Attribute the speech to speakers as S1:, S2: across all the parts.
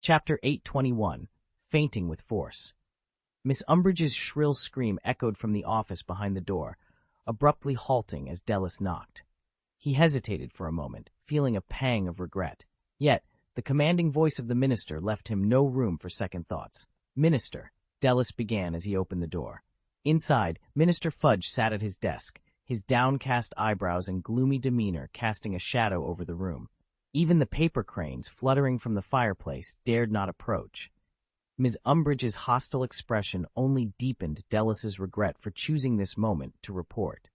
S1: Chapter 821, Fainting with Force. Miss Umbridge's shrill scream echoed from the office behind the door, abruptly halting as Dellis knocked. He hesitated for a moment, feeling a pang of regret. Yet, the commanding voice of the minister left him no room for second thoughts. "Minister," Dellis began as he opened the door. Inside, Minister Fudge sat at his desk, his downcast eyebrows and gloomy demeanor casting a shadow over the room. Even the paper cranes fluttering from the fireplace dared not approach. Miss Umbridge's hostile expression only deepened Dellis's regret for choosing this moment to report.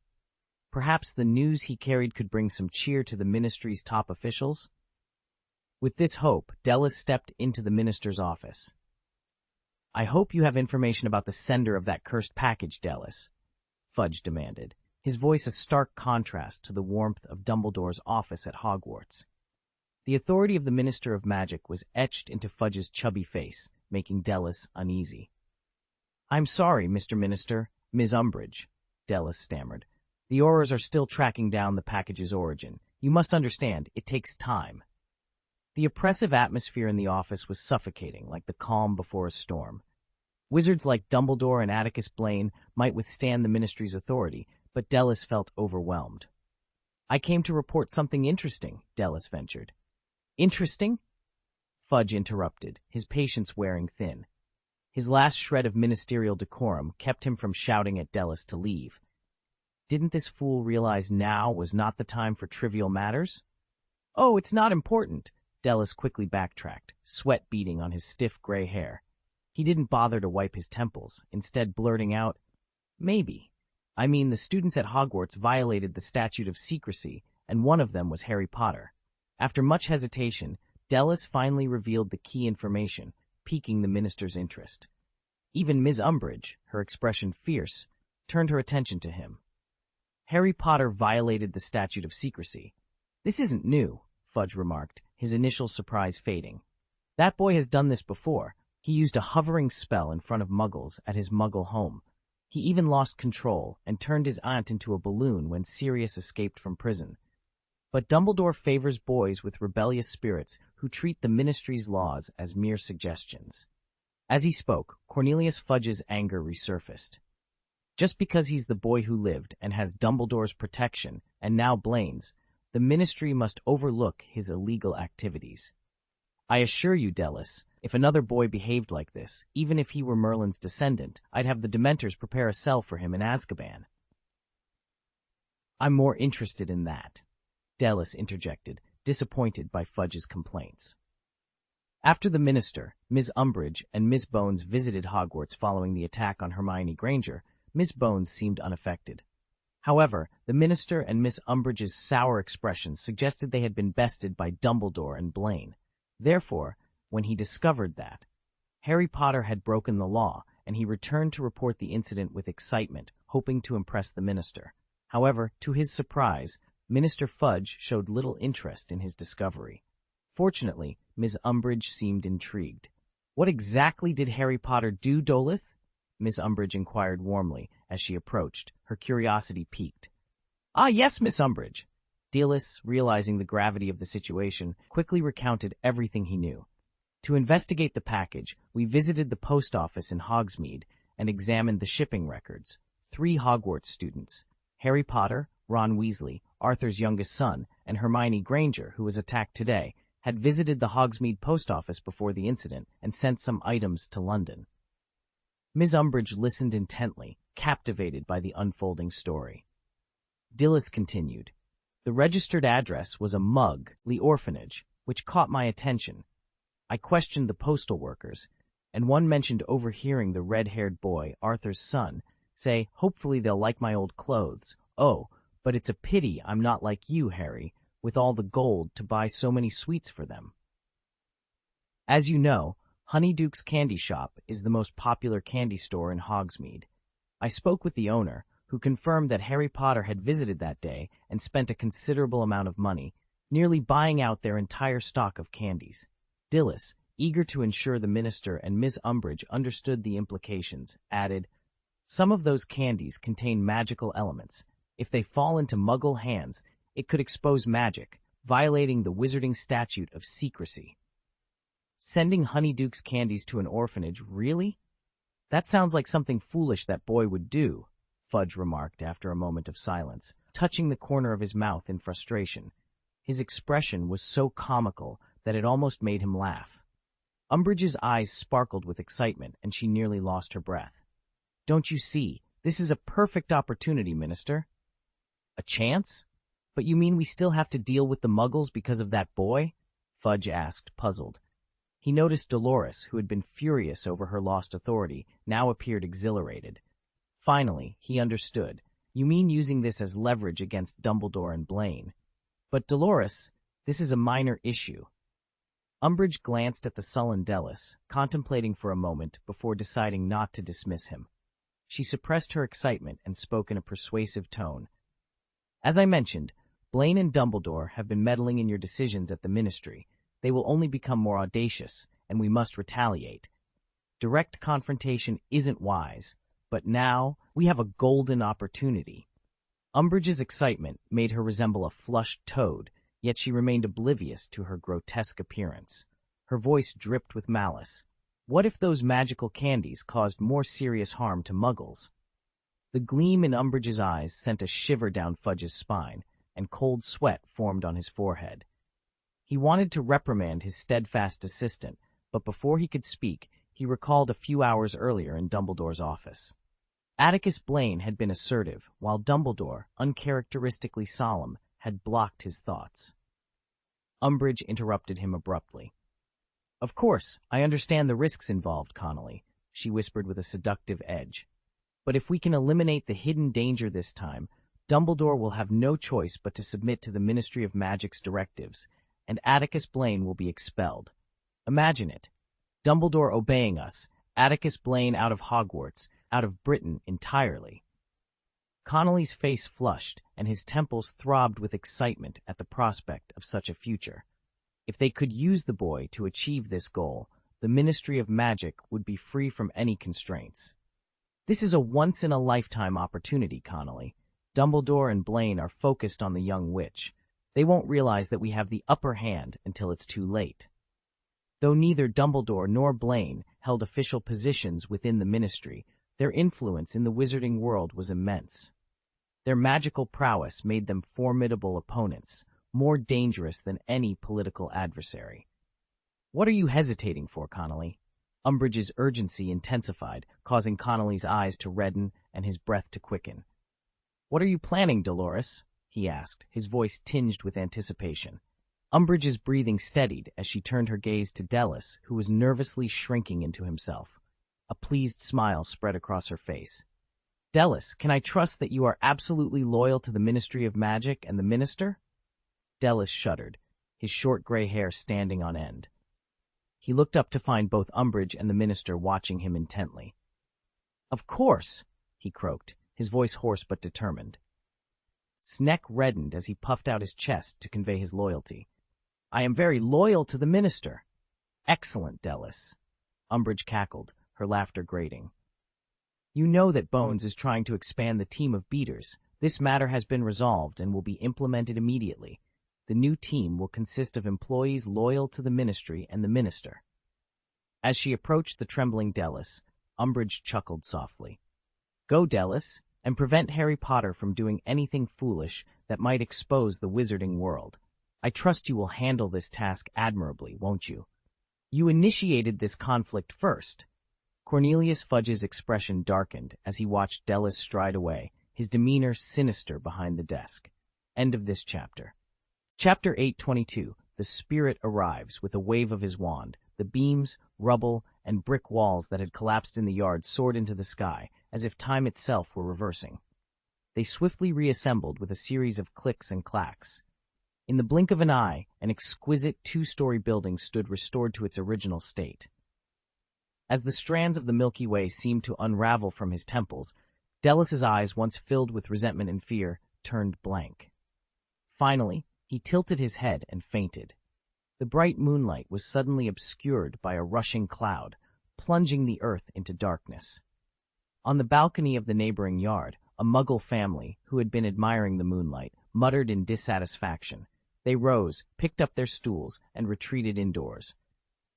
S1: Perhaps the news he carried could bring some cheer to the ministry's top officials? With this hope, Dellis stepped into the minister's office. "I hope you have information about the sender of that cursed package, Dellis," Fudge demanded, his voice a stark contrast to the warmth of Dumbledore's office at Hogwarts. The authority of the Minister of Magic was etched into Fudge's chubby face, making Dellis uneasy. "I'm sorry, Mr. Minister, Ms. Umbridge," Dellis stammered. "The Aurors are still tracking down the package's origin. You must understand, it takes time." The oppressive atmosphere in the office was suffocating, like the calm before a storm. Wizards like Dumbledore and Atticus Blaine might withstand the Ministry's authority, but Dellis felt overwhelmed. "I came to report something interesting," Dellis ventured. "Interesting?" Fudge interrupted, his patience wearing thin. His last shred of ministerial decorum kept him from shouting at Dellis to leave. Didn't this fool realize now was not the time for trivial matters? "Oh, it's not important," Dellis quickly backtracked, sweat beading on his stiff gray hair. He didn't bother to wipe his temples, instead blurting out, "Maybe. I mean, the students at Hogwarts violated the statute of secrecy, and one of them was Harry Potter." After much hesitation, Dellis finally revealed the key information, piquing the minister's interest. Even Ms. Umbridge, her expression fierce, turned her attention to him. "Harry Potter violated the statute of secrecy. This isn't new," Fudge remarked, his initial surprise fading. "That boy has done this before. He used a hovering spell in front of Muggles at his Muggle home. He even lost control and turned his aunt into a balloon when Sirius escaped from prison. But Dumbledore favors boys with rebellious spirits who treat the Ministry's laws as mere suggestions." As he spoke, Cornelius Fudge's anger resurfaced. Just because he's the boy who lived and has Dumbledore's protection, and now Blaine's, the Ministry must overlook his illegal activities. "I assure you, Dellis, if another boy behaved like this, even if he were Merlin's descendant, I'd have the Dementors prepare a cell for him in Azkaban." "I'm more interested in that," Dellis interjected, disappointed by Fudge's complaints. After the minister, Miss Umbridge and Miss Bones visited Hogwarts following the attack on Hermione Granger, Miss Bones seemed unaffected. However, the minister and Miss Umbridge's sour expressions suggested they had been bested by Dumbledore and Blaine. Therefore, when he discovered that Harry Potter had broken the law, and he returned to report the incident with excitement, hoping to impress the minister. However, to his surprise, Minister Fudge showed little interest in his discovery. Fortunately, Miss Umbridge seemed intrigued. "What exactly did Harry Potter do, Dolith?" Miss Umbridge inquired warmly as she approached, her curiosity piqued. "Ah, yes, Miss Umbridge." Dellis, realizing the gravity of the situation, quickly recounted everything he knew. "To investigate the package, we visited the post office in Hogsmeade and examined the shipping records. 3 Hogwarts students, Harry Potter, Ron Weasley, Arthur's youngest son, and Hermione Granger, who was attacked today, had visited the Hogsmeade post office before the incident and sent some items to London." Miss Umbridge listened intently, captivated by the unfolding story. Dellis continued, "The registered address was a mug, the orphanage, which caught my attention. I questioned the postal workers, and one mentioned overhearing the red-haired boy, Arthur's son, say, 'Hopefully they'll like my old clothes. Oh, but it's a pity I'm not like you, Harry, with all the gold to buy so many sweets for them.' As you know, Honeyduke's Candy Shop is the most popular candy store in Hogsmeade. I spoke with the owner, who confirmed that Harry Potter had visited that day and spent a considerable amount of money, nearly buying out their entire stock of candies." Dellis, eager to ensure the minister and Miss Umbridge understood the implications, added, "Some of those candies contain magical elements. If they fall into Muggle hands, it could expose magic, violating the wizarding statute of secrecy." Sending Honeyduke's candies to an orphanage, really? That sounds like something foolish that boy would do, Fudge remarked after a moment of silence, touching the corner of his mouth in frustration. His expression was so comical that it almost made him laugh. Umbridge's eyes sparkled with excitement, and she nearly lost her breath. Don't you see? This is a perfect opportunity, Minister. A chance? But you mean we still have to deal with the Muggles because of that boy? Fudge asked, puzzled. He noticed Dolores, who had been furious over her lost authority, now appeared exhilarated. Finally, he understood. You mean using this as leverage against Dumbledore and Blaine. But Dolores, this is a minor issue. Umbridge glanced at the sullen Dellis, contemplating for a moment before deciding not to dismiss him. She suppressed her excitement and spoke in a persuasive tone. As I mentioned, Blaine and Dumbledore have been meddling in your decisions at the Ministry. They will only become more audacious, and we must retaliate. Direct confrontation isn't wise, but now we have a golden opportunity. Umbridge's excitement made her resemble a flushed toad, yet she remained oblivious to her grotesque appearance. Her voice dripped with malice. What if those magical candies caused more serious harm to Muggles? The gleam in Umbridge's eyes sent a shiver down Fudge's spine, and cold sweat formed on his forehead. He wanted to reprimand his steadfast assistant, but before he could speak, he recalled a few hours earlier in Dumbledore's office. Atticus Blaine had been assertive, while Dumbledore, uncharacteristically solemn, had blocked his thoughts. Umbridge interrupted him abruptly. Of course, I understand the risks involved, Connolly, she whispered with a seductive edge. But if we can eliminate the hidden danger this time, Dumbledore will have no choice but to submit to the Ministry of Magic's directives, and Atticus Blaine will be expelled. Imagine it. Dumbledore obeying us, Atticus Blaine out of Hogwarts, out of Britain entirely. Connolly's face flushed, and his temples throbbed with excitement at the prospect of such a future. If they could use the boy to achieve this goal, the Ministry of Magic would be free from any constraints. This is a once-in-a-lifetime opportunity, Connolly. Dumbledore and Blaine are focused on the young witch. They won't realize that we have the upper hand until it's too late. Though neither Dumbledore nor Blaine held official positions within the Ministry, their influence in the wizarding world was immense. Their magical prowess made them formidable opponents, more dangerous than any political adversary. What are you hesitating for, Connolly? Umbridge's urgency intensified, causing Connolly's eyes to redden and his breath to quicken. What are you planning, Dolores? He asked, his voice tinged with anticipation. Umbridge's breathing steadied as she turned her gaze to Dellis, who was nervously shrinking into himself. A pleased smile spread across her face. Dellis, can I trust that you are absolutely loyal to the Ministry of Magic and the Minister? Dellis shuddered, his short gray hair standing on end. He looked up to find both Umbridge and the Minister watching him intently. Of course, he croaked, his voice hoarse but determined. Sneck reddened as he puffed out his chest to convey his loyalty. I am very loyal to the Minister. Excellent, Dellis. Umbridge cackled, her laughter grating. You know that Bones is trying to expand the team of beaters. This matter has been resolved and will be implemented immediately. The new team will consist of employees loyal to the Ministry and the Minister. As she approached the trembling Dellis, Umbridge chuckled softly. Go, Dellis, and prevent Harry Potter from doing anything foolish that might expose the wizarding world. I trust you will handle this task admirably, won't you? You initiated this conflict first. Cornelius Fudge's expression darkened as he watched Dellis stride away, his demeanor sinister behind the desk. End of this chapter. Chapter 822. The Spirit arrives with a wave of his wand. The beams, rubble, and brick walls that had collapsed in the yard soared into the sky, as if time itself were reversing. They swiftly reassembled with a series of clicks and clacks. In the blink of an eye, an exquisite two-story building stood restored to its original state. As the strands of the Milky Way seemed to unravel from his temples, Dellis's eyes, once filled with resentment and fear, turned blank. Finally, he tilted his head and fainted. The bright moonlight was suddenly obscured by a rushing cloud, plunging the earth into darkness. On the balcony of the neighboring yard, a Muggle family, who had been admiring the moonlight, muttered in dissatisfaction. They rose, picked up their stools, and retreated indoors.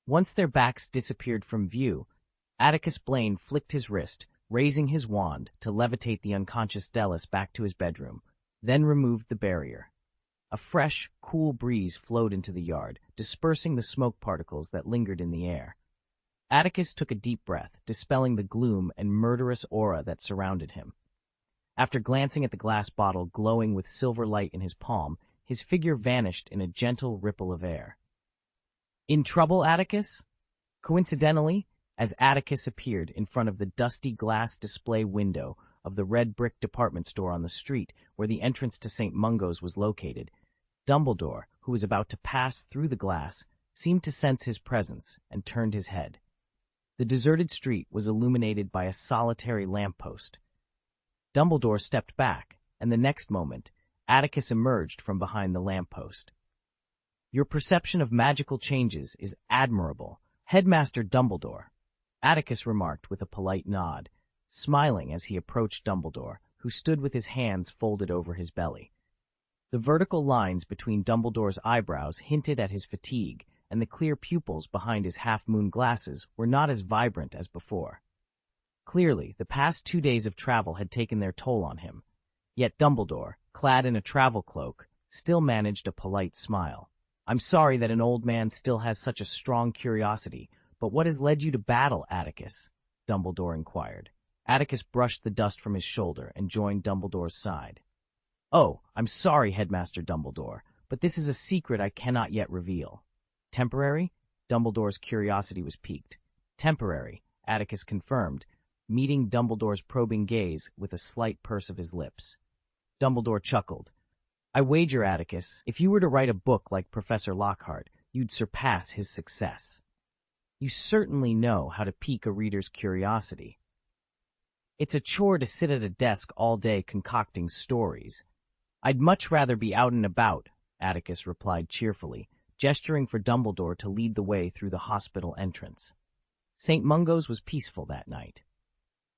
S1: Once their backs disappeared from view, Atticus Blaine flicked his wrist, raising his wand to levitate the unconscious Dellis back to his bedroom, then removed the barrier. A fresh, cool breeze flowed into the yard, dispersing the smoke particles that lingered in the air. Atticus took a deep breath, dispelling the gloom and murderous aura that surrounded him. After glancing at the glass bottle glowing with silver light in his palm, his figure vanished in a gentle ripple of air. "In trouble, Atticus?" Coincidentally, as Atticus appeared in front of the dusty glass display window of the red brick department store on the street where the entrance to St. Mungo's was located, Dumbledore, who was about to pass through the glass, seemed to sense his presence and turned his head. The deserted street was illuminated by a solitary lamppost. Dumbledore stepped back, and the next moment, Atticus emerged from behind the lamppost. "Your perception of magical changes is admirable, Headmaster Dumbledore," Atticus remarked with a polite nod, smiling as he approached Dumbledore, who stood with his hands folded over his belly. The vertical lines between Dumbledore's eyebrows hinted at his fatigue, and the clear pupils behind his half-moon glasses were not as vibrant as before. Clearly, the past 2 days of travel had taken their toll on him, yet Dumbledore, clad in a travel cloak, still managed a polite smile. "I'm sorry that an old man still has such a strong curiosity, but what has led you to battle, Atticus?" Dumbledore inquired. Atticus brushed the dust from his shoulder and joined Dumbledore's side. "Oh, I'm sorry, Headmaster Dumbledore, but this is a secret I cannot yet reveal." "Temporary?" Dumbledore's curiosity was piqued. "Temporary," Atticus confirmed, meeting Dumbledore's probing gaze with a slight purse of his lips. Dumbledore chuckled. "I wager, Atticus, if you were to write a book like Professor Lockhart, you'd surpass his success. You certainly know how to pique a reader's curiosity." "It's a chore to sit at a desk all day concocting stories. I'd much rather be out and about," Atticus replied cheerfully, gesturing for Dumbledore to lead the way through the hospital entrance. St. Mungo's was peaceful that night.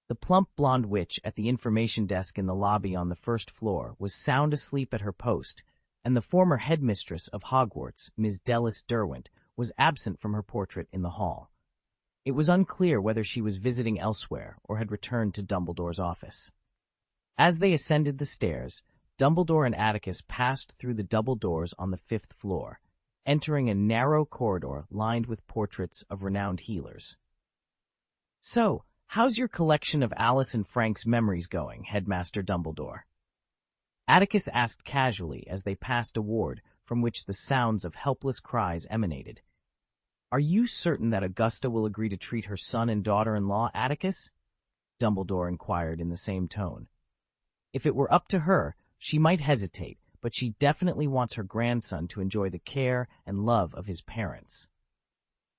S1: The plump blonde witch at the information desk in the lobby on the first floor was sound asleep at her post, and the former headmistress of Hogwarts, Ms. Dellis Derwent, was absent from her portrait in the hall. It was unclear whether she was visiting elsewhere or had returned to Dumbledore's office. As they ascended the stairs, Dumbledore and Atticus passed through the double doors on the 5th floor, entering a narrow corridor lined with portraits of renowned healers. "So, how's your collection of Alice and Frank's memories going, Headmaster Dumbledore?" Atticus asked casually as they passed a ward from which the sounds of helpless cries emanated. "Are you certain that Augusta will agree to treat her son and daughter-in-law, Atticus?" Dumbledore inquired in the same tone. "If it were up to her, she might hesitate, but she definitely wants her grandson to enjoy the care and love of his parents."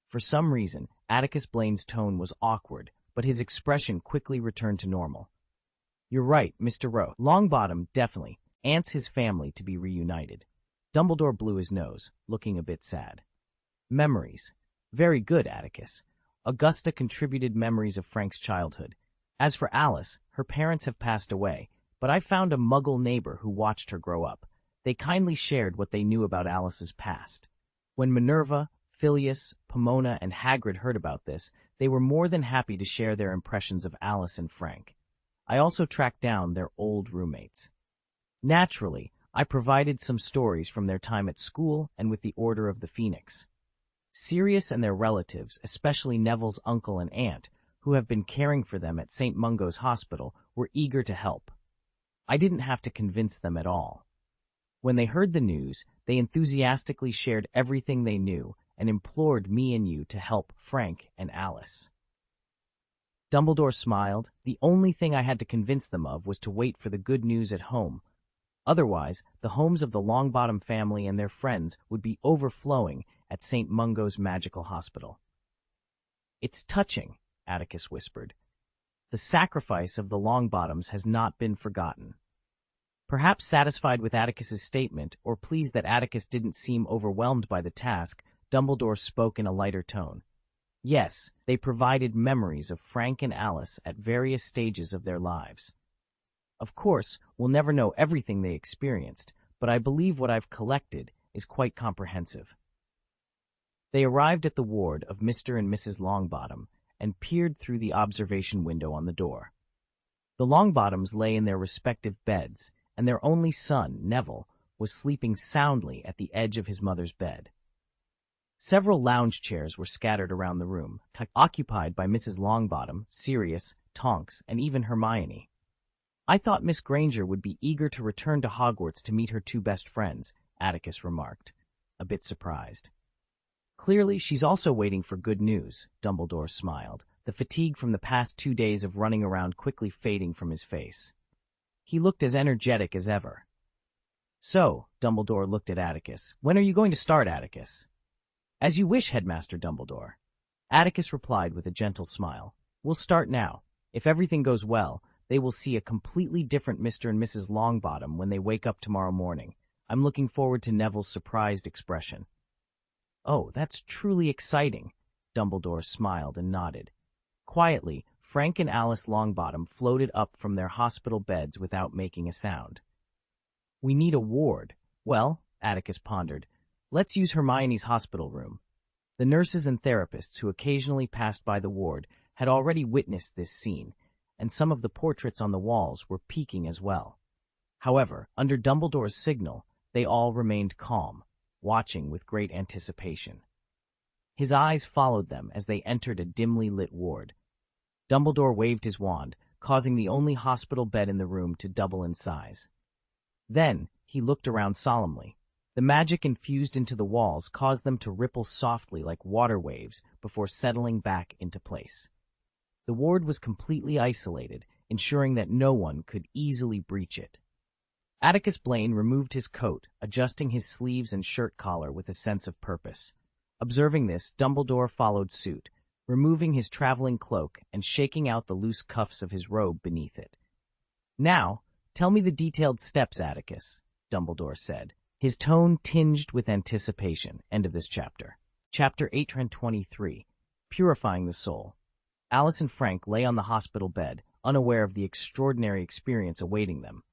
S1: For some reason, Atticus Blaine's tone was awkward, but his expression quickly returned to normal. "You're right, Mr. Rowe. Longbottom definitely wants his family to be reunited." Dumbledore blew his nose, looking a bit sad. "Memories. Very good, Atticus. Augusta contributed memories of Frank's childhood. As for Alice, her parents have passed away, but I found a Muggle neighbor who watched her grow up. They kindly shared what they knew about Alice's past. When Minerva, Phileas, Pomona, and Hagrid heard about this, they were more than happy to share their impressions of Alice and Frank. I also tracked down their old roommates. Naturally, I provided some stories from their time at school and with the Order of the Phoenix. Sirius and their relatives, especially Neville's uncle and aunt, who have been caring for them at St. Mungo's Hospital, were eager to help. I didn't have to convince them at all. When they heard the news, they enthusiastically shared everything they knew and implored me and you to help Frank and Alice." Dumbledore smiled. "The only thing I had to convince them of was to wait for the good news at home. Otherwise, the homes of the Longbottom family and their friends would be overflowing at St. Mungo's Magical Hospital." "It's touching," Atticus whispered. "The sacrifice of the Longbottoms has not been forgotten." Perhaps satisfied with Atticus's statement, or pleased that Atticus didn't seem overwhelmed by the task, Dumbledore spoke in a lighter tone. "Yes, they provided memories of Frank and Alice at various stages of their lives. Of course, we'll never know everything they experienced, but I believe what I've collected is quite comprehensive." They arrived at the ward of Mr. and Mrs. Longbottom and peered through the observation window on the door. The Longbottoms lay in their respective beds, and their only son, Neville, was sleeping soundly at the edge of his mother's bed. Several lounge chairs were scattered around the room, occupied by Mrs. Longbottom, Sirius, Tonks, and even Hermione. "I thought Miss Granger would be eager to return to Hogwarts to meet her two best friends," Atticus remarked, a bit surprised. "Clearly, she's also waiting for good news," Dumbledore smiled, the fatigue from the past 2 days of running around quickly fading from his face. He looked as energetic as ever. "So," Dumbledore looked at Atticus, "when are you going to start, Atticus?" "As you wish, Headmaster Dumbledore." Atticus replied with a gentle smile. "We'll start now. If everything goes well, they will see a completely different Mr. and Mrs. Longbottom when they wake up tomorrow morning. I'm looking forward to Neville's surprised expression." "Oh, that's truly exciting." Dumbledore smiled and nodded. Quietly, Frank and Alice Longbottom floated up from their hospital beds without making a sound. "We need a ward." "Well," Atticus pondered, "let's use Hermione's hospital room." The nurses and therapists who occasionally passed by the ward had already witnessed this scene, and some of the portraits on the walls were peeking as well. However, under Dumbledore's signal, they all remained calm, watching with great anticipation. His eyes followed them as they entered a dimly lit ward. Dumbledore waved his wand, causing the only hospital bed in the room to double in size. Then, he looked around solemnly. The magic infused into the walls caused them to ripple softly like water waves before settling back into place. The ward was completely isolated, ensuring that no one could easily breach it. Atticus Blaine removed his coat, adjusting his sleeves and shirt collar with a sense of purpose. Observing this, Dumbledore followed suit, removing his traveling cloak and shaking out the loose cuffs of his robe beneath it. "Now, tell me the detailed steps, Atticus," Dumbledore said, his tone tinged with anticipation. End of this chapter. Chapter 823, Purifying the Soul. Alice and Frank lay on the hospital bed, unaware of the extraordinary experience awaiting them.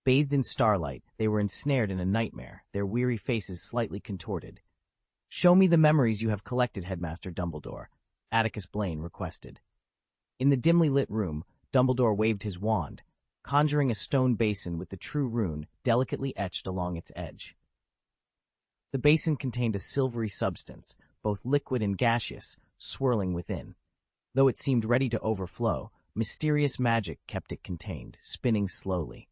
S1: Bathed in starlight, they were ensnared in a nightmare, their weary faces slightly contorted. "Show me the memories you have collected, Headmaster Dumbledore," Atticus Blaine requested. In the dimly lit room, Dumbledore waved his wand, conjuring a stone basin with the true rune delicately etched along its edge. The basin contained a silvery substance, both liquid and gaseous, swirling within. Though it seemed ready to overflow, mysterious magic kept it contained, spinning slowly.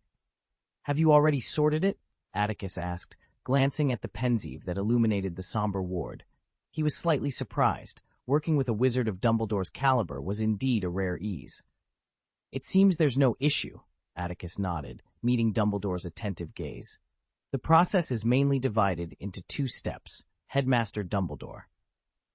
S1: "Have you already sorted it?" Atticus asked, glancing at the pensieve that illuminated the somber ward. He was slightly surprised. Working with a wizard of Dumbledore's caliber was indeed a rare ease. "It seems there's no issue," Atticus nodded, meeting Dumbledore's attentive gaze. "The process is mainly divided into 2 steps, Headmaster Dumbledore.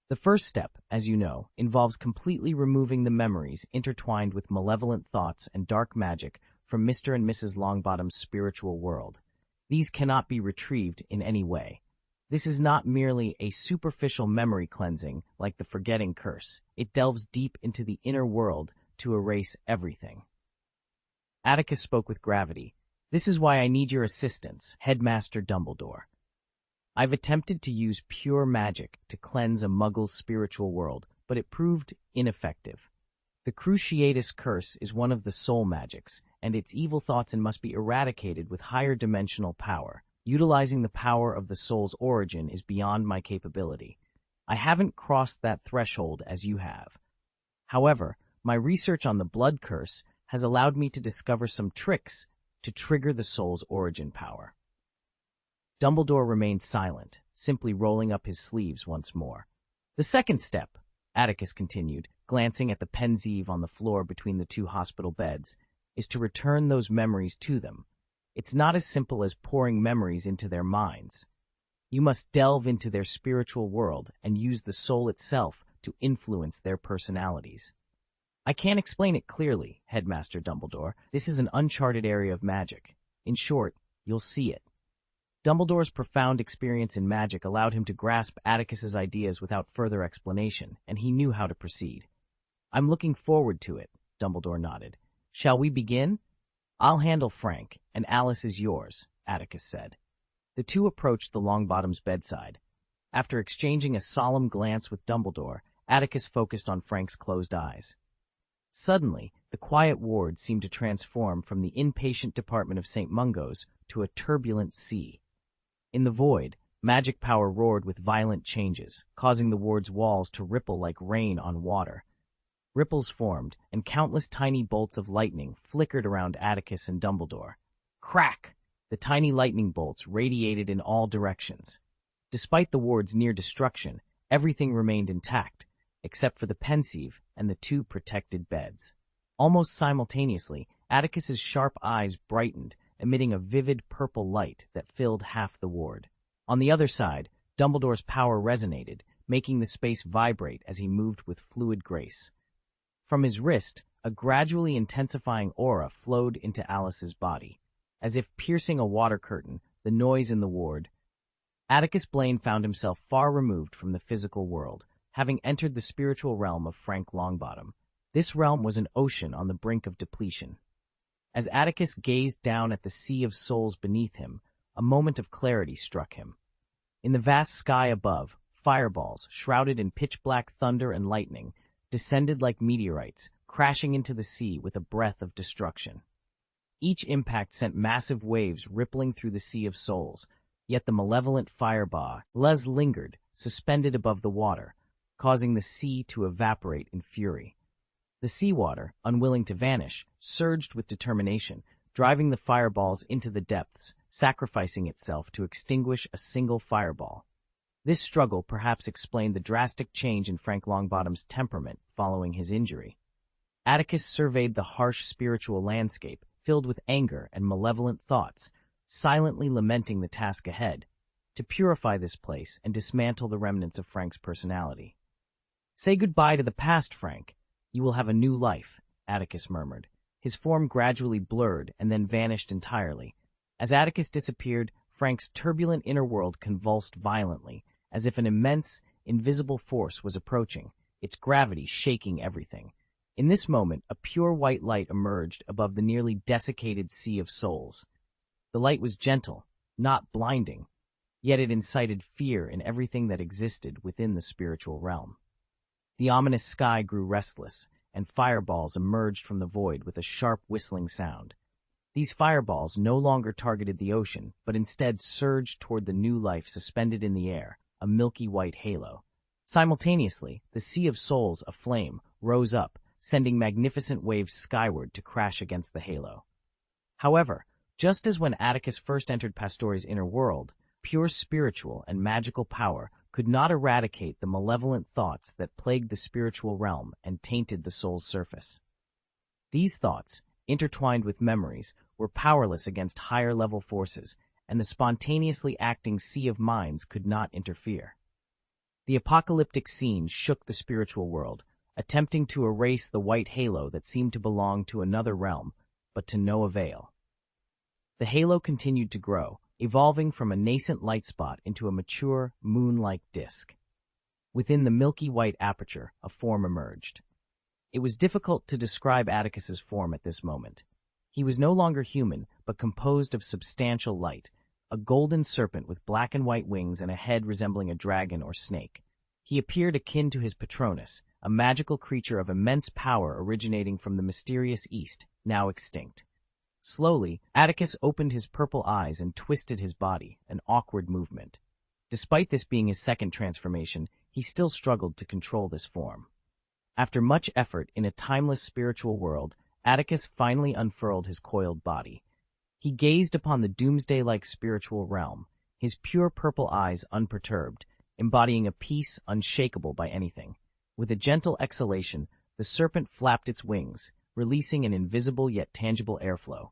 S1: The first step, as you know, involves completely removing the memories intertwined with malevolent thoughts and dark magic from Mr. and Mrs. Longbottom's spiritual world. These cannot be retrieved in any way. This is not merely a superficial memory cleansing like the forgetting curse. It delves deep into the inner world to erase everything." Atticus spoke with gravity. "This is why I need your assistance, Headmaster Dumbledore. I've attempted to use pure magic to cleanse a muggle's spiritual world, but it proved ineffective. The Cruciatus Curse is one of the soul magics, and its evil thoughts must be eradicated with higher dimensional power. Utilizing the power of the soul's origin is beyond my capability. I haven't crossed that threshold as you have. However, my research on the blood curse has allowed me to discover some tricks to trigger the soul's origin power." Dumbledore remained silent, simply rolling up his sleeves once more. "The second step," Atticus continued, glancing at the pensieve on the floor between the 2 hospital beds, "is to return those memories to them. It's not as simple as pouring memories into their minds. You must delve into their spiritual world and use the soul itself to influence their personalities. I can't explain it clearly, Headmaster Dumbledore. This is an uncharted area of magic. In short, you'll see it." Dumbledore's profound experience in magic allowed him to grasp Atticus's ideas without further explanation, and he knew how to proceed. "I'm looking forward to it," Dumbledore nodded. "Shall we begin?" "I'll handle Frank, and Alice is yours," Atticus said. The two approached the Longbottom's bedside. After exchanging a solemn glance with Dumbledore, Atticus focused on Frank's closed eyes. Suddenly, the quiet ward seemed to transform from the inpatient department of St. Mungo's to a turbulent sea. In the void, magic power roared with violent changes, causing the ward's walls to ripple like rain on water. Ripples formed, and countless tiny bolts of lightning flickered around Atticus and Dumbledore. Crack! The tiny lightning bolts radiated in all directions. Despite the ward's near destruction, everything remained intact, except for the pensieve and the two protected beds. Almost simultaneously, Atticus's sharp eyes brightened, emitting a vivid purple light that filled half the ward. On the other side, Dumbledore's power resonated, making the space vibrate as he moved with fluid grace. From his wrist, a gradually intensifying aura flowed into Alice's body. As if piercing a water curtain, the noise in the ward. Atticus Blaine found himself far removed from the physical world, having entered the spiritual realm of Frank Longbottom. This realm was an ocean on the brink of depletion. As Atticus gazed down at the sea of souls beneath him, a moment of clarity struck him. In the vast sky above, fireballs, shrouded in pitch-black thunder and lightning, descended like meteorites, crashing into the sea with a breath of destruction. Each impact sent massive waves rippling through the sea of souls, yet the malevolent fireball lingered, suspended above the water, causing the sea to evaporate in fury. The seawater, unwilling to vanish, surged with determination, driving the fireballs into the depths, sacrificing itself to extinguish a single fireball. This struggle perhaps explained the drastic change in Frank Longbottom's temperament following his injury. Atticus surveyed the harsh spiritual landscape, filled with anger and malevolent thoughts, silently lamenting the task ahead, to purify this place and dismantle the remnants of Frank's personality. "Say goodbye to the past, Frank. You will have a new life," Atticus murmured. His form gradually blurred and then vanished entirely. As Atticus disappeared, Frank's turbulent inner world convulsed violently, as if an immense, invisible force was approaching, its gravity shaking everything. In this moment, a pure white light emerged above the nearly desiccated sea of souls. The light was gentle, not blinding, yet it incited fear in everything that existed within the spiritual realm. The ominous sky grew restless, and fireballs emerged from the void with a sharp whistling sound. These fireballs no longer targeted the ocean, but instead surged toward the new life suspended in the air, a milky white halo. Simultaneously, the sea of souls aflame rose up, sending magnificent waves skyward to crash against the halo. However, just as when Atticus first entered Pastori's inner world, pure spiritual and magical power could not eradicate the malevolent thoughts that plagued the spiritual realm and tainted the soul's surface. These thoughts, intertwined with memories, were powerless against higher-level forces, and the spontaneously acting sea of minds could not interfere. The apocalyptic scene shook the spiritual world, attempting to erase the white halo that seemed to belong to another realm, but to no avail. The halo continued to grow, evolving from a nascent light spot into a mature, moon-like disk. Within the milky white aperture, a form emerged. It was difficult to describe Atticus's form at this moment. He was no longer human, but composed of substantial light, a golden serpent with black and white wings and a head resembling a dragon or snake. He appeared akin to his Patronus, a magical creature of immense power originating from the mysterious East, now extinct. Slowly, Atticus opened his purple eyes and twisted his body, an awkward movement. Despite this being his second transformation, he still struggled to control this form. After much effort in a timeless spiritual world, Atticus finally unfurled his coiled body. He gazed upon the doomsday-like spiritual realm, his pure purple eyes unperturbed, embodying a peace unshakable by anything. With a gentle exhalation, the serpent flapped its wings, releasing an invisible yet tangible airflow.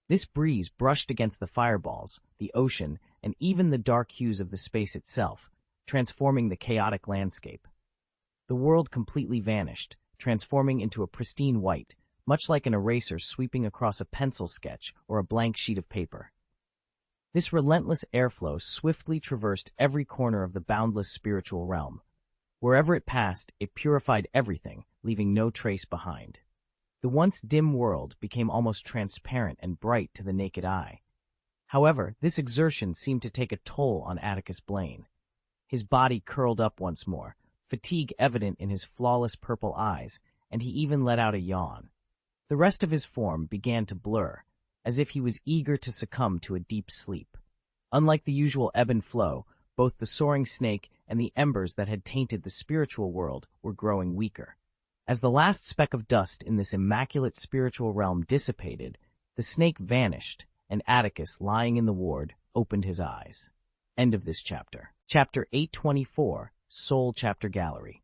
S1: This breeze brushed against the fireballs, the ocean, and even the dark hues of the space itself, transforming the chaotic landscape. The world completely vanished, transforming into a pristine white, much like an eraser sweeping across a pencil sketch or a blank sheet of paper. This relentless airflow swiftly traversed every corner of the boundless spiritual realm. Wherever it passed, it purified everything, leaving no trace behind. The once dim world became almost transparent and bright to the naked eye. However, this exertion seemed to take a toll on Atticus Blaine. His body curled up once more, fatigue evident in his flawless purple eyes, and he even let out a yawn. The rest of his form began to blur, as if he was eager to succumb to a deep sleep. Unlike the usual ebb and flow, both the soaring snake and the embers that had tainted the spiritual world were growing weaker. As the last speck of dust in this immaculate spiritual realm dissipated, the snake vanished, and Atticus, lying in the ward, opened his eyes. End of this chapter. Chapter 824, Soul Chapter Gallery.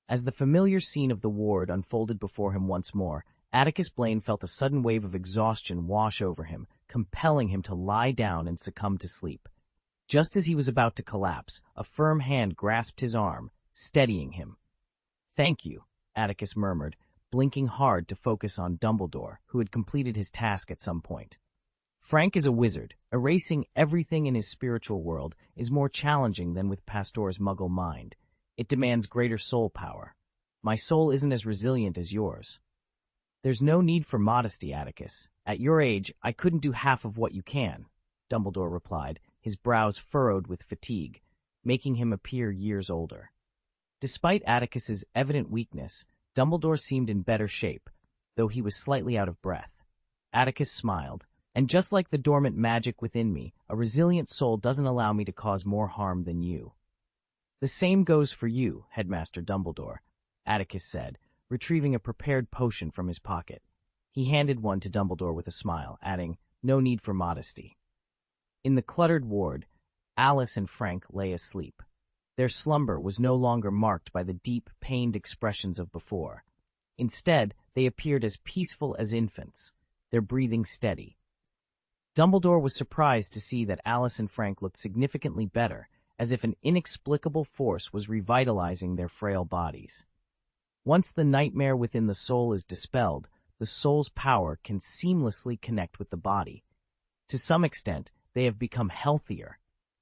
S1: As the familiar scene of the ward unfolded before him once more, Atticus Blaine felt a sudden wave of exhaustion wash over him, compelling him to lie down and succumb to sleep. Just as he was about to collapse, a firm hand grasped his arm, steadying him. "Thank you," Atticus murmured, blinking hard to focus on Dumbledore, who had completed his task at some point. Frank is a wizard. Erasing everything in his spiritual world is more challenging than with Pastor's muggle mind. It demands greater soul power. My soul isn't as resilient as yours. There's no need for modesty, Atticus. At your age, I couldn't do half of what you can, Dumbledore replied, his brows furrowed with fatigue, making him appear years older. Despite Atticus's evident weakness, Dumbledore seemed in better shape, though he was slightly out of breath. Atticus smiled. "And just like the dormant magic within me, a resilient soul doesn't allow me to cause more harm than you." "The same goes for you, Headmaster Dumbledore," Atticus said, retrieving a prepared potion from his pocket. He handed one to Dumbledore with a smile, adding, "No need for modesty." In the cluttered ward, Alice and Frank lay asleep. Their slumber was no longer marked by the deep, pained expressions of before. Instead, they appeared as peaceful as infants, their breathing steady. Dumbledore was surprised to see that Alice and Frank looked significantly better, as if an inexplicable force was revitalizing their frail bodies. Once the nightmare within the soul is dispelled, the soul's power can seamlessly connect with the body. To some extent, they have become healthier,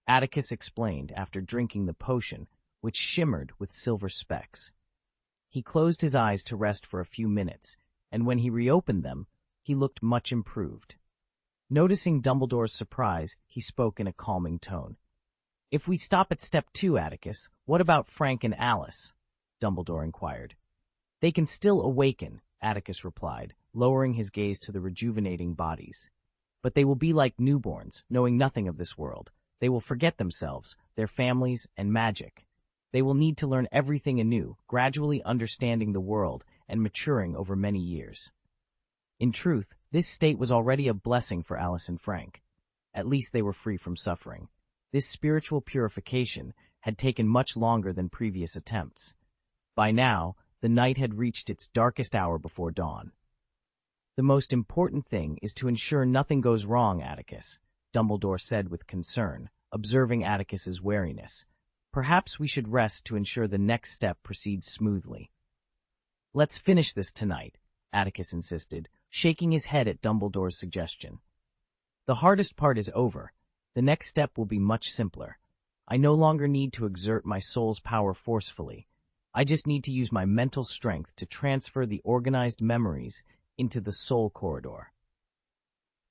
S1: Atticus explained after drinking the potion, which shimmered with silver specks. He closed his eyes to rest for a few minutes, and when he reopened them, he looked much improved. Noticing Dumbledore's surprise, he spoke in a calming tone. "If we stop at step 2, Atticus, what about Frank and Alice?" Dumbledore inquired. "They can still awaken," Atticus replied, lowering his gaze to the rejuvenating bodies. "But they will be like newborns, knowing nothing of this world. They will forget themselves, their families, and magic. They will need to learn everything anew, gradually understanding the world and maturing over many years." In truth, this state was already a blessing for Alice and Frank. At least they were free from suffering. This spiritual purification had taken much longer than previous attempts. By now, the night had reached its darkest hour before dawn. "The most important thing is to ensure nothing goes wrong, Atticus," Dumbledore said with concern, observing Atticus's wariness. "Perhaps we should rest to ensure the next step proceeds smoothly." "Let's finish this tonight," Atticus insisted, shaking his head at Dumbledore's suggestion. "The hardest part is over. The next step will be much simpler. I no longer need to exert my soul's power forcefully. I just need to use my mental strength to transfer the organized memories into the soul corridor."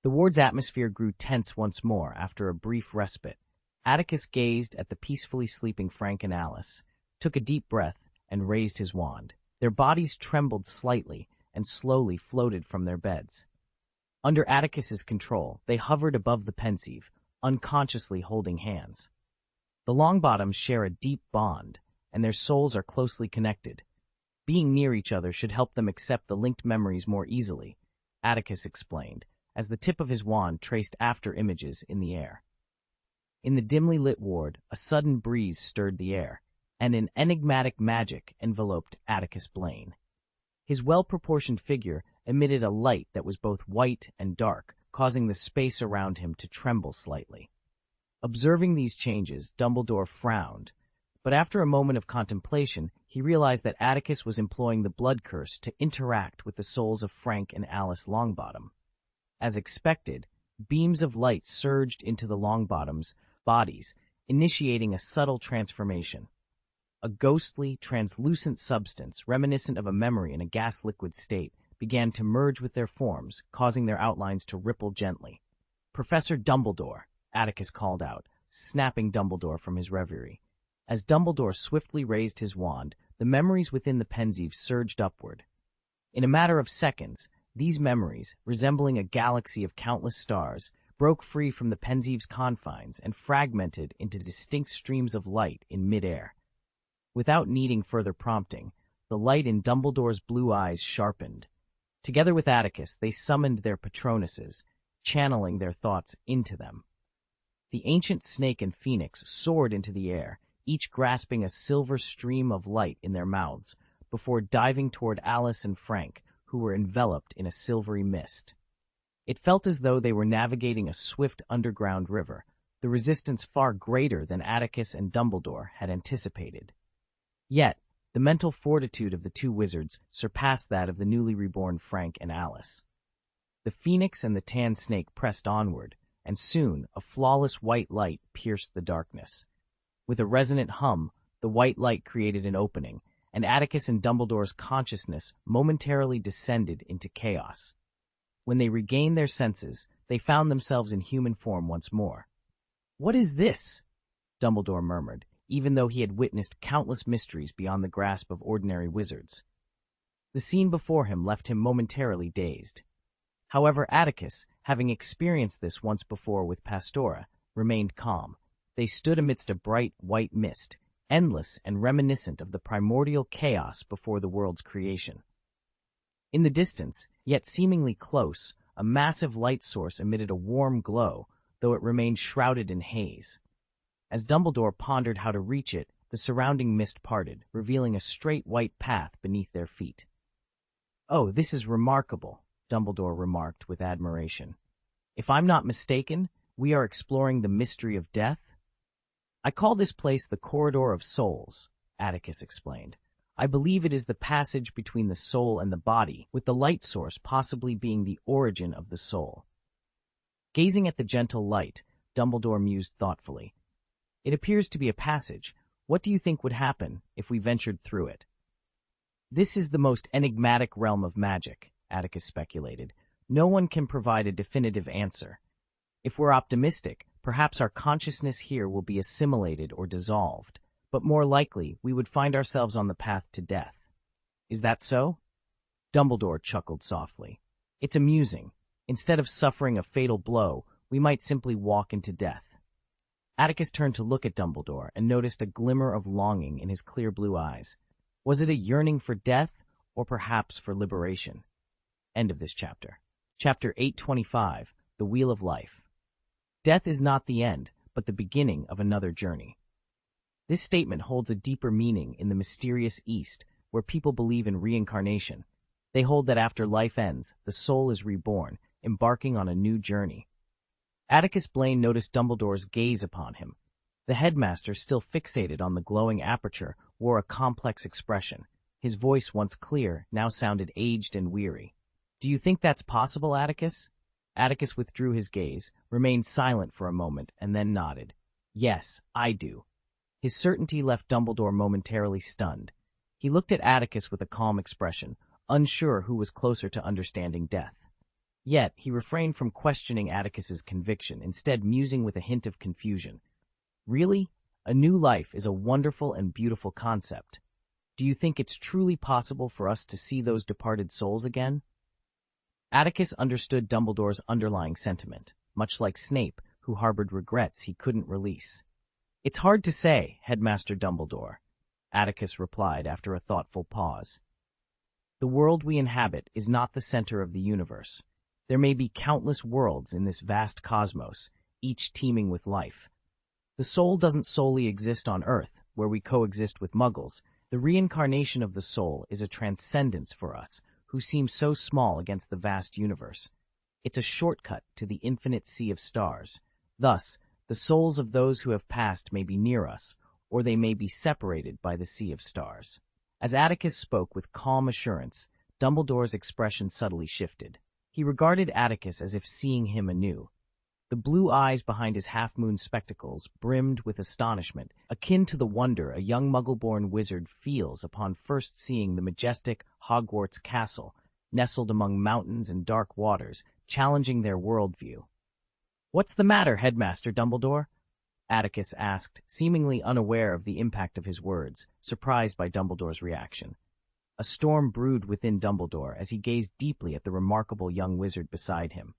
S1: The ward's atmosphere grew tense once more after a brief respite. Atticus gazed at the peacefully sleeping Frank and Alice, took a deep breath, and raised his wand. Their bodies trembled slightly and slowly floated from their beds. Under Atticus's control, they hovered above the pensieve, unconsciously holding hands. The Longbottoms share a deep bond, and their souls are closely connected. Being near each other should help them accept the linked memories more easily, Atticus explained, as the tip of his wand traced after images in the air. In the dimly lit ward, a sudden breeze stirred the air, and an enigmatic magic enveloped Atticus Blaine. His well-proportioned figure emitted a light that was both white and dark, causing the space around him to tremble slightly. Observing these changes, Dumbledore frowned, but after a moment of contemplation, he realized that Atticus was employing the blood curse to interact with the souls of Frank and Alice Longbottom. As expected, beams of light surged into the Longbottoms' bodies, initiating a subtle transformation. A ghostly, translucent substance, reminiscent of a memory in a gas-liquid state, began to merge with their forms, causing their outlines to ripple gently. "Professor Dumbledore," Atticus called out, snapping Dumbledore from his reverie. As Dumbledore swiftly raised his wand, the memories within the Pensieve surged upward. In a matter of seconds, these memories, resembling a galaxy of countless stars, broke free from the Pensieve's confines and fragmented into distinct streams of light in midair. Without needing further prompting, the light in Dumbledore's blue eyes sharpened. Together with Atticus, they summoned their patronuses, channeling their thoughts into them. The ancient snake and phoenix soared into the air, each grasping a silver stream of light in their mouths, before diving toward Alice and Frank, who were enveloped in a silvery mist. It felt as though they were navigating a swift underground river, the resistance far greater than Atticus and Dumbledore had anticipated. Yet, the mental fortitude of the two wizards surpassed that of the newly reborn Frank and Alice. The phoenix and the tan snake pressed onward, and soon a flawless white light pierced the darkness. With a resonant hum, the white light created an opening, and Atticus and Dumbledore's consciousness momentarily descended into chaos. When they regained their senses, they found themselves in human form once more. "What is this?" Dumbledore murmured, even though he had witnessed countless mysteries beyond the grasp of ordinary wizards. The scene before him left him momentarily dazed. However, Atticus, having experienced this once before with Pastora, remained calm. They stood amidst a bright white mist, endless and reminiscent of the primordial chaos before the world's creation. In the distance, yet seemingly close, a massive light source emitted a warm glow, though it remained shrouded in haze. As Dumbledore pondered how to reach it, the surrounding mist parted, revealing a straight white path beneath their feet. "Oh, this is remarkable," Dumbledore remarked with admiration. "If I'm not mistaken, we are exploring the mystery of death?" "I call this place the Corridor of Souls," Atticus explained. "I believe it is the passage between the soul and the body, with the light source possibly being the origin of the soul." Gazing at the gentle light, Dumbledore mused thoughtfully. "It appears to be a passage. What do you think would happen if we ventured through it?" "This is the most enigmatic realm of magic," Atticus speculated. "No one can provide a definitive answer. If we're optimistic, perhaps our consciousness here will be assimilated or dissolved, but more likely we would find ourselves on the path to death. Is that so?" Dumbledore chuckled softly. "It's amusing. Instead of suffering a fatal blow, we might simply walk into death." Atticus turned to look at Dumbledore and noticed a glimmer of longing in his clear blue eyes. Was it a yearning for death, or perhaps for liberation? End of this chapter. Chapter 825, The Wheel of Life. Death is not the end, but the beginning of another journey. This statement holds a deeper meaning in the mysterious East, where people believe in reincarnation. They hold that after life ends, the soul is reborn, embarking on a new journey. Atticus Blaine noticed Dumbledore's gaze upon him. The headmaster, still fixated on the glowing aperture, wore a complex expression. His voice, once clear, now sounded aged and weary. "Do you think that's possible, Atticus?" Atticus withdrew his gaze, remained silent for a moment, and then nodded. "Yes, I do." His certainty left Dumbledore momentarily stunned. He looked at Atticus with a calm expression, unsure who was closer to understanding death. Yet, he refrained from questioning Atticus's conviction, instead musing with a hint of confusion. "Really? A new life is a wonderful and beautiful concept. Do you think it's truly possible for us to see those departed souls again?" Atticus understood Dumbledore's underlying sentiment, much like Snape, who harbored regrets he couldn't release. "It's hard to say, Headmaster Dumbledore," Atticus replied after a thoughtful pause. "The world we inhabit is not the center of the universe. There may be countless worlds in this vast cosmos, each teeming with life. The soul doesn't solely exist on Earth, where we coexist with Muggles. The reincarnation of the soul is a transcendence for us, who seem so small against the vast universe. It's a shortcut to the infinite sea of stars. Thus, the souls of those who have passed may be near us, or they may be separated by the sea of stars." As Atticus spoke with calm assurance, Dumbledore's expression subtly shifted. He regarded Atticus as if seeing him anew. The blue eyes behind his half-moon spectacles brimmed with astonishment, akin to the wonder a young Muggle-born wizard feels upon first seeing the majestic Hogwarts castle, nestled among mountains and dark waters, challenging their worldview. "What's the matter, Headmaster Dumbledore?" Atticus asked, seemingly unaware of the impact of his words, surprised by Dumbledore's reaction. A storm brewed within Dumbledore as he gazed deeply at the remarkable young wizard beside him.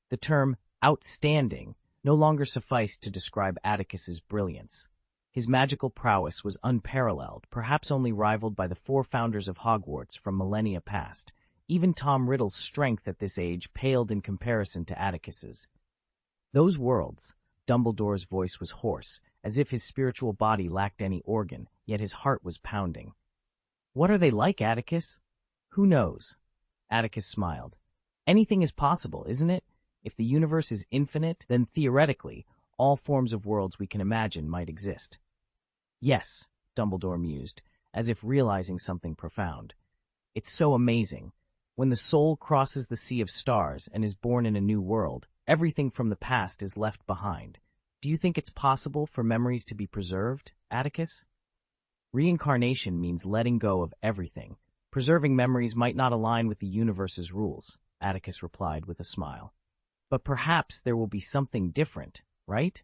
S1: The term outstanding no longer sufficed to describe Atticus's brilliance. His magical prowess was unparalleled, perhaps only rivaled by the four founders of Hogwarts from millennia past. Even Tom Riddle's strength at this age paled in comparison to Atticus's. Those worlds, Dumbledore's voice was hoarse, as if his spiritual body lacked any organ, yet his heart was pounding. What are they like, Atticus? Who knows? Atticus smiled. Anything is possible, isn't it? If the universe is infinite, then theoretically, all forms of worlds we can imagine might exist. Yes, Dumbledore mused, as if realizing something profound. It's so amazing. When the soul crosses the sea of stars and is born in a new world, everything from the past is left behind. Do you think it's possible for memories to be preserved, Atticus? Reincarnation means letting go of everything. Preserving memories might not align with the universe's rules, Atticus replied with a smile. But perhaps there will be something different, right?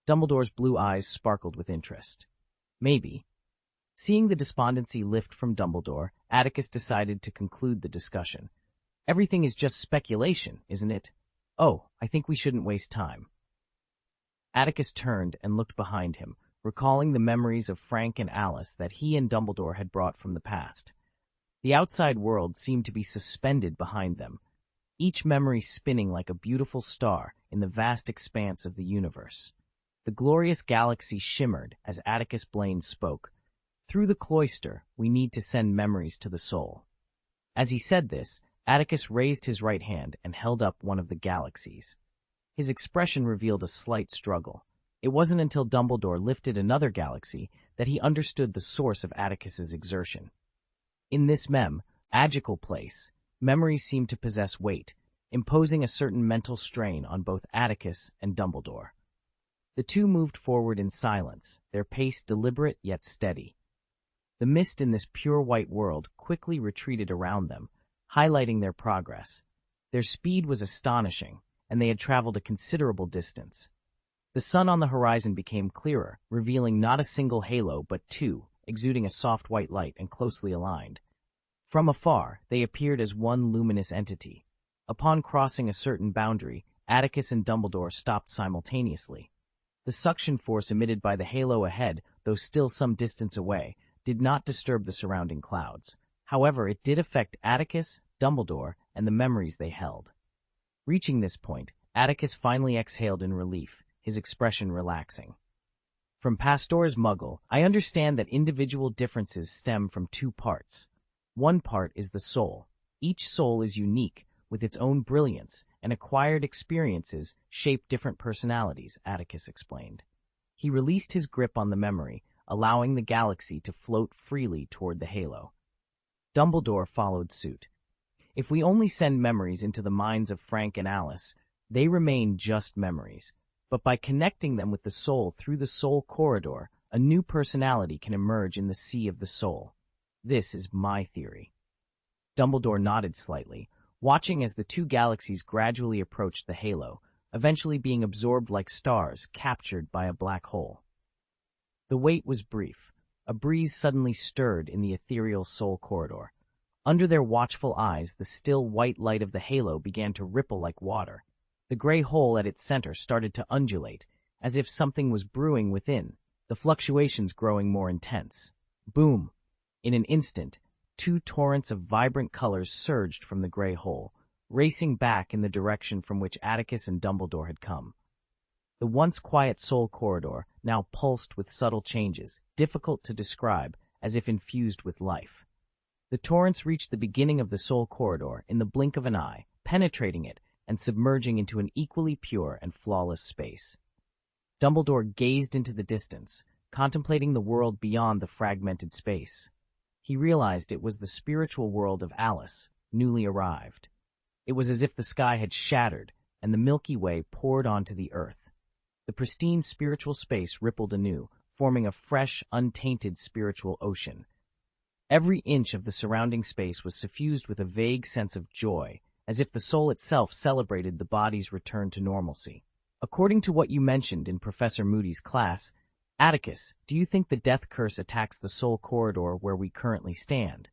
S1: Dumbledore's blue eyes sparkled with interest. Maybe. Seeing the despondency lift from Dumbledore, Atticus decided to conclude the discussion. Everything is just speculation, isn't it? Oh, I think we shouldn't waste time. Atticus turned and looked behind him, recalling the memories of Frank and Alice that he and Dumbledore had brought from the past. The outside world seemed to be suspended behind them, each memory spinning like a beautiful star in the vast expanse of the universe. The glorious galaxy shimmered as Atticus Blaine spoke. Through the cloister, we need to send memories to the soul. As he said this, Atticus raised his right hand and held up one of the galaxies. His expression revealed a slight struggle. It wasn't until Dumbledore lifted another galaxy that he understood the source of Atticus's exertion. In this magical place, memories seemed to possess weight, imposing a certain mental strain on both Atticus and Dumbledore. The two moved forward in silence, their pace deliberate yet steady. The mist in this pure white world quickly retreated around them, highlighting their progress. Their speed was astonishing, and they had traveled a considerable distance. The sun on the horizon became clearer, revealing not a single halo but two, exuding a soft white light and closely aligned. From afar, they appeared as one luminous entity. Upon crossing a certain boundary, Atticus and Dumbledore stopped simultaneously. The suction force emitted by the halo ahead, though still some distance away, did not disturb the surrounding clouds. However, it did affect Atticus, Dumbledore, and the memories they held. Reaching this point, Atticus finally exhaled in relief, his expression relaxing. From Pastor's Muggle, I understand that individual differences stem from two parts. One part is the soul. Each soul is unique, with its own brilliance, and acquired experiences shape different personalities, Atticus explained. He released his grip on the memory, allowing the galaxy to float freely toward the halo. Dumbledore followed suit. If we only send memories into the minds of Frank and Alice, they remain just memories. But by connecting them with the soul through the soul corridor, a new personality can emerge in the sea of the soul. This is my theory. Dumbledore nodded slightly, watching as the two galaxies gradually approached the halo, eventually being absorbed like stars captured by a black hole. The wait was brief. A breeze suddenly stirred in the ethereal soul corridor. Under their watchful eyes, the still white light of the halo began to ripple like water. The gray hole at its center started to undulate, as if something was brewing within, the fluctuations growing more intense. Boom! In an instant, two torrents of vibrant colors surged from the gray hole, racing back in the direction from which Atticus and Dumbledore had come. The once quiet soul corridor now pulsed with subtle changes, difficult to describe, as if infused with life. The torrents reached the beginning of the soul corridor in the blink of an eye, penetrating it and submerging into an equally pure and flawless space. Dumbledore gazed into the distance, contemplating the world beyond the fragmented space. He realized it was the spiritual world of Alice, newly arrived. It was as if the sky had shattered and the Milky Way poured onto the earth. The pristine spiritual space rippled anew, forming a fresh, untainted spiritual ocean. Every inch of the surrounding space was suffused with a vague sense of joy, as if the soul itself celebrated the body's return to normalcy. According to what you mentioned in Professor Moody's class, Atticus, do you think the death curse attacks the soul corridor where we currently stand?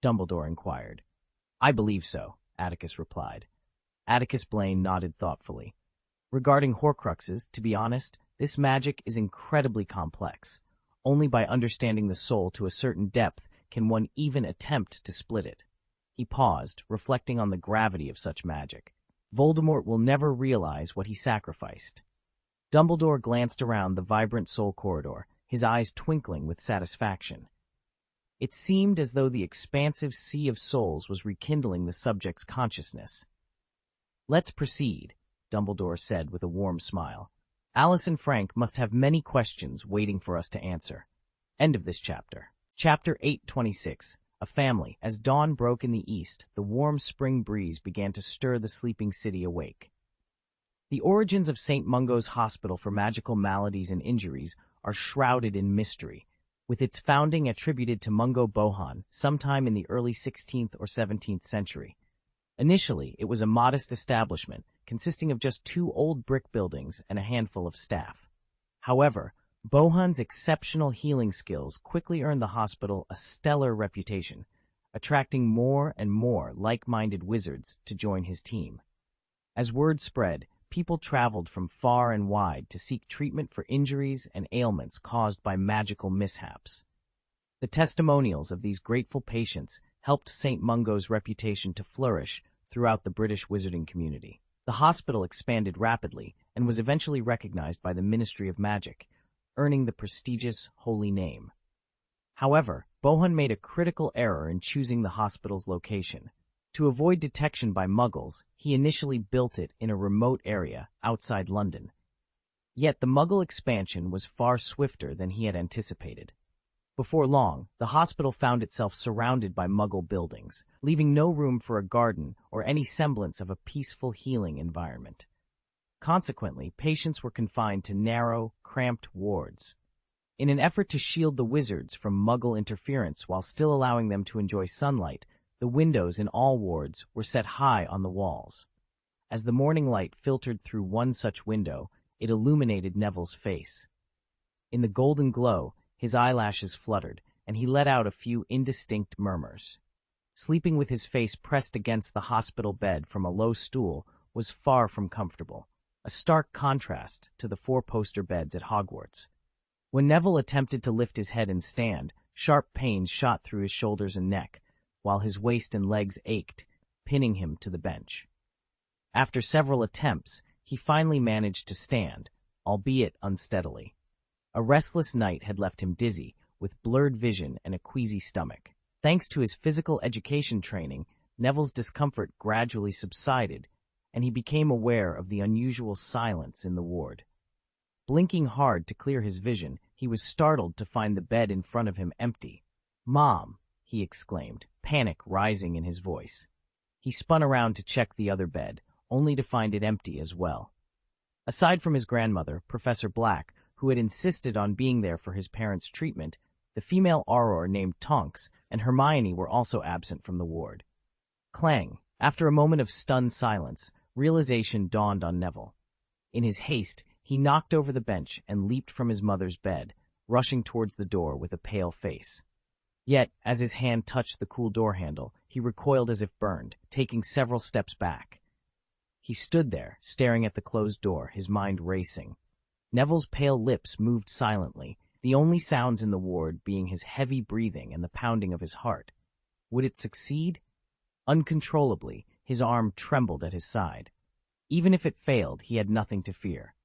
S1: Dumbledore inquired. I believe so, Atticus replied. Atticus Blaine nodded thoughtfully. Regarding Horcruxes, to be honest, this magic is incredibly complex. Only by understanding the soul to a certain depth can one even attempt to split it. He paused, reflecting on the gravity of such magic. Voldemort will never realize what he sacrificed. Dumbledore glanced around the vibrant soul corridor, his eyes twinkling with satisfaction. It seemed as though the expansive sea of souls was rekindling the subject's consciousness. Let's proceed, Dumbledore said with a warm smile. Alice and Frank must have many questions waiting for us to answer. End of this chapter. Chapter 826. A family. As dawn broke in the east, the warm spring breeze began to stir the sleeping city awake. The origins of St. Mungo's Hospital for Magical Maladies and Injuries are shrouded in mystery, with its founding attributed to Mungo Bohan sometime in the early 16th or 17th century. Initially, it was a modest establishment consisting of just 2 old brick buildings and a handful of staff. However, Bohan's exceptional healing skills quickly earned the hospital a stellar reputation, attracting more and more like-minded wizards to join his team. As word spread, people traveled from far and wide to seek treatment for injuries and ailments caused by magical mishaps. The testimonials of these grateful patients helped St. Mungo's reputation to flourish throughout the British wizarding community. The hospital expanded rapidly and was eventually recognized by the Ministry of Magic, earning the prestigious holy name. However, Bohan made a critical error in choosing the hospital's location. To avoid detection by Muggles, he initially built it in a remote area outside London. Yet the Muggle expansion was far swifter than he had anticipated. Before long, the hospital found itself surrounded by Muggle buildings, leaving no room for a garden or any semblance of a peaceful healing environment. Consequently, patients were confined to narrow, cramped wards. In an effort to shield the wizards from Muggle interference while still allowing them to enjoy sunlight, the windows in all wards were set high on the walls. As the morning light filtered through one such window, it illuminated Neville's face. In the golden glow, his eyelashes fluttered, and he let out a few indistinct murmurs. Sleeping with his face pressed against the hospital bed from a low stool was far from comfortable, a stark contrast to the 4-poster beds at Hogwarts. When Neville attempted to lift his head and stand, sharp pains shot through his shoulders and neck, while his waist and legs ached, pinning him to the bench. After several attempts, he finally managed to stand, albeit unsteadily. A restless night had left him dizzy, with blurred vision and a queasy stomach. Thanks to his physical education training, Neville's discomfort gradually subsided, and he became aware of the unusual silence in the ward. Blinking hard to clear his vision, he was startled to find the bed in front of him empty. "Mom," he exclaimed, panic rising in his voice. He spun around to check the other bed, only to find it empty as well. Aside from his grandmother, Professor Black, who had insisted on being there for his parents' treatment, the female Auror named Tonks and Hermione were also absent from the ward. Clang! After a moment of stunned silence, realization dawned on Neville. In his haste, he knocked over the bench and leaped from his mother's bed, rushing towards the door with a pale face. Yet, as his hand touched the cool door handle, he recoiled as if burned, taking several steps back. He stood there, staring at the closed door, his mind racing. Neville's pale lips moved silently, the only sounds in the ward being his heavy breathing and the pounding of his heart. Would it succeed? Uncontrollably, his arm trembled at his side. Even if it failed, he had nothing to fear.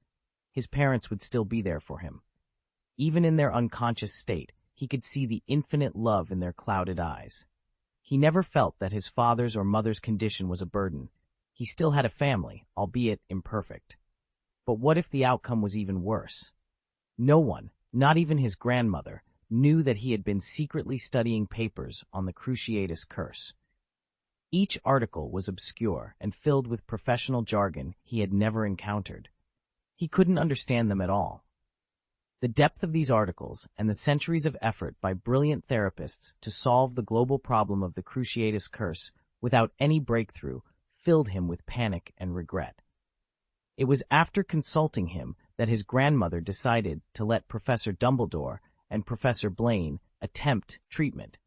S1: His parents would still be there for him. Even in their unconscious state, he could see the infinite love in their clouded eyes. He never felt that his father's or mother's condition was a burden. He still had a family, albeit imperfect. But what if the outcome was even worse? No one, not even his grandmother, knew that he had been secretly studying papers on the Cruciatus Curse. Each article was obscure and filled with professional jargon he had never encountered. He couldn't understand them at all. The depth of these articles and the centuries of effort by brilliant therapists to solve the global problem of the Cruciatus Curse without any breakthrough filled him with panic and regret. It was after consulting him that his grandmother decided to let Professor Dumbledore and Professor Blaine attempt treatment.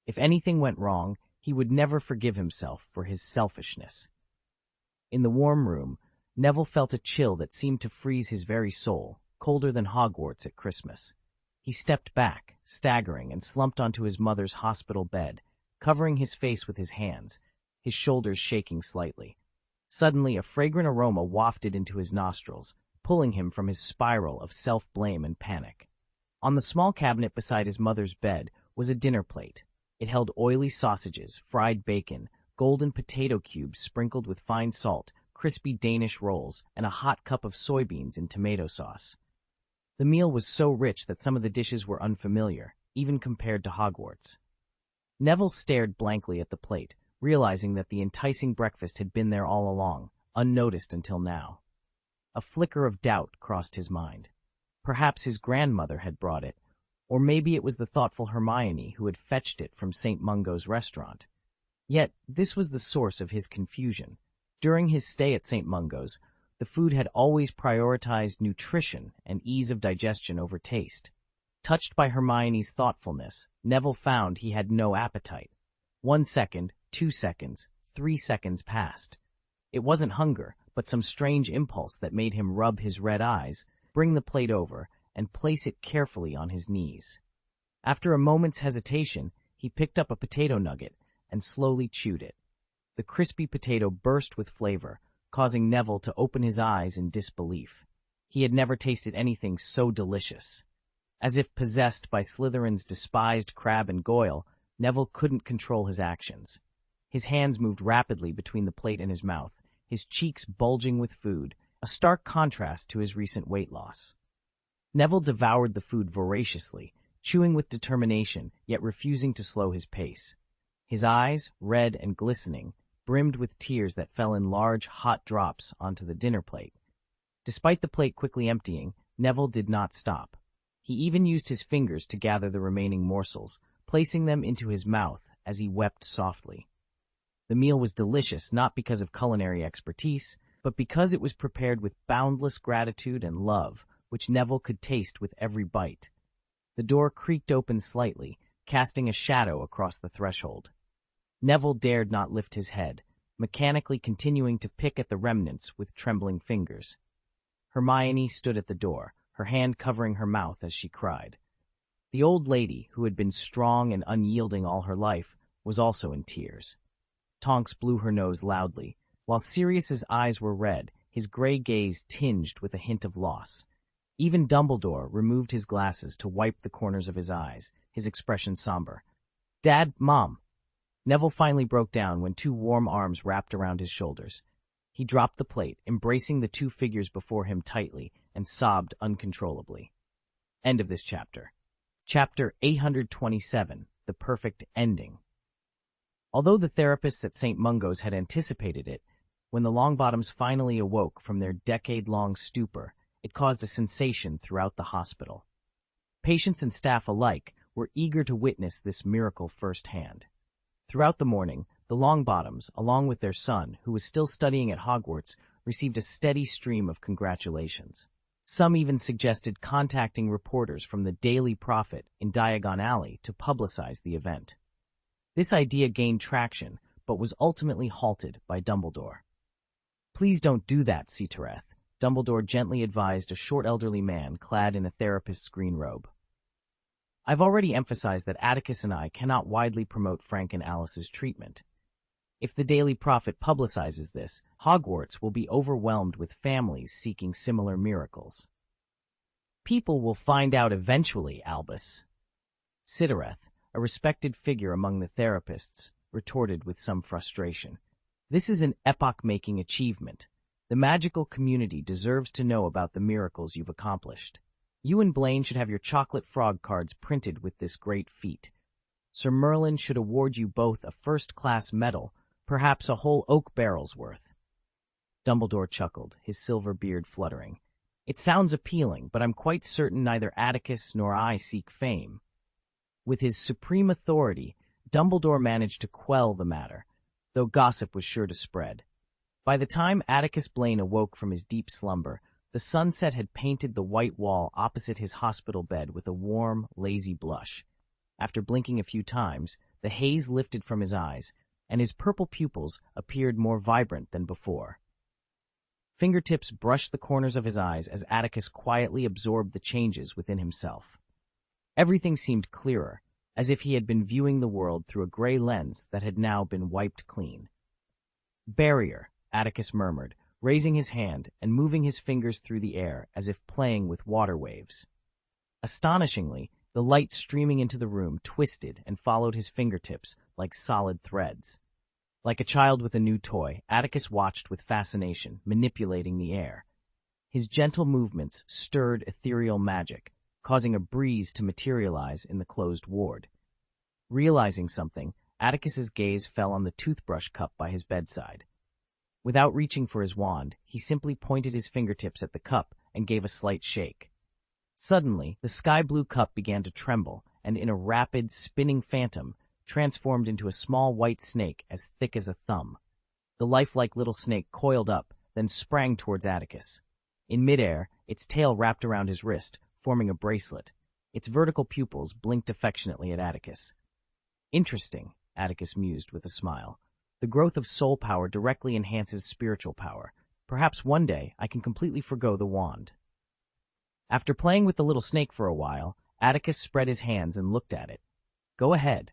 S1: If anything went wrong, he would never forgive himself for his selfishness. In the warm room, Neville felt a chill that seemed to freeze his very soul, colder than Hogwarts at Christmas. He stepped back, staggering, and slumped onto his mother's hospital bed, covering his face with his hands, his shoulders shaking slightly. Suddenly, a fragrant aroma wafted into his nostrils, pulling him from his spiral of self-blame and panic. On the small cabinet beside his mother's bed was a dinner plate. It held oily sausages, fried bacon, golden potato cubes sprinkled with fine salt, crispy Danish rolls, and a hot cup of soybeans in tomato sauce. The meal was so rich that some of the dishes were unfamiliar, even compared to Hogwarts. Neville stared blankly at the plate, realizing that the enticing breakfast had been there all along, unnoticed until now. A flicker of doubt crossed his mind. Perhaps his grandmother had brought it, or maybe it was the thoughtful Hermione who had fetched it from St. Mungo's restaurant. Yet, this was the source of his confusion. During his stay at St. Mungo's, the food had always prioritized nutrition and ease of digestion over taste. Touched by Hermione's thoughtfulness, Neville found he had no appetite. 1 second, 2 seconds, 3 seconds passed. It wasn't hunger, but some strange impulse that made him rub his red eyes, bring the plate over, and place it carefully on his knees. After a moment's hesitation, he picked up a potato nugget and slowly chewed it. The crispy potato burst with flavor, causing Neville to open his eyes in disbelief. He had never tasted anything so delicious. As if possessed by Slytherin's despised Crabbe and Goyle, Neville couldn't control his actions. His hands moved rapidly between the plate and his mouth, his cheeks bulging with food, a stark contrast to his recent weight loss. Neville devoured the food voraciously, chewing with determination, yet refusing to slow his pace. His eyes, red and glistening, brimmed with tears that fell in large, hot drops onto the dinner plate. Despite the plate quickly emptying, Neville did not stop. He even used his fingers to gather the remaining morsels, placing them into his mouth as he wept softly. The meal was delicious not because of culinary expertise, but because it was prepared with boundless gratitude and love, which Neville could taste with every bite. The door creaked open slightly, casting a shadow across the threshold. Neville dared not lift his head, mechanically continuing to pick at the remnants with trembling fingers. Hermione stood at the door, her hand covering her mouth as she cried. The old lady, who had been strong and unyielding all her life, was also in tears. Tonks blew her nose loudly. While Sirius's eyes were red, his gray gaze tinged with a hint of loss. Even Dumbledore removed his glasses to wipe the corners of his eyes, his expression somber. "Dad, Mom." Neville finally broke down when 2 warm arms wrapped around his shoulders. He dropped the plate, embracing the 2 figures before him tightly, and sobbed uncontrollably. End of this chapter. Chapter 827, The Perfect Ending. Although the therapists at St. Mungo's had anticipated it, when the Longbottoms finally awoke from their decade-long stupor, it caused a sensation throughout the hospital. Patients and staff alike were eager to witness this miracle firsthand. Throughout the morning, the Longbottoms, along with their son, who was still studying at Hogwarts, received a steady stream of congratulations. Some even suggested contacting reporters from the Daily Prophet in Diagon Alley to publicize the event. This idea gained traction, but was ultimately halted by Dumbledore. "Please don't do that, Cetereth," Dumbledore gently advised a short elderly man clad in a therapist's green robe. "I've already emphasized that Atticus and I cannot widely promote Frank and Alice's treatment. If the Daily Prophet publicizes this, Hogwarts will be overwhelmed with families seeking similar miracles." "People will find out eventually, Albus." Cetereth, a respected figure among the therapists, retorted with some frustration. "This is an epoch-making achievement. The magical community deserves to know about the miracles you've accomplished. You and Blaine should have your chocolate frog cards printed with this great feat. Sir Merlin should award you both a first-class medal, perhaps a whole oak barrel's worth." Dumbledore chuckled, his silver beard fluttering. "It sounds appealing, but I'm quite certain neither Atticus nor I seek fame." With his supreme authority, Dumbledore managed to quell the matter, though gossip was sure to spread. By the time Atticus Blaine awoke from his deep slumber, the sunset had painted the white wall opposite his hospital bed with a warm, lazy blush. After blinking a few times, the haze lifted from his eyes, and his purple pupils appeared more vibrant than before. Fingertips brushed the corners of his eyes as Atticus quietly absorbed the changes within himself. Everything seemed clearer, as if he had been viewing the world through a gray lens that had now been wiped clean. "Barrier," Atticus murmured, raising his hand and moving his fingers through the air as if playing with water waves. Astonishingly, the light streaming into the room twisted and followed his fingertips like solid threads. Like a child with a new toy, Atticus watched with fascination, manipulating the air. His gentle movements stirred ethereal magic, causing a breeze to materialize in the closed ward. Realizing something, Atticus's gaze fell on the toothbrush cup by his bedside. Without reaching for his wand, he simply pointed his fingertips at the cup and gave a slight shake. Suddenly, the sky-blue cup began to tremble, and in a rapid, spinning phantom, transformed into a small white snake as thick as a thumb. The lifelike little snake coiled up, then sprang towards Atticus. In midair, its tail wrapped around his wrist, forming a bracelet. Its vertical pupils blinked affectionately at Atticus. "Interesting," Atticus mused with a smile. "The growth of soul power directly enhances spiritual power. Perhaps one day I can completely forgo the wand." After playing with the little snake for a while, Atticus spread his hands and looked at it. "Go ahead."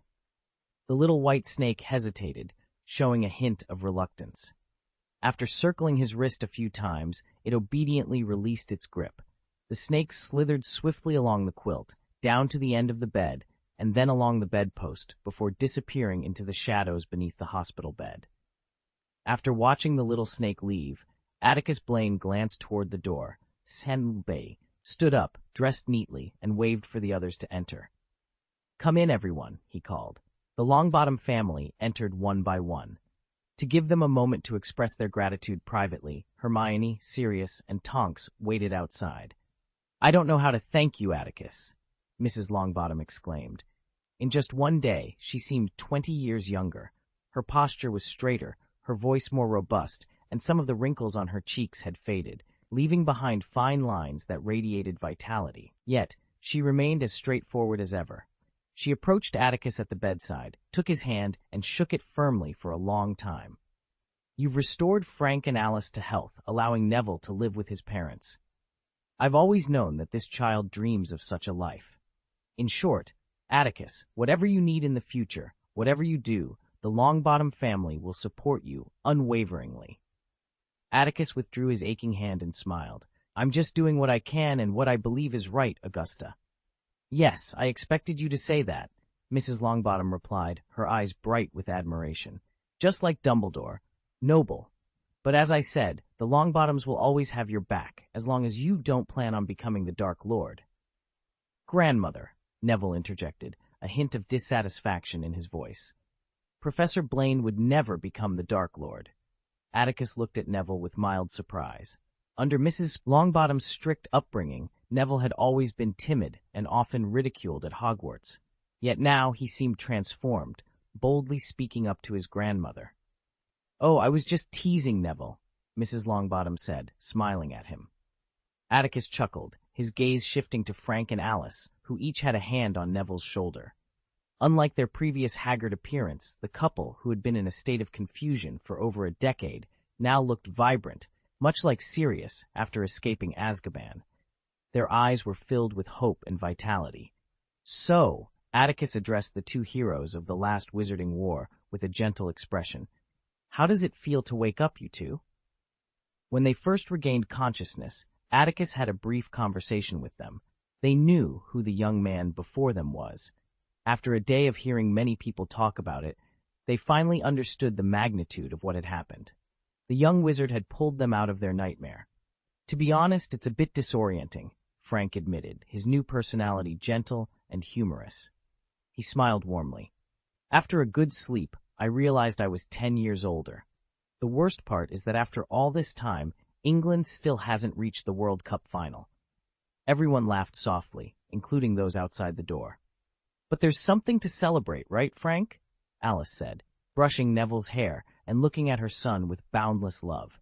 S1: The little white snake hesitated, showing a hint of reluctance. After circling his wrist a few times, it obediently released its grip. The snake slithered swiftly along the quilt, down to the end of the bed, and then along the bedpost, before disappearing into the shadows beneath the hospital bed. After watching the little snake leave, Atticus Blaine glanced toward the door. Senbei stood up, dressed neatly, and waved for the others to enter. "Come in, everyone," he called. The Longbottom family entered one by one. To give them a moment to express their gratitude privately, Hermione, Sirius, and Tonks waited outside. "I don't know how to thank you, Atticus," Mrs. Longbottom exclaimed. In just one day, she seemed 20 years younger. Her posture was straighter, her voice more robust, and some of the wrinkles on her cheeks had faded, leaving behind fine lines that radiated vitality. Yet, she remained as straightforward as ever. She approached Atticus at the bedside, took his hand, and shook it firmly for a long time. "You've restored Frank and Alice to health, allowing Neville to live with his parents. I've always known that this child dreams of such a life. In short, Atticus, whatever you need in the future, whatever you do, the Longbottom family will support you unwaveringly." Atticus withdrew his aching hand and smiled. "I'm just doing what I can and what I believe is right, Augusta." "Yes, I expected you to say that," Mrs. Longbottom replied, her eyes bright with admiration. "Just like Dumbledore. Noble. But as I said, the Longbottoms will always have your back, as long as you don't plan on becoming the Dark Lord." "Grandmother," Neville interjected, a hint of dissatisfaction in his voice. "Professor Blaine would never become the Dark Lord." Atticus looked at Neville with mild surprise. Under Mrs. Longbottom's strict upbringing, Neville had always been timid and often ridiculed at Hogwarts. Yet now he seemed transformed, boldly speaking up to his grandmother. "Oh, I was just teasing Neville," Mrs. Longbottom said, smiling at him. Atticus chuckled, his gaze shifting to Frank and Alice, who each had a hand on Neville's shoulder. Unlike their previous haggard appearance, the couple, who had been in a state of confusion for over a decade, now looked vibrant, much like Sirius after escaping Azkaban. Their eyes were filled with hope and vitality. "So," Atticus addressed the two heroes of the last Wizarding War with a gentle expression, "how does it feel to wake up, you two?" When they first regained consciousness, Atticus had a brief conversation with them. They knew who the young man before them was. After a day of hearing many people talk about it, they finally understood the magnitude of what had happened. The young wizard had pulled them out of their nightmare. "To be honest, it's a bit disorienting," Frank admitted, his new personality gentle and humorous. He smiled warmly. "After a good sleep, I realized I was 10 years older. The worst part is that after all this time, England still hasn't reached the World Cup final." Everyone laughed softly, including those outside the door. "But there's something to celebrate, right, Frank?" Alice said, brushing Neville's hair and looking at her son with boundless love.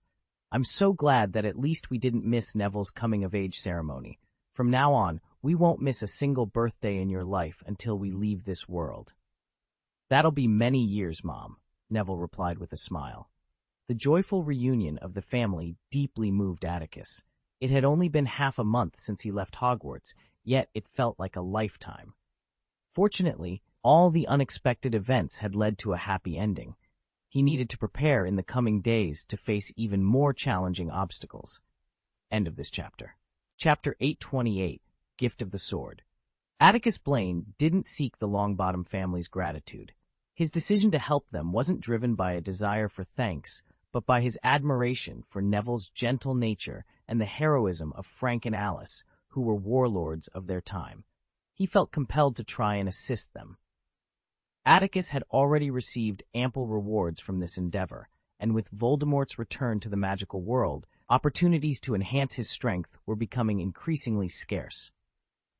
S1: I'm so glad that at least we didn't miss Neville's coming-of-age ceremony. From now on, we won't miss a single birthday in your life until we leave this world. That'll be many years, Mom, Neville replied with a smile. The joyful reunion of the family deeply moved Atticus. It had only been half a month since he left Hogwarts, yet it felt like a lifetime. Fortunately, all the unexpected events had led to a happy ending. He needed to prepare in the coming days to face even more challenging obstacles. End of this chapter. Chapter 828, Gift of the Sword. Atticus Blaine didn't seek the Longbottom family's gratitude. His decision to help them wasn't driven by a desire for thanks, but by his admiration for Neville's gentle nature and the heroism of Frank and Alice, who were warlords of their time. He felt compelled to try and assist them. Atticus had already received ample rewards from this endeavor, and with Voldemort's return to the magical world, opportunities to enhance his strength were becoming increasingly scarce.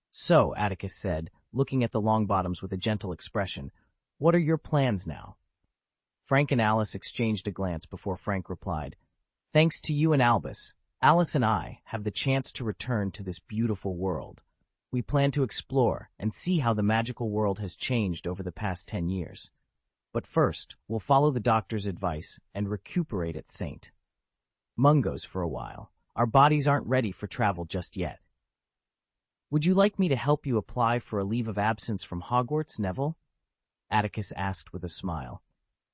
S1: So, Atticus said, looking at the Longbottoms with a gentle expression, "What are your plans now?" Frank and Alice exchanged a glance before Frank replied, "Thanks to you and Albus, Alice and I have the chance to return to this beautiful world. We plan to explore and see how the magical world has changed over the past 10 years. But first, we'll follow the doctor's advice and recuperate at St. Mungo's for a while. Our bodies aren't ready for travel just yet." "Would you like me to help you apply for a leave of absence from Hogwarts, Neville?" Atticus asked with a smile.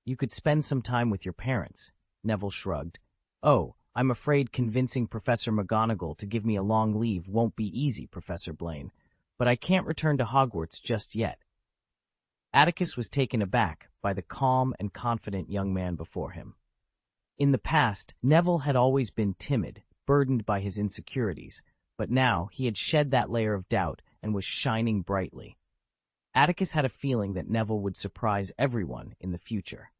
S1: "You could spend some time with your parents." Neville shrugged. "Oh, I'm afraid convincing Professor McGonagall to give me a long leave won't be easy, Professor Blaine, but I can't return to Hogwarts just yet." Atticus was taken aback by the calm and confident young man before him. In the past, Neville had always been timid, burdened by his insecurities, but now he had shed that layer of doubt and was shining brightly. Atticus had a feeling that Neville would surprise everyone in the future.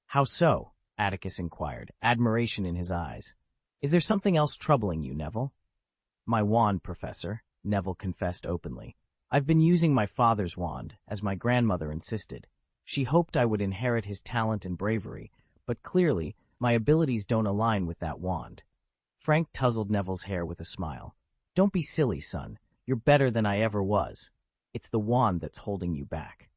S1: "How so?" Atticus inquired, admiration in his eyes. "Is there something else troubling you, Neville?" "My wand, Professor," Neville confessed openly. "I've been using my father's wand, as my grandmother insisted. She hoped I would inherit his talent and bravery, but clearly my abilities don't align with that wand." Frank tousled Neville's hair with a smile. "Don't be silly, son. You're better than I ever was. It's the wand that's holding you back."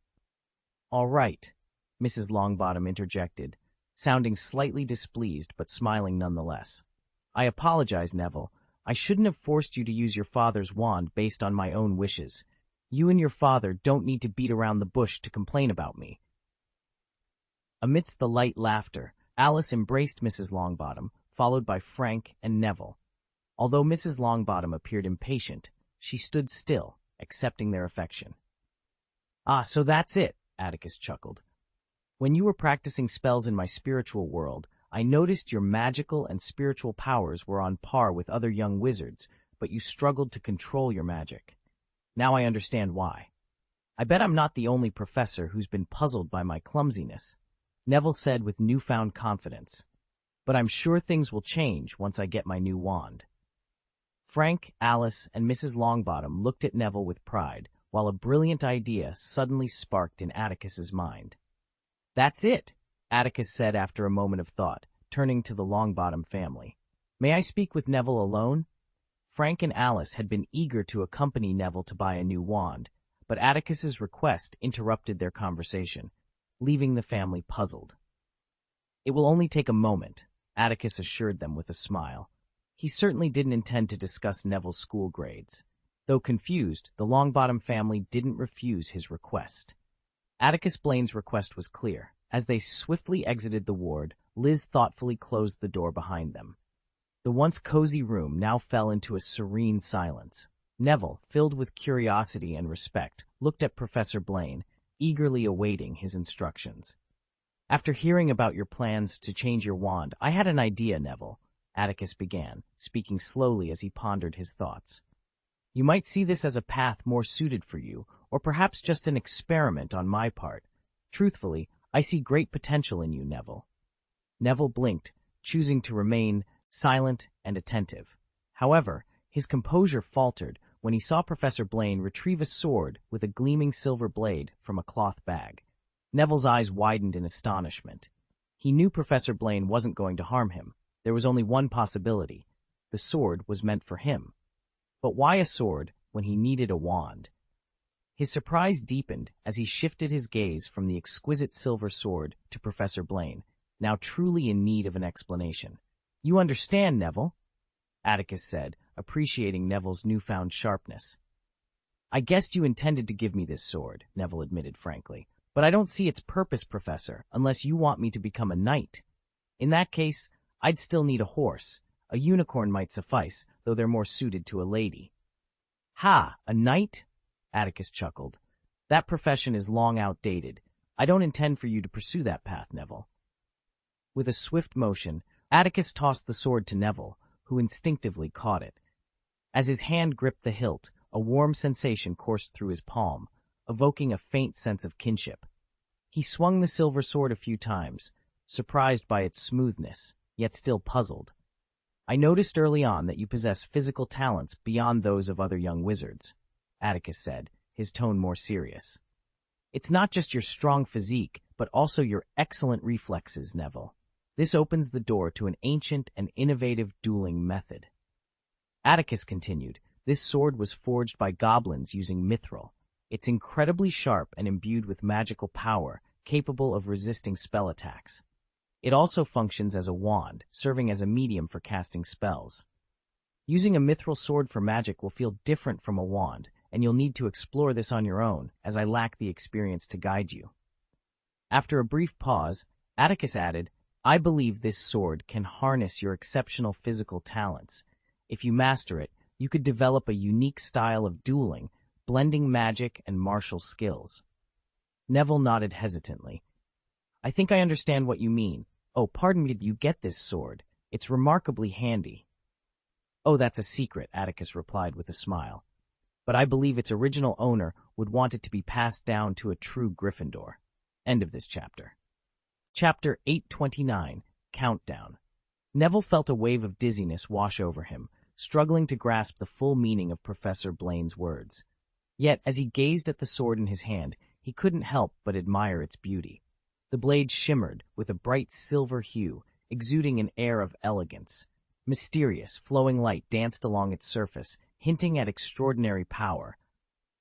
S1: "All right," Mrs. Longbottom interjected, sounding slightly displeased but smiling nonetheless. "I apologize, Neville. I shouldn't have forced you to use your father's wand based on my own wishes. You and your father don't need to beat around the bush to complain about me." Amidst the light laughter, Alice embraced Mrs. Longbottom, followed by Frank and Neville. Although Mrs. Longbottom appeared impatient, she stood still, accepting their affection. "Ah, so that's it," Atticus chuckled. "When you were practicing spells in my spiritual world, I noticed your magical and spiritual powers were on par with other young wizards, but you struggled to control your magic. Now I understand why. I bet I'm not the only professor who's been puzzled by my clumsiness," Neville said with newfound confidence. "But I'm sure things will change once I get my new wand." Frank, Alice, and Mrs. Longbottom looked at Neville with pride, while a brilliant idea suddenly sparked in Atticus's mind. "That's it," Atticus said after a moment of thought, turning to the Longbottom family. "May I speak with Neville alone?" Frank and Alice had been eager to accompany Neville to buy a new wand, but Atticus's request interrupted their conversation, leaving the family puzzled. "It will only take a moment," Atticus assured them with a smile. He certainly didn't intend to discuss Neville's school grades. Though confused, the Longbottom family didn't refuse his request. Atticus Blaine's request was clear. As they swiftly exited the ward, Liz thoughtfully closed the door behind them. The once cozy room now fell into a serene silence. Neville, filled with curiosity and respect, looked at Professor Blaine, eagerly awaiting his instructions. "After hearing about your plans to change your wand, I had an idea, Neville," Atticus began, speaking slowly as he pondered his thoughts. "You might see this as a path more suited for you, or perhaps just an experiment on my part. Truthfully, I see great potential in you, Neville." Neville blinked, choosing to remain silent and attentive. However, his composure faltered when he saw Professor Blaine retrieve a sword with a gleaming silver blade from a cloth bag. Neville's eyes widened in astonishment. He knew Professor Blaine wasn't going to harm him. There was only one possibility. The sword was meant for him. But why a sword when he needed a wand? His surprise deepened as he shifted his gaze from the exquisite silver sword to Professor Blaine, now truly in need of an explanation. "You understand, Neville?" Atticus said, appreciating Neville's newfound sharpness. "I guessed you intended to give me this sword," Neville admitted frankly. "But I don't see its purpose, Professor, unless you want me to become a knight. In that case, I'd still need a horse. A unicorn might suffice, though they're more suited to a lady." "Ha, a knight?" Atticus chuckled. "That profession is long outdated. I don't intend for you to pursue that path, Neville." With a swift motion, Atticus tossed the sword to Neville, who instinctively caught it. As his hand gripped the hilt, a warm sensation coursed through his palm, evoking a faint sense of kinship. He swung the silver sword a few times, surprised by its smoothness, yet still puzzled. "I noticed early on that you possess physical talents beyond those of other young wizards," Atticus said, his tone more serious. "It's not just your strong physique, but also your excellent reflexes, Neville. This opens the door to an ancient and innovative dueling method." Atticus continued, "This sword was forged by goblins using mithril. It's incredibly sharp and imbued with magical power, capable of resisting spell attacks. It also functions as a wand, serving as a medium for casting spells. Using a mithril sword for magic will feel different from a wand, and you'll need to explore this on your own, as I lack the experience to guide you." After a brief pause, Atticus added, "I believe this sword can harness your exceptional physical talents. If you master it, you could develop a unique style of dueling, blending magic and martial skills." Neville nodded hesitantly. "I think I understand what you mean. Oh, pardon me, did you get this sword? It's remarkably handy." "Oh, that's a secret," Atticus replied with a smile. "But I believe its original owner would want it to be passed down to a true Gryffindor." End of this chapter. Chapter 829, Countdown. Neville felt a wave of dizziness wash over him, struggling to grasp the full meaning of Professor Blaine's words. Yet, as he gazed at the sword in his hand, he couldn't help but admire its beauty. The blade shimmered with a bright silver hue, exuding an air of elegance. Mysterious, flowing light danced along its surface, hinting at extraordinary power.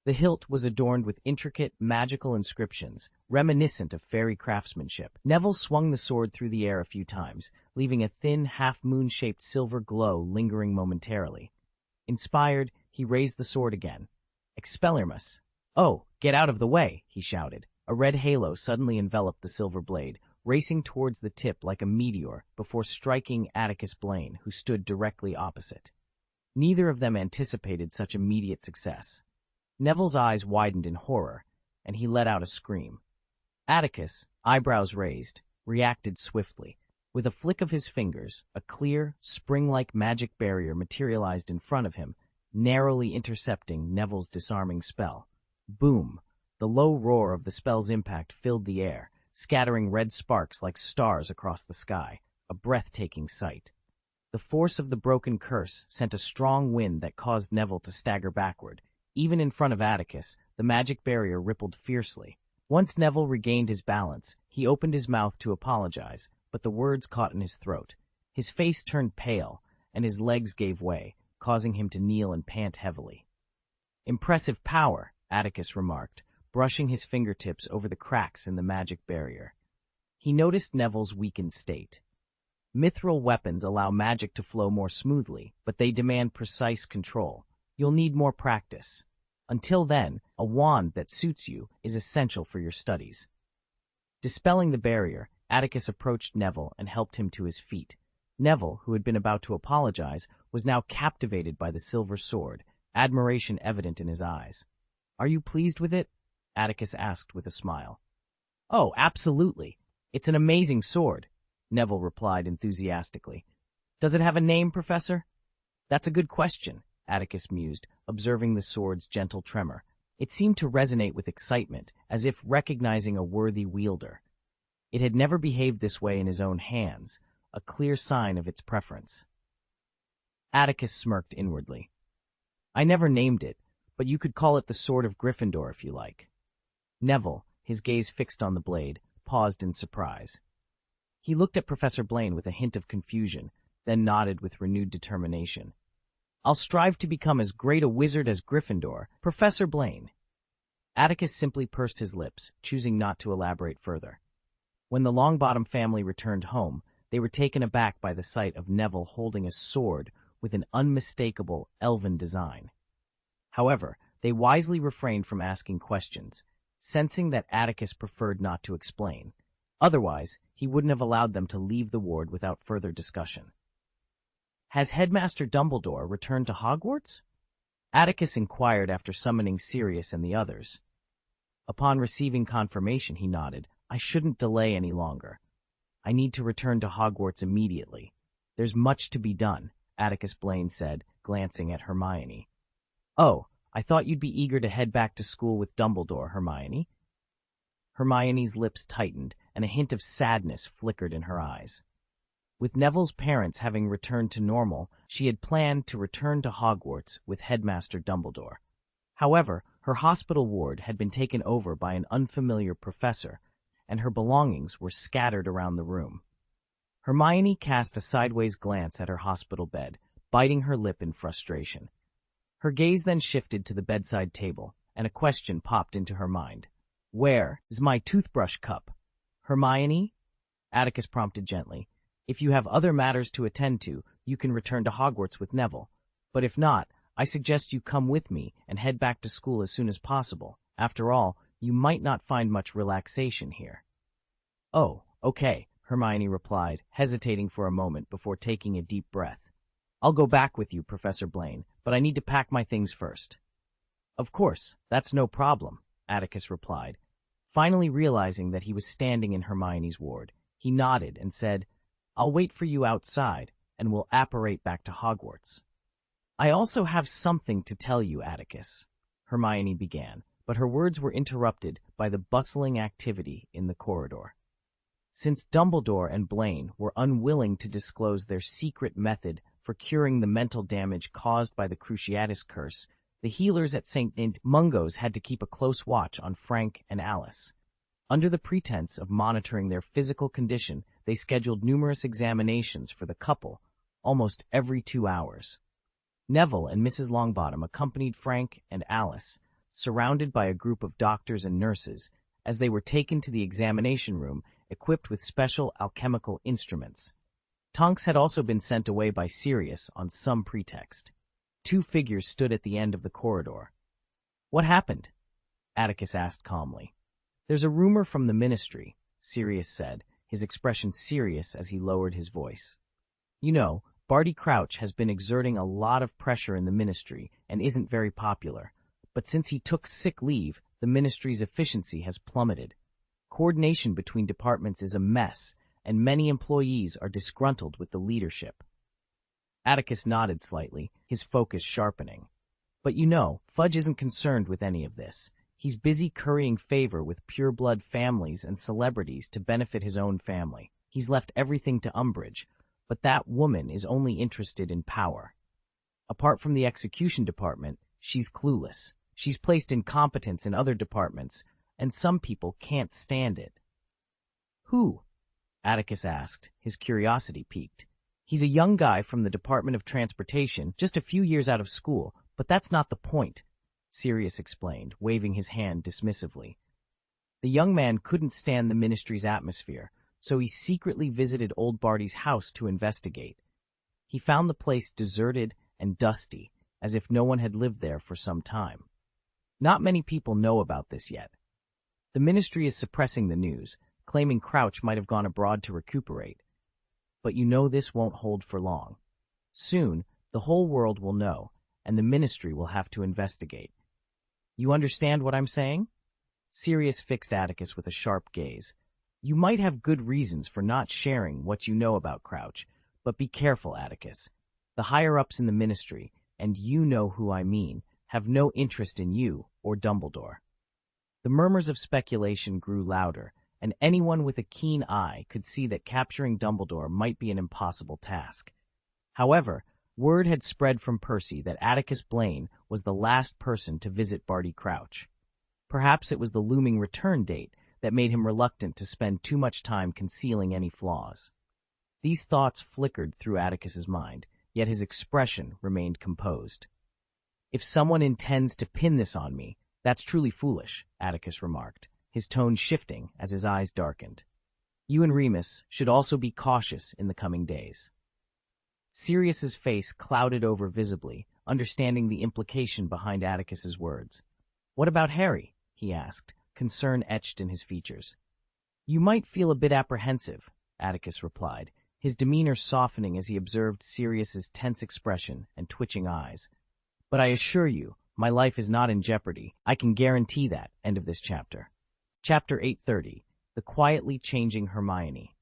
S1: The hilt was adorned with intricate, magical inscriptions, reminiscent of fairy craftsmanship. Neville swung the sword through the air a few times, leaving a thin, half-moon-shaped silver glow lingering momentarily. Inspired, he raised the sword again. "Expelliarmus!" "Oh, get out of the way!" he shouted. A red halo suddenly enveloped the silver blade, racing towards the tip like a meteor before striking Atticus Blaine, who stood directly opposite. Neither of them anticipated such immediate success. Neville's eyes widened in horror, and he let out a scream. Atticus, eyebrows raised, reacted swiftly. With a flick of his fingers, a clear, spring-like magic barrier materialized in front of him, narrowly intercepting Neville's disarming spell. Boom! The low roar of the spell's impact filled the air, scattering red sparks like stars across the sky, a breathtaking sight. The force of the broken curse sent a strong wind that caused Neville to stagger backward. Even in front of Atticus, the magic barrier rippled fiercely. Once Neville regained his balance, he opened his mouth to apologize, but the words caught in his throat. His face turned pale, and his legs gave way, causing him to kneel and pant heavily. "Impressive power," Atticus remarked, brushing his fingertips over the cracks in the magic barrier. He noticed Neville's weakened state. Mithril weapons allow magic to flow more smoothly, but they demand precise control. You'll need more practice. Until then, a wand that suits you is essential for your studies. Dispelling the barrier, Atticus approached Neville and helped him to his feet. Neville, who had been about to apologize, was now captivated by the silver sword, admiration evident in his eyes. "Are you pleased with it?" Atticus asked with a smile. "Oh, absolutely. It's an amazing sword," Neville replied enthusiastically. "Does it have a name, Professor?" "That's a good question," Atticus mused, observing the sword's gentle tremor. It seemed to resonate with excitement, as if recognizing a worthy wielder. It had never behaved this way in his own hands, a clear sign of its preference. Atticus smirked inwardly. "I never named it, but you could call it the Sword of Gryffindor if you like." Neville, his gaze fixed on the blade, paused in surprise. He looked at Professor Blaine with a hint of confusion, then nodded with renewed determination. I'll strive to become as great a wizard as Gryffindor, Professor Blaine. Atticus simply pursed his lips, choosing not to elaborate further. When the Longbottom family returned home, they were taken aback by the sight of Neville holding a sword with an unmistakable elven design. However, they wisely refrained from asking questions, sensing that Atticus preferred not to explain. Otherwise, he wouldn't have allowed them to leave the ward without further discussion. Has Headmaster Dumbledore returned to Hogwarts? Atticus inquired after summoning Sirius and the others. Upon receiving confirmation, he nodded. I shouldn't delay any longer. I need to return to Hogwarts immediately. There's much to be done, Atticus Blaine said, glancing at Hermione. Oh, I thought you'd be eager to head back to school with Dumbledore, Hermione. Hermione's lips tightened, and a hint of sadness flickered in her eyes. With Neville's parents having returned to normal, she had planned to return to Hogwarts with Headmaster Dumbledore. However, her hospital ward had been taken over by an unfamiliar professor, and her belongings were scattered around the room. Hermione cast a sideways glance at her hospital bed, biting her lip in frustration. Her gaze then shifted to the bedside table, and a question popped into her mind. Where is my toothbrush cup? Hermione? Atticus prompted gently. If you have other matters to attend to, you can return to Hogwarts with Neville. But if not, I suggest you come with me and head back to school as soon as possible. After all, you might not find much relaxation here. Oh, okay, Hermione replied, hesitating for a moment before taking a deep breath. I'll go back with you, Professor Blaine, but I need to pack my things first. Of course, that's no problem, Atticus replied. Finally realizing that he was standing in Hermione's ward, he nodded and said, I'll wait for you outside, and we'll apparate back to Hogwarts. I also have something to tell you, Atticus, Hermione began, but her words were interrupted by the bustling activity in the corridor. Since Dumbledore and Blaine were unwilling to disclose their secret method for curing the mental damage caused by the Cruciatus curse, the healers at St. Mungo's had to keep a close watch on Frank and Alice. Under the pretense of monitoring their physical condition, they scheduled numerous examinations for the couple, almost every 2 hours. Neville and Mrs. Longbottom accompanied Frank and Alice, surrounded by a group of doctors and nurses, as they were taken to the examination room equipped with special alchemical instruments. Tonks had also been sent away by Sirius on some pretext. 2 figures stood at the end of the corridor. What happened? Atticus asked calmly. There's a rumor from the ministry, Sirius said, his expression serious as he lowered his voice. You know, Barty Crouch has been exerting a lot of pressure in the ministry and isn't very popular, but since he took sick leave, the ministry's efficiency has plummeted. Coordination between departments is a mess, and many employees are disgruntled with the leadership. Atticus nodded slightly, his focus sharpening. But you know, Fudge isn't concerned with any of this. He's busy currying favor with pure-blood families and celebrities to benefit his own family. He's left everything to Umbridge, but that woman is only interested in power. Apart from the execution department, she's clueless. She's placed incompetence in other departments, and some people can't stand it. Who? Atticus asked, his curiosity piqued. He's a young guy from the Department of Transportation, just a few years out of school, but that's not the point, Sirius explained, waving his hand dismissively. The young man couldn't stand the ministry's atmosphere, so he secretly visited old Barty's house to investigate. He found the place deserted and dusty, as if no one had lived there for some time. Not many people know about this yet. The ministry is suppressing the news, claiming Crouch might have gone abroad to recuperate. But you know this won't hold for long. Soon, the whole world will know, and the ministry will have to investigate. You understand what I'm saying? Sirius fixed Atticus with a sharp gaze. You might have good reasons for not sharing what you know about Crouch, but be careful, Atticus. The higher-ups in the ministry, and you know who I mean, have no interest in you or Dumbledore. The murmurs of speculation grew louder, and anyone with a keen eye could see that capturing Dumbledore might be an impossible task. However, word had spread from Percy that Atticus Blaine was the last person to visit Barty Crouch. Perhaps it was the looming return date that made him reluctant to spend too much time concealing any flaws. These thoughts flickered through Atticus's mind, yet his expression remained composed. "If someone intends to pin this on me, that's truly foolish," Atticus remarked, his tone shifting as his eyes darkened. "You and Remus should also be cautious in the coming days." Sirius's face clouded over visibly, understanding the implication behind Atticus's words. "What about Harry?" he asked, concern etched in his features. "You might feel a bit apprehensive," Atticus replied, his demeanor softening as he observed Sirius's tense expression and twitching eyes. "But I assure you, my life is not in jeopardy. I can guarantee that." End of this chapter. Chapter 830. The Quietly Changing Hermione.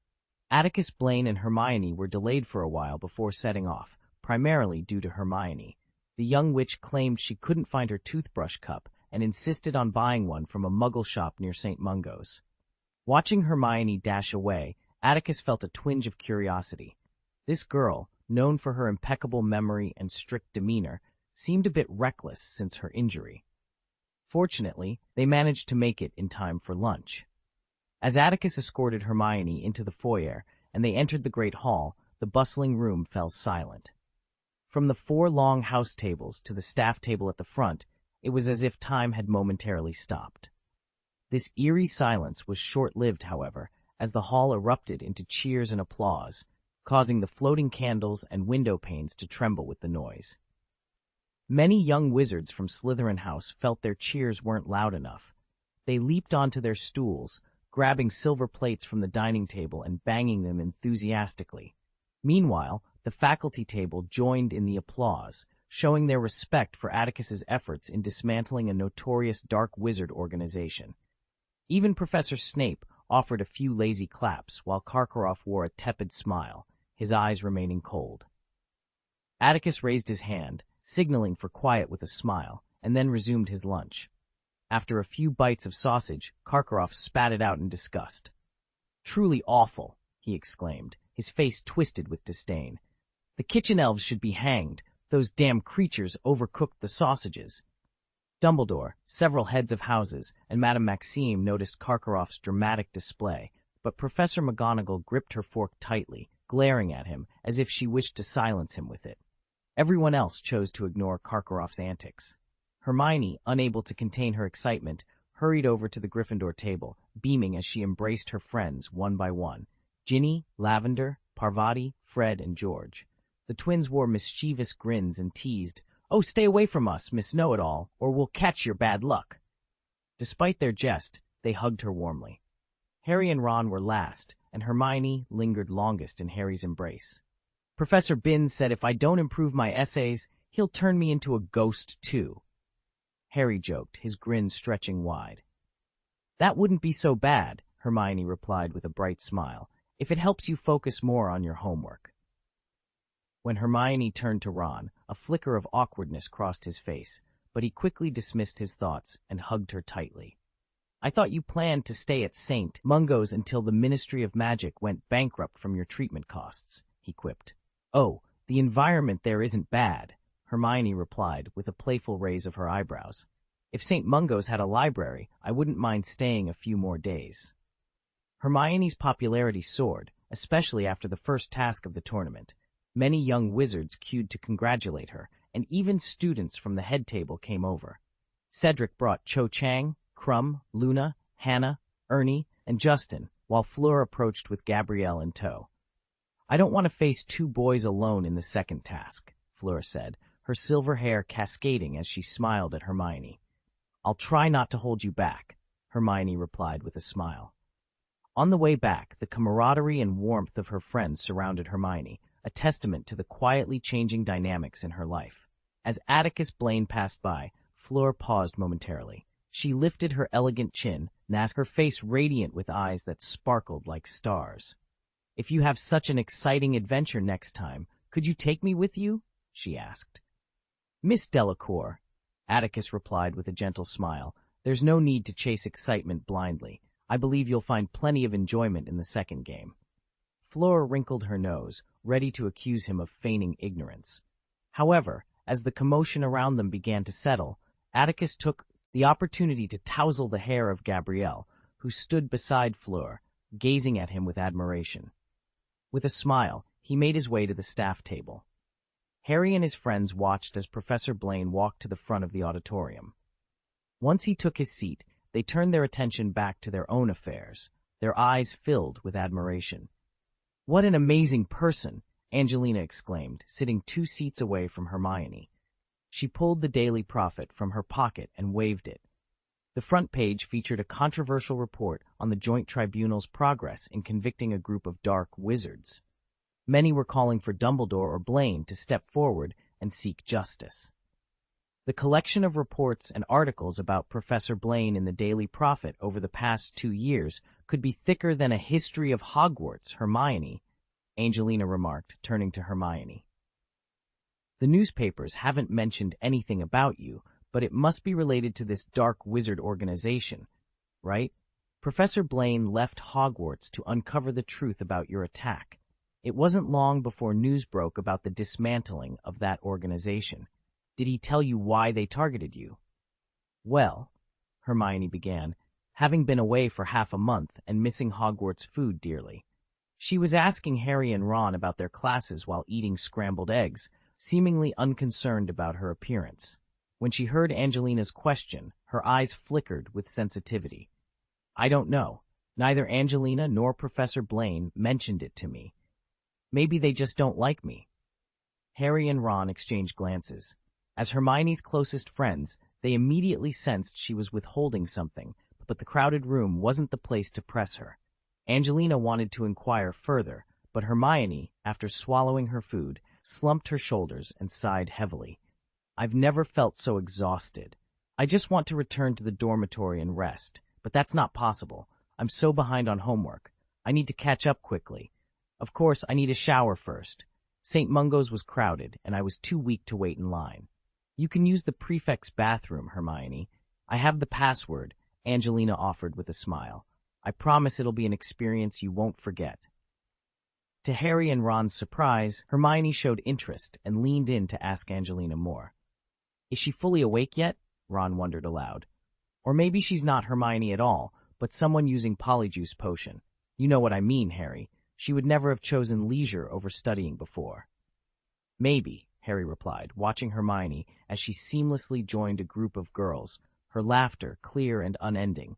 S1: Atticus Blaine and Hermione were delayed for a while before setting off, primarily due to Hermione. The young witch claimed she couldn't find her toothbrush cup and insisted on buying one from a muggle shop near St. Mungo's. Watching Hermione dash away, Atticus felt a twinge of curiosity. This girl, known for her impeccable memory and strict demeanor, seemed a bit reckless since her injury. Fortunately, they managed to make it in time for lunch. As Atticus escorted Hermione into the foyer and they entered the great hall, the bustling room fell silent. From the 4 long house tables to the staff table at the front, it was as if time had momentarily stopped. This eerie silence was short-lived, however, as the hall erupted into cheers and applause, causing the floating candles and window panes to tremble with the noise. Many young wizards from Slytherin House felt their cheers weren't loud enough. They leaped onto their stools, grabbing silver plates from the dining table and banging them enthusiastically. Meanwhile, the faculty table joined in the applause, showing their respect for Atticus's efforts in dismantling a notorious dark wizard organization. Even Professor Snape offered a few lazy claps, while Karkaroff wore a tepid smile, his eyes remaining cold. Atticus raised his hand, signaling for quiet with a smile, and then resumed his lunch. After a few bites of sausage, Karkaroff spat it out in disgust. "Truly awful," he exclaimed, his face twisted with disdain. "The kitchen elves should be hanged. Those damn creatures overcooked the sausages." Dumbledore, several heads of houses, and Madame Maxime noticed Karkaroff's dramatic display, but Professor McGonagall gripped her fork tightly, glaring at him as if she wished to silence him with it. Everyone else chose to ignore Karkaroff's antics. Hermione, unable to contain her excitement, hurried over to the Gryffindor table, beaming as she embraced her friends one by one: Ginny, Lavender, Parvati, Fred, and George. The twins wore mischievous grins and teased, "Oh, stay away from us, Miss Know-It-All, or we'll catch your bad luck." Despite their jest, they hugged her warmly. Harry and Ron were last, and Hermione lingered longest in Harry's embrace. "Professor Binns said if I don't improve my essays, he'll turn me into a ghost too," Harry joked, his grin stretching wide. "That wouldn't be so bad," Hermione replied with a bright smile, "if it helps you focus more on your homework." When Hermione turned to Ron, a flicker of awkwardness crossed his face, but he quickly dismissed his thoughts and hugged her tightly. "I thought you planned to stay at St. Mungo's until the Ministry of Magic went bankrupt from your treatment costs," he quipped. "Oh, the environment there isn't bad," Hermione replied with a playful raise of her eyebrows. "If St. Mungo's had a library, I wouldn't mind staying a few more days." Hermione's popularity soared, especially after the first task of the tournament. Many young wizards queued to congratulate her, and even students from the head table came over. Cedric brought Cho Chang, Crumb, Luna, Hannah, Ernie, and Justin, while Fleur approached with Gabrielle in tow. "I don't want to face 2 boys alone in the second task," Fleur said, her silver hair cascading as she smiled at Hermione. "I'll try not to hold you back," Hermione replied with a smile. On the way back, the camaraderie and warmth of her friends surrounded Hermione, a testament to the quietly changing dynamics in her life. As Atticus Blaine passed by, Fleur paused momentarily. She lifted her elegant chin, her face radiant with eyes that sparkled like stars. "If you have such an exciting adventure next time, could you take me with you?" she asked. "Miss Delacour," Atticus replied with a gentle smile, "there's no need to chase excitement blindly. I believe you'll find plenty of enjoyment in the second game." Fleur wrinkled her nose, ready to accuse him of feigning ignorance. However, as the commotion around them began to settle, Atticus took the opportunity to touzle the hair of Gabrielle, who stood beside Fleur, gazing at him with admiration. With a smile, he made his way to the staff table. Harry and his friends watched as Professor Blaine walked to the front of the auditorium. Once he took his seat, they turned their attention back to their own affairs, their eyes filled with admiration. "What an amazing person!" Angelina exclaimed, sitting 2 seats away from Hermione. She pulled the Daily Prophet from her pocket and waved it. The front page featured a controversial report on the Joint Tribunal's progress in convicting a group of dark wizards. Many were calling for Dumbledore or Blaine to step forward and seek justice. The collection of reports and articles about Professor Blaine in the Daily Prophet over the past 2 years could be thicker than a history of Hogwarts, Hermione, Angelina remarked, turning to Hermione. "The newspapers haven't mentioned anything about you, but it must be related to this dark wizard organization, right? Professor Blaine left Hogwarts to uncover the truth about your attack. It wasn't long before news broke about the dismantling of that organization. Did he tell you why they targeted you?" "Well," Hermione began, having been away for half a month and missing Hogwarts food dearly. She was asking Harry and Ron about their classes while eating scrambled eggs, seemingly unconcerned about her appearance. When she heard Angelina's question, her eyes flickered with sensitivity. "I don't know. Neither Angelina nor Professor Blaine mentioned it to me. Maybe they just don't like me." Harry and Ron exchanged glances. As Hermione's closest friends, they immediately sensed she was withholding something, but the crowded room wasn't the place to press her. Angelina wanted to inquire further, but Hermione, after swallowing her food, slumped her shoulders and sighed heavily. "I've never felt so exhausted. I just want to return to the dormitory and rest, but that's not possible. I'm so behind on homework. I need to catch up quickly. Of course, I need a shower first. St. Mungo's was crowded, and I was too weak to wait in line." "You can use the prefect's bathroom, Hermione. I have the password," Angelina offered with a smile. "I promise it'll be an experience you won't forget." To Harry and Ron's surprise, Hermione showed interest and leaned in to ask Angelina more. "Is she fully awake yet?" Ron wondered aloud. "Or maybe she's not Hermione at all, but someone using Polyjuice Potion. You know what I mean, Harry. She would never have chosen leisure over studying before." "Maybe," Harry replied, watching Hermione as she seamlessly joined a group of girls, her laughter clear and unending.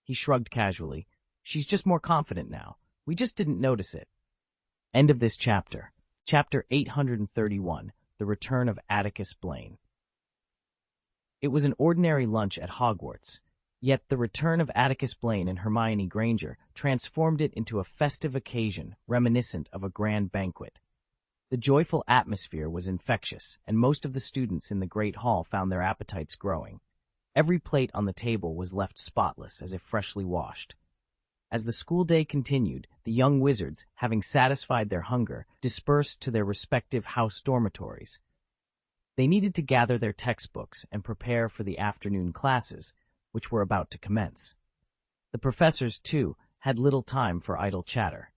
S1: He shrugged casually. "She's just more confident now. We just didn't notice it." End of this chapter. Chapter 831, The Return of Atticus Blaine. It was an ordinary lunch at Hogwarts, yet the return of Atticus Blaine and Hermione Granger transformed it into a festive occasion reminiscent of a grand banquet. The joyful atmosphere was infectious, and most of the students in the Great Hall found their appetites growing. Every plate on the table was left spotless as if freshly washed. As the school day continued, the young wizards, having satisfied their hunger, dispersed to their respective house dormitories. They needed to gather their textbooks and prepare for the afternoon classes, which were about to commence. The professors, too, had little time for idle chatter.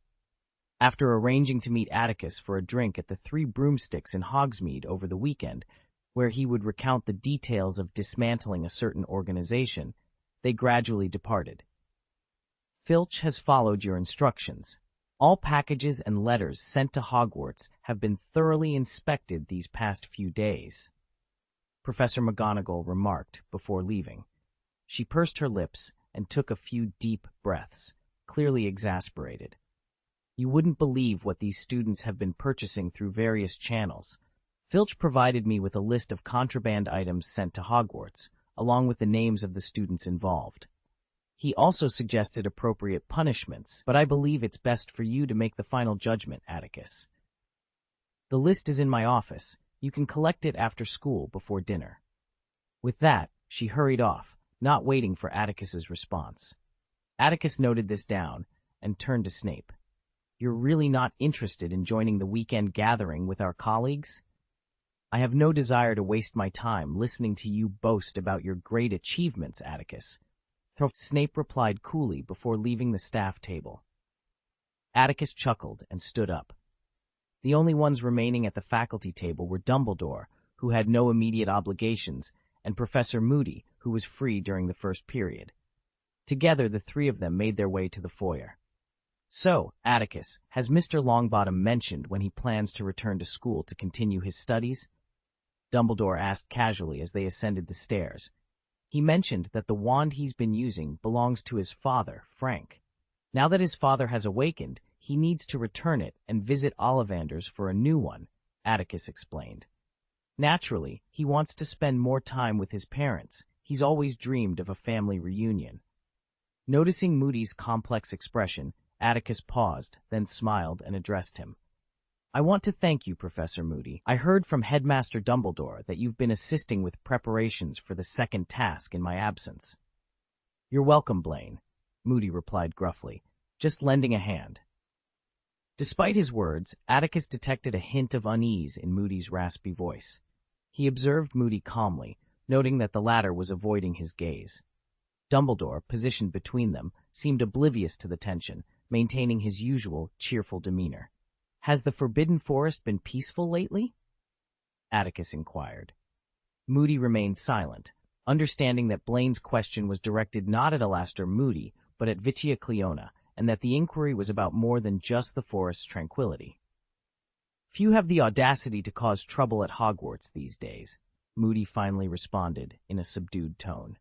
S1: After arranging to meet Atticus for a drink at the Three Broomsticks in Hogsmeade over the weekend, where he would recount the details of dismantling a certain organization, they gradually departed. "Filch has followed your instructions. All packages and letters sent to Hogwarts have been thoroughly inspected these past few days," Professor McGonagall remarked before leaving. She pursed her lips and took a few deep breaths, clearly exasperated. "You wouldn't believe what these students have been purchasing through various channels. Filch provided me with a list of contraband items sent to Hogwarts, along with the names of the students involved. He also suggested appropriate punishments, but I believe it's best for you to make the final judgment, Atticus. The list is in my office. You can collect it after school before dinner." With that, she hurried off, not waiting for Atticus's response. Atticus noted this down and turned to Snape. "You're really not interested in joining the weekend gathering with our colleagues?" "I have no desire to waste my time listening to you boast about your great achievements, Atticus," Snape replied coolly before leaving the staff table. Atticus chuckled and stood up. The only ones remaining at the faculty table were Dumbledore, who had no immediate obligations, and Professor Moody, who was free during the first period. Together, the three of them made their way to the foyer. "So, Atticus, has Mr. Longbottom mentioned when he plans to return to school to continue his studies?" Dumbledore asked casually as they ascended the stairs. "He mentioned that the wand he's been using belongs to his father, Frank. Now that his father has awakened, he needs to return it and visit Ollivander's for a new one," Atticus explained. "Naturally, he wants to spend more time with his parents. He's always dreamed of a family reunion." Noticing Moody's complex expression, Atticus paused, then smiled and addressed him. "I want to thank you, Professor Moody. I heard from Headmaster Dumbledore that you've been assisting with preparations for the second task in my absence." "You're welcome, Blaine," Moody replied gruffly, "just lending a hand." Despite his words, Atticus detected a hint of unease in Moody's raspy voice. He observed Moody calmly, noting that the latter was avoiding his gaze. Dumbledore, positioned between them, seemed oblivious to the tension, maintaining his usual cheerful demeanor. "Has the Forbidden Forest been peaceful lately?" Atticus inquired. Moody remained silent, understanding that Blaine's question was directed not at Alastor Moody, but at Vitia Cleona, and that the inquiry was about more than just the forest's tranquility. "Few have the audacity to cause trouble at Hogwarts these days," Moody finally responded in a subdued tone.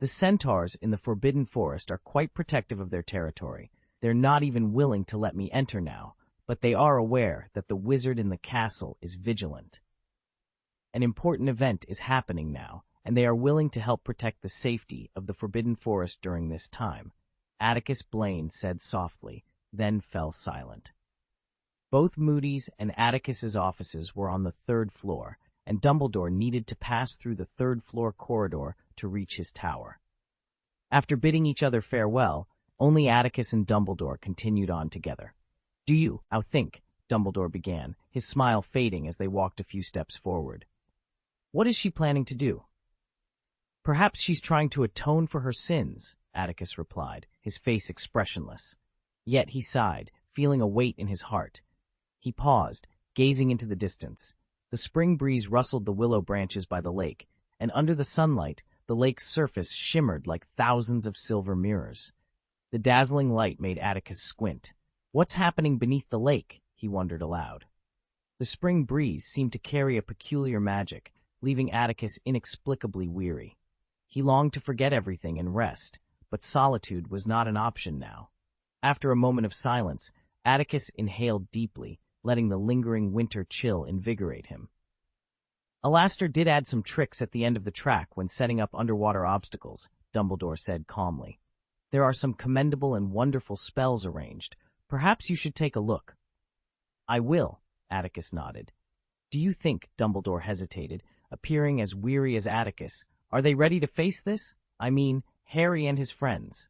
S1: "The centaurs in the Forbidden Forest are quite protective of their territory. They're not even willing to let me enter now, but they are aware that the wizard in the castle is vigilant. An important event is happening now, and they are willing to help protect the safety of the Forbidden Forest during this time," Atticus Blaine said softly, then fell silent. Both Moody's and Atticus's offices were on the third floor, and Dumbledore needed to pass through the third-floor corridor to reach his tower. After bidding each other farewell, only Atticus and Dumbledore continued on together. "I think," Dumbledore began, his smile fading as they walked a few steps forward. "What is she planning to do?" "Perhaps she's trying to atone for her sins," Atticus replied, his face expressionless. Yet he sighed, feeling a weight in his heart. He paused, gazing into the distance. The spring breeze rustled the willow branches by the lake, and under the sunlight, the lake's surface shimmered like thousands of silver mirrors. The dazzling light made Atticus squint. "What's happening beneath the lake?" he wondered aloud. The spring breeze seemed to carry a peculiar magic, leaving Atticus inexplicably weary. He longed to forget everything and rest, but solitude was not an option now. After a moment of silence, Atticus inhaled deeply, letting the lingering winter chill invigorate him. "Alastor did add some tricks at the end of the track when setting up underwater obstacles," Dumbledore said calmly. "There are some commendable and wonderful spells arranged. Perhaps you should take a look." "I will," Atticus nodded. "Do you think," Dumbledore hesitated, appearing as weary as Atticus, "are they ready to face this? I mean, Harry and his friends?"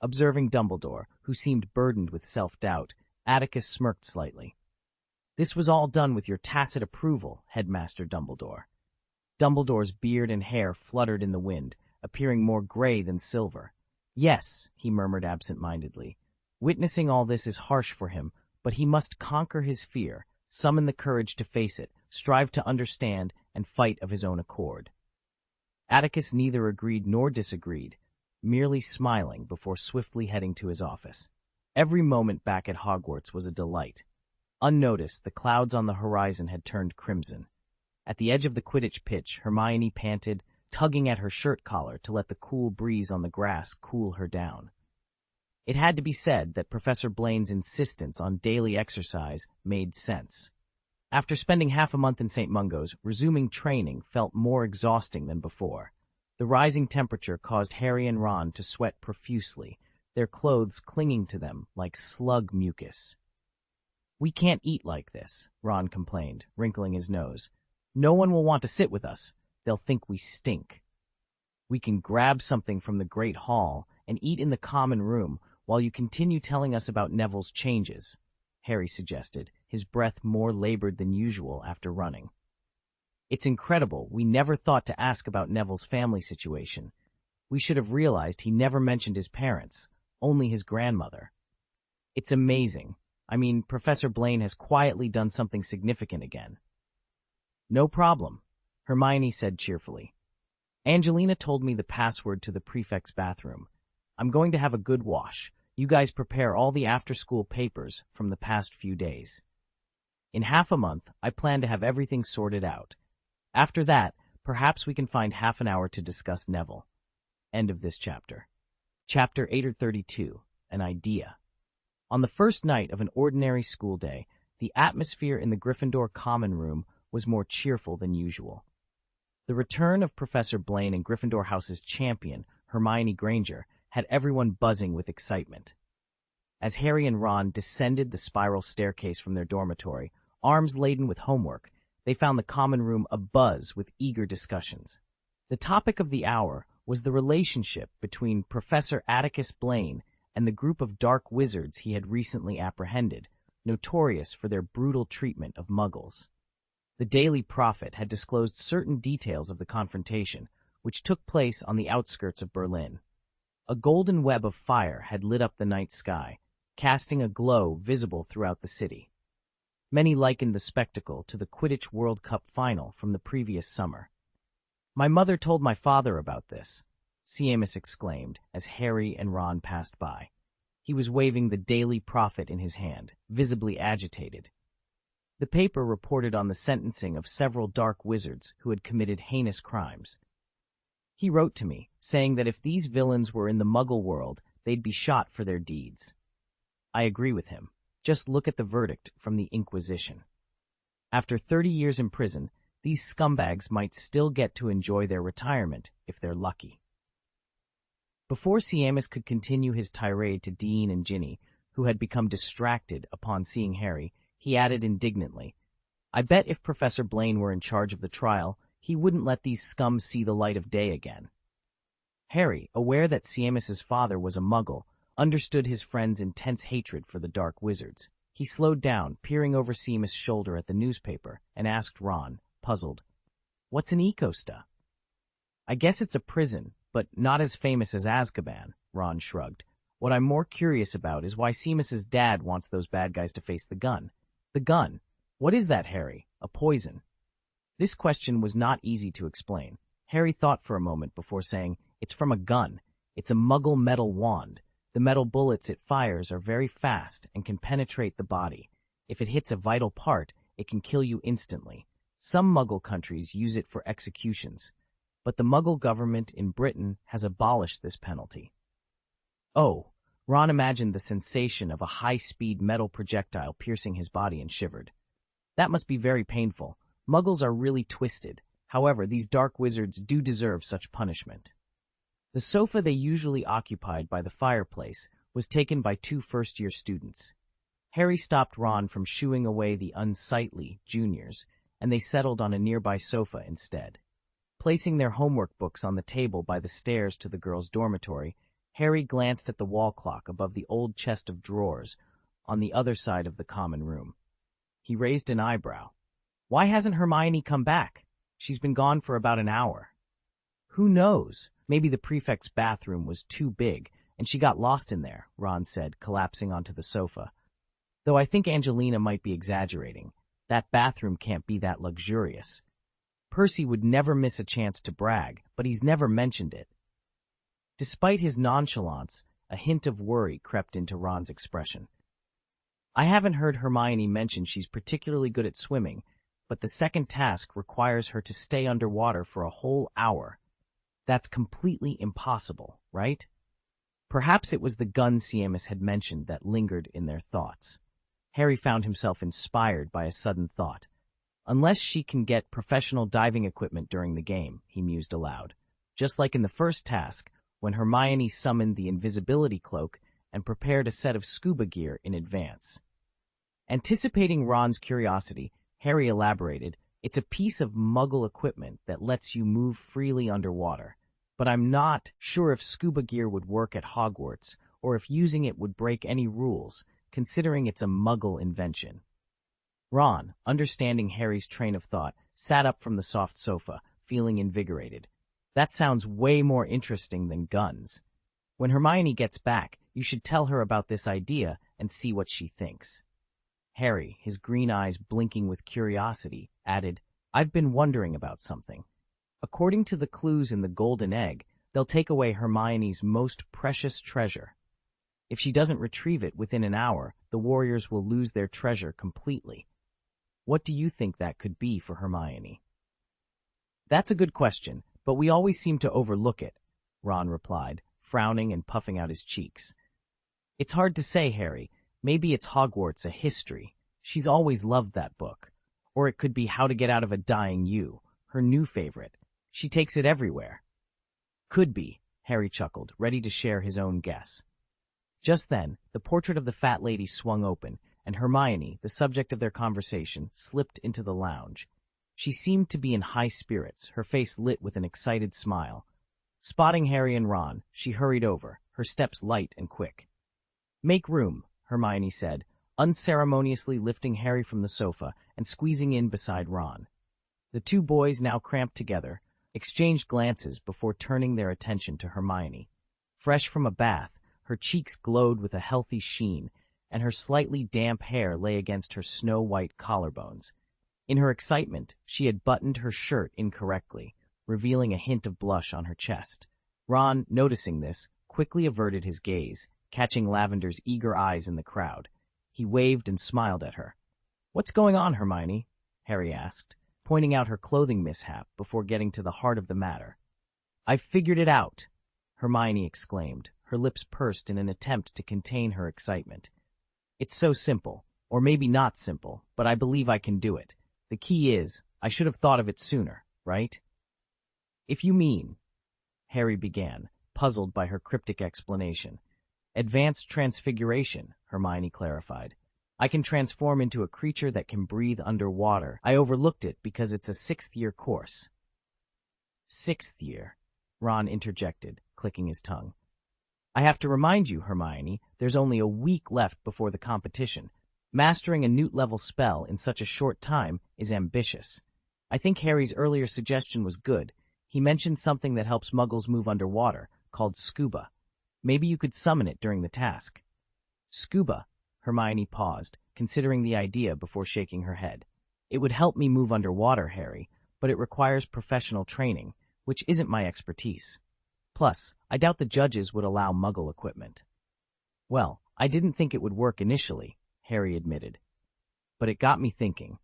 S1: Observing Dumbledore, who seemed burdened with self-doubt, Atticus smirked slightly. "This was all done with your tacit approval, Headmaster Dumbledore." Dumbledore's beard and hair fluttered in the wind, appearing more gray than silver. "Yes," he murmured absent-mindedly. "Witnessing all this is harsh for him, but he must conquer his fear, summon the courage to face it, strive to understand, and fight of his own accord." Atticus neither agreed nor disagreed, merely smiling before swiftly heading to his office. Every moment back at Hogwarts was a delight. Unnoticed, the clouds on the horizon had turned crimson. At the edge of the Quidditch pitch, Hermione panted, tugging at her shirt collar to let the cool breeze on the grass cool her down. It had to be said that Professor Blaine's insistence on daily exercise made sense. After spending half a month in St. Mungo's, resuming training felt more exhausting than before. The rising temperature caused Harry and Ron to sweat profusely, their clothes clinging to them like slug mucus. "We can't eat like this," Ron complained, wrinkling his nose. "No one will want to sit with us. They'll think we stink." "We can grab something from the Great Hall and eat in the common room while you continue telling us about Neville's changes," Harry suggested, his breath more labored than usual after running. "It's incredible. We never thought to ask about Neville's family situation. We should have realized he never mentioned his parents, only his grandmother. It's amazing. I mean, Professor Blaine has quietly done something significant again." "No problem," Hermione said cheerfully. Angelina told me the password to the prefect's bathroom. I'm going to have a good wash. You guys prepare all the after-school papers from the past few days. In half a month, I plan to have everything sorted out. After that, perhaps we can find half an hour to discuss Neville. End of this chapter. Chapter 832, An Idea. On the first night of an ordinary school day, the atmosphere in the Gryffindor common room was more cheerful than usual. The return of Professor Blaine and Gryffindor House's champion, Hermione Granger, had everyone buzzing with excitement. As Harry and Ron descended the spiral staircase from their dormitory, arms laden with homework, they found the common room abuzz with eager discussions. The topic of the hour was the relationship between Professor Atticus Blaine and the group of dark wizards he had recently apprehended, notorious for their brutal treatment of muggles. The Daily Prophet had disclosed certain details of the confrontation, which took place on the outskirts of Berlin. A golden web of fire had lit up the night sky, casting a glow visible throughout the city. Many likened the spectacle to the Quidditch World Cup final from the previous summer. "My mother told my father about this," Seamus exclaimed as Harry and Ron passed by. He was waving the Daily Prophet in his hand, visibly agitated. The paper reported on the sentencing of several dark wizards who had committed heinous crimes. "He wrote to me, saying that if these villains were in the Muggle world, they'd be shot for their deeds. I agree with him. Just look at the verdict from the Inquisition. After 30 years in prison, these scumbags might still get to enjoy their retirement if they're lucky." Before Seamus could continue his tirade to Dean and Ginny, who had become distracted upon seeing Harry, he added indignantly, "I bet if Professor Blaine were in charge of the trial, he wouldn't let these scum see the light of day again." Harry, aware that Seamus's father was a Muggle, understood his friend's intense hatred for the dark wizards. He slowed down, peering over Seamus' shoulder at the newspaper, and asked Ron, puzzled, "What's an ecosta?" "I guess it's a prison, but not as famous as Azkaban," Ron shrugged. "What I'm more curious about is why Seamus's dad wants those bad guys to face the gun." "The gun? What is that, Harry? A poison?" This question was not easy to explain. Harry thought for a moment before saying, "It's from a gun. It's a Muggle metal wand. The metal bullets it fires are very fast and can penetrate the body. If it hits a vital part, it can kill you instantly. Some Muggle countries use it for executions, but the Muggle government in Britain has abolished this penalty." "Oh," Ron imagined the sensation of a high-speed metal projectile piercing his body and shivered. "That must be very painful. Muggles are really twisted. However, these dark wizards do deserve such punishment." The sofa they usually occupied by the fireplace was taken by two first-year students. Harry stopped Ron from shooing away the unsightly juniors, and they settled on a nearby sofa instead. Placing their homework books on the table by the stairs to the girls' dormitory, Harry glanced at the wall clock above the old chest of drawers on the other side of the common room. He raised an eyebrow. "Why hasn't Hermione come back? She's been gone for about an hour." "Who knows? Maybe the prefect's bathroom was too big, and she got lost in there," Ron said, collapsing onto the sofa. "Though I think Angelina might be exaggerating. That bathroom can't be that luxurious. Percy would never miss a chance to brag, but he's never mentioned it." Despite his nonchalance, a hint of worry crept into Ron's expression. "I haven't heard Hermione mention she's particularly good at swimming, but the second task requires her to stay underwater for a whole hour. That's completely impossible, right?" Perhaps it was the gun Seamus had mentioned that lingered in their thoughts. Harry found himself inspired by a sudden thought. "Unless she can get professional diving equipment during the game," he mused aloud. Just like in the first task, when Hermione summoned the invisibility cloak and prepared a set of scuba gear in advance. Anticipating Ron's curiosity, Harry elaborated, "It's a piece of Muggle equipment that lets you move freely underwater, but I'm not sure if scuba gear would work at Hogwarts or if using it would break any rules, considering it's a Muggle invention." Ron, understanding Harry's train of thought, sat up from the soft sofa, feeling invigorated. "That sounds way more interesting than guns. When Hermione gets back, you should tell her about this idea and see what she thinks." Harry, his green eyes blinking with curiosity, added, "I've been wondering about something. According to the clues in the golden egg, they'll take away Hermione's most precious treasure. If she doesn't retrieve it within an hour, the warriors will lose their treasure completely. What do you think that could be for Hermione? That's a good question, but we always seem to overlook it, Ron replied, frowning and puffing out his cheeks. It's hard to say, Harry. Maybe it's Hogwarts, a history. She's always loved that book. Or it could be How to Get Out of a Dying You, her new favorite. She takes it everywhere. Could be, Harry chuckled, ready to share his own guess. Just then, the portrait of the fat lady swung open, and Hermione, the subject of their conversation, slipped into the lounge. She seemed to be in high spirits, her face lit with an excited smile. Spotting Harry and Ron, she hurried over, her steps light and quick. "Make room," Hermione said, unceremoniously lifting Harry from the sofa and squeezing in beside Ron. The two boys, now cramped together, exchanged glances before turning their attention to Hermione. Fresh from a bath, her cheeks glowed with a healthy sheen, and her slightly damp hair lay against her snow-white collarbones. In her excitement, she had buttoned her shirt incorrectly, revealing a hint of blush on her chest. Ron, noticing this, quickly averted his gaze, catching Lavender's eager eyes in the crowd. He waved and smiled at her. "What's going on, Hermione?" Harry asked, pointing out her clothing mishap before getting to the heart of the matter. "I've figured it out," Hermione exclaimed, her lips pursed in an attempt to contain her excitement. "It's so simple, or maybe not simple, but I believe I can do it. The key is, I should have thought of it sooner, right?" "If you mean," Harry began, puzzled by her cryptic explanation. "Advanced transfiguration," Hermione clarified. "I can transform into a creature that can breathe underwater. I overlooked it because it's a 6th-year course." "6th year," Ron interjected, clicking his tongue. "I have to remind you, Hermione, there's only a week left before the competition. Mastering a Newt-level spell in such a short time is ambitious. I think Harry's earlier suggestion was good. He mentioned something that helps muggles move underwater, called scuba. Maybe you could summon it during the task." "Scuba," Hermione paused, considering the idea before shaking her head. "It would help me move underwater, Harry, but it requires professional training, which isn't my expertise. Plus, I doubt the judges would allow muggle equipment." "Well, I didn't think it would work initially," Harry admitted. "But it got me thinking."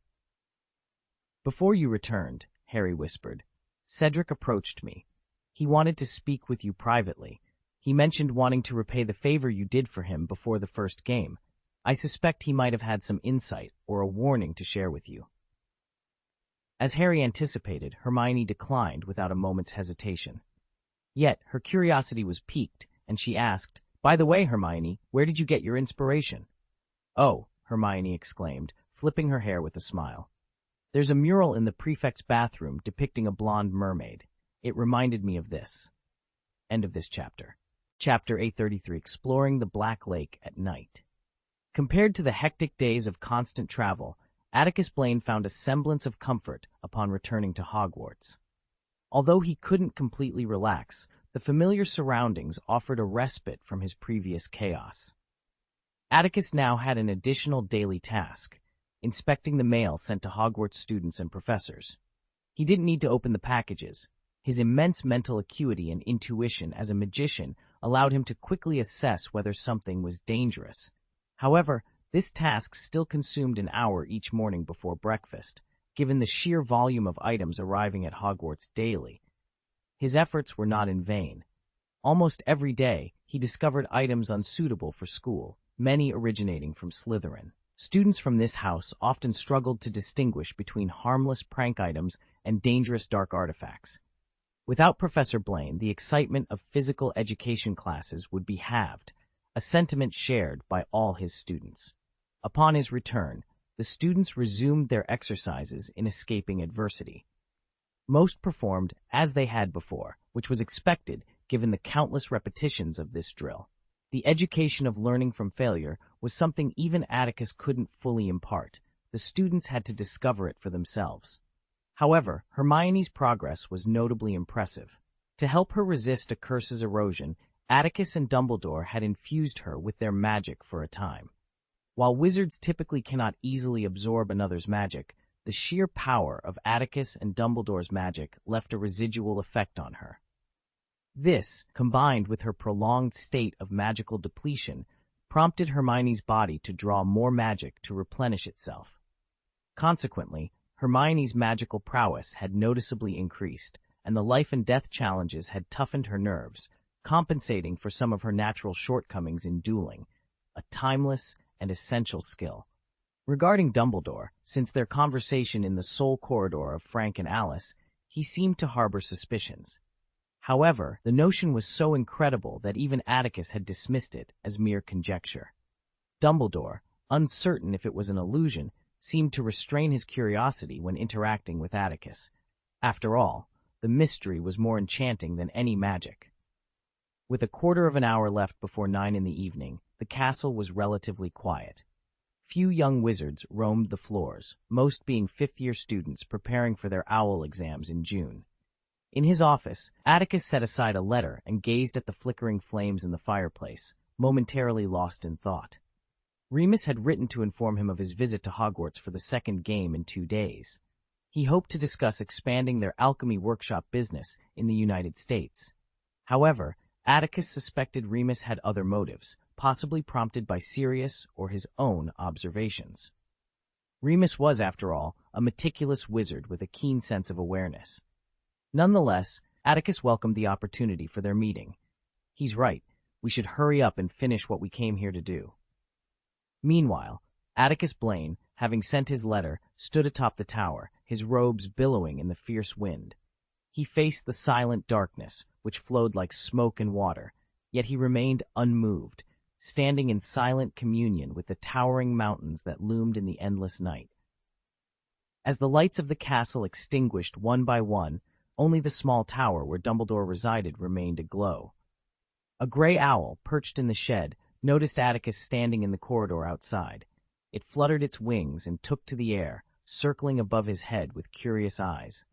S1: "Before you returned," Harry whispered, "Cedric approached me. He wanted to speak with you privately. He mentioned wanting to repay the favor you did for him before the first game. I suspect he might have had some insight or a warning to share with you." As Harry anticipated, Hermione declined without a moment's hesitation. Yet, her curiosity was piqued, and she asked, "By the way, Hermione, where did you get your inspiration?" "Oh," Hermione exclaimed, flipping her hair with a smile. "There's a mural in the prefect's bathroom depicting a blonde mermaid. It reminded me of this." End of this chapter. Chapter 833, Exploring the Black Lake at Night. Compared to the hectic days of constant travel, Atticus Blaine found a semblance of comfort upon returning to Hogwarts. Although he couldn't completely relax, the familiar surroundings offered a respite from his previous chaos. Atticus now had an additional daily task, inspecting the mail sent to Hogwarts students and professors. He didn't need to open the packages. His immense mental acuity and intuition as a magician allowed him to quickly assess whether something was dangerous. However, this task still consumed an hour each morning before breakfast, given the sheer volume of items arriving at Hogwarts daily. His efforts were not in vain. Almost every day, he discovered items unsuitable for school, many originating from Slytherin. Students from this house often struggled to distinguish between harmless prank items and dangerous dark artifacts. Without Professor Blaine, the excitement of physical education classes would be halved, a sentiment shared by all his students. Upon his return, the students resumed their exercises in escaping adversity. Most performed as they had before, which was expected given the countless repetitions of this drill. The education of learning from failure was something even Atticus couldn't fully impart. The students had to discover it for themselves. However, Hermione's progress was notably impressive. To help her resist a curse's erosion, Atticus and Dumbledore had infused her with their magic for a time. While wizards typically cannot easily absorb another's magic, The sheer power of Atticus and Dumbledore's magic left a residual effect on her. This, combined with her prolonged state of magical depletion, prompted Hermione's body to draw more magic to replenish itself. Consequently, Hermione's magical prowess had noticeably increased, and the life-and-death challenges had toughened her nerves, compensating for some of her natural shortcomings in dueling, a timeless and essential skill. Regarding Dumbledore, since their conversation in the Soul Corridor of Frank and Alice, he seemed to harbor suspicions. However, the notion was so incredible that even Atticus had dismissed it as mere conjecture. Dumbledore, uncertain if it was an illusion, seemed to restrain his curiosity when interacting with Atticus. After all, the mystery was more enchanting than any magic. With a quarter of an hour left before 9 in the evening, the castle was relatively quiet. Few young wizards roamed the floors, most being fifth-year students preparing for their owl exams in June. In his office, Atticus set aside a letter and gazed at the flickering flames in the fireplace, momentarily lost in thought. Remus had written to inform him of his visit to Hogwarts for the second game in 2 days. He hoped to discuss expanding their alchemy workshop business in the United States. However, Atticus suspected Remus had other motives, possibly prompted by Sirius or his own observations. Remus was, after all, a meticulous wizard with a keen sense of awareness. Nonetheless, Atticus welcomed the opportunity for their meeting. He's right, we should hurry up and finish what we came here to do. Meanwhile, Atticus Blaine, having sent his letter, stood atop the tower, his robes billowing in the fierce wind. He faced the silent darkness, which flowed like smoke and water, yet he remained unmoved, standing in silent communion with the towering mountains that loomed in the endless night. As the lights of the castle extinguished one by one, only the small tower where Dumbledore resided remained aglow. A gray owl, perched in the shed, noticed Atticus standing in the corridor outside. It fluttered its wings and took to the air, circling above his head with curious eyes.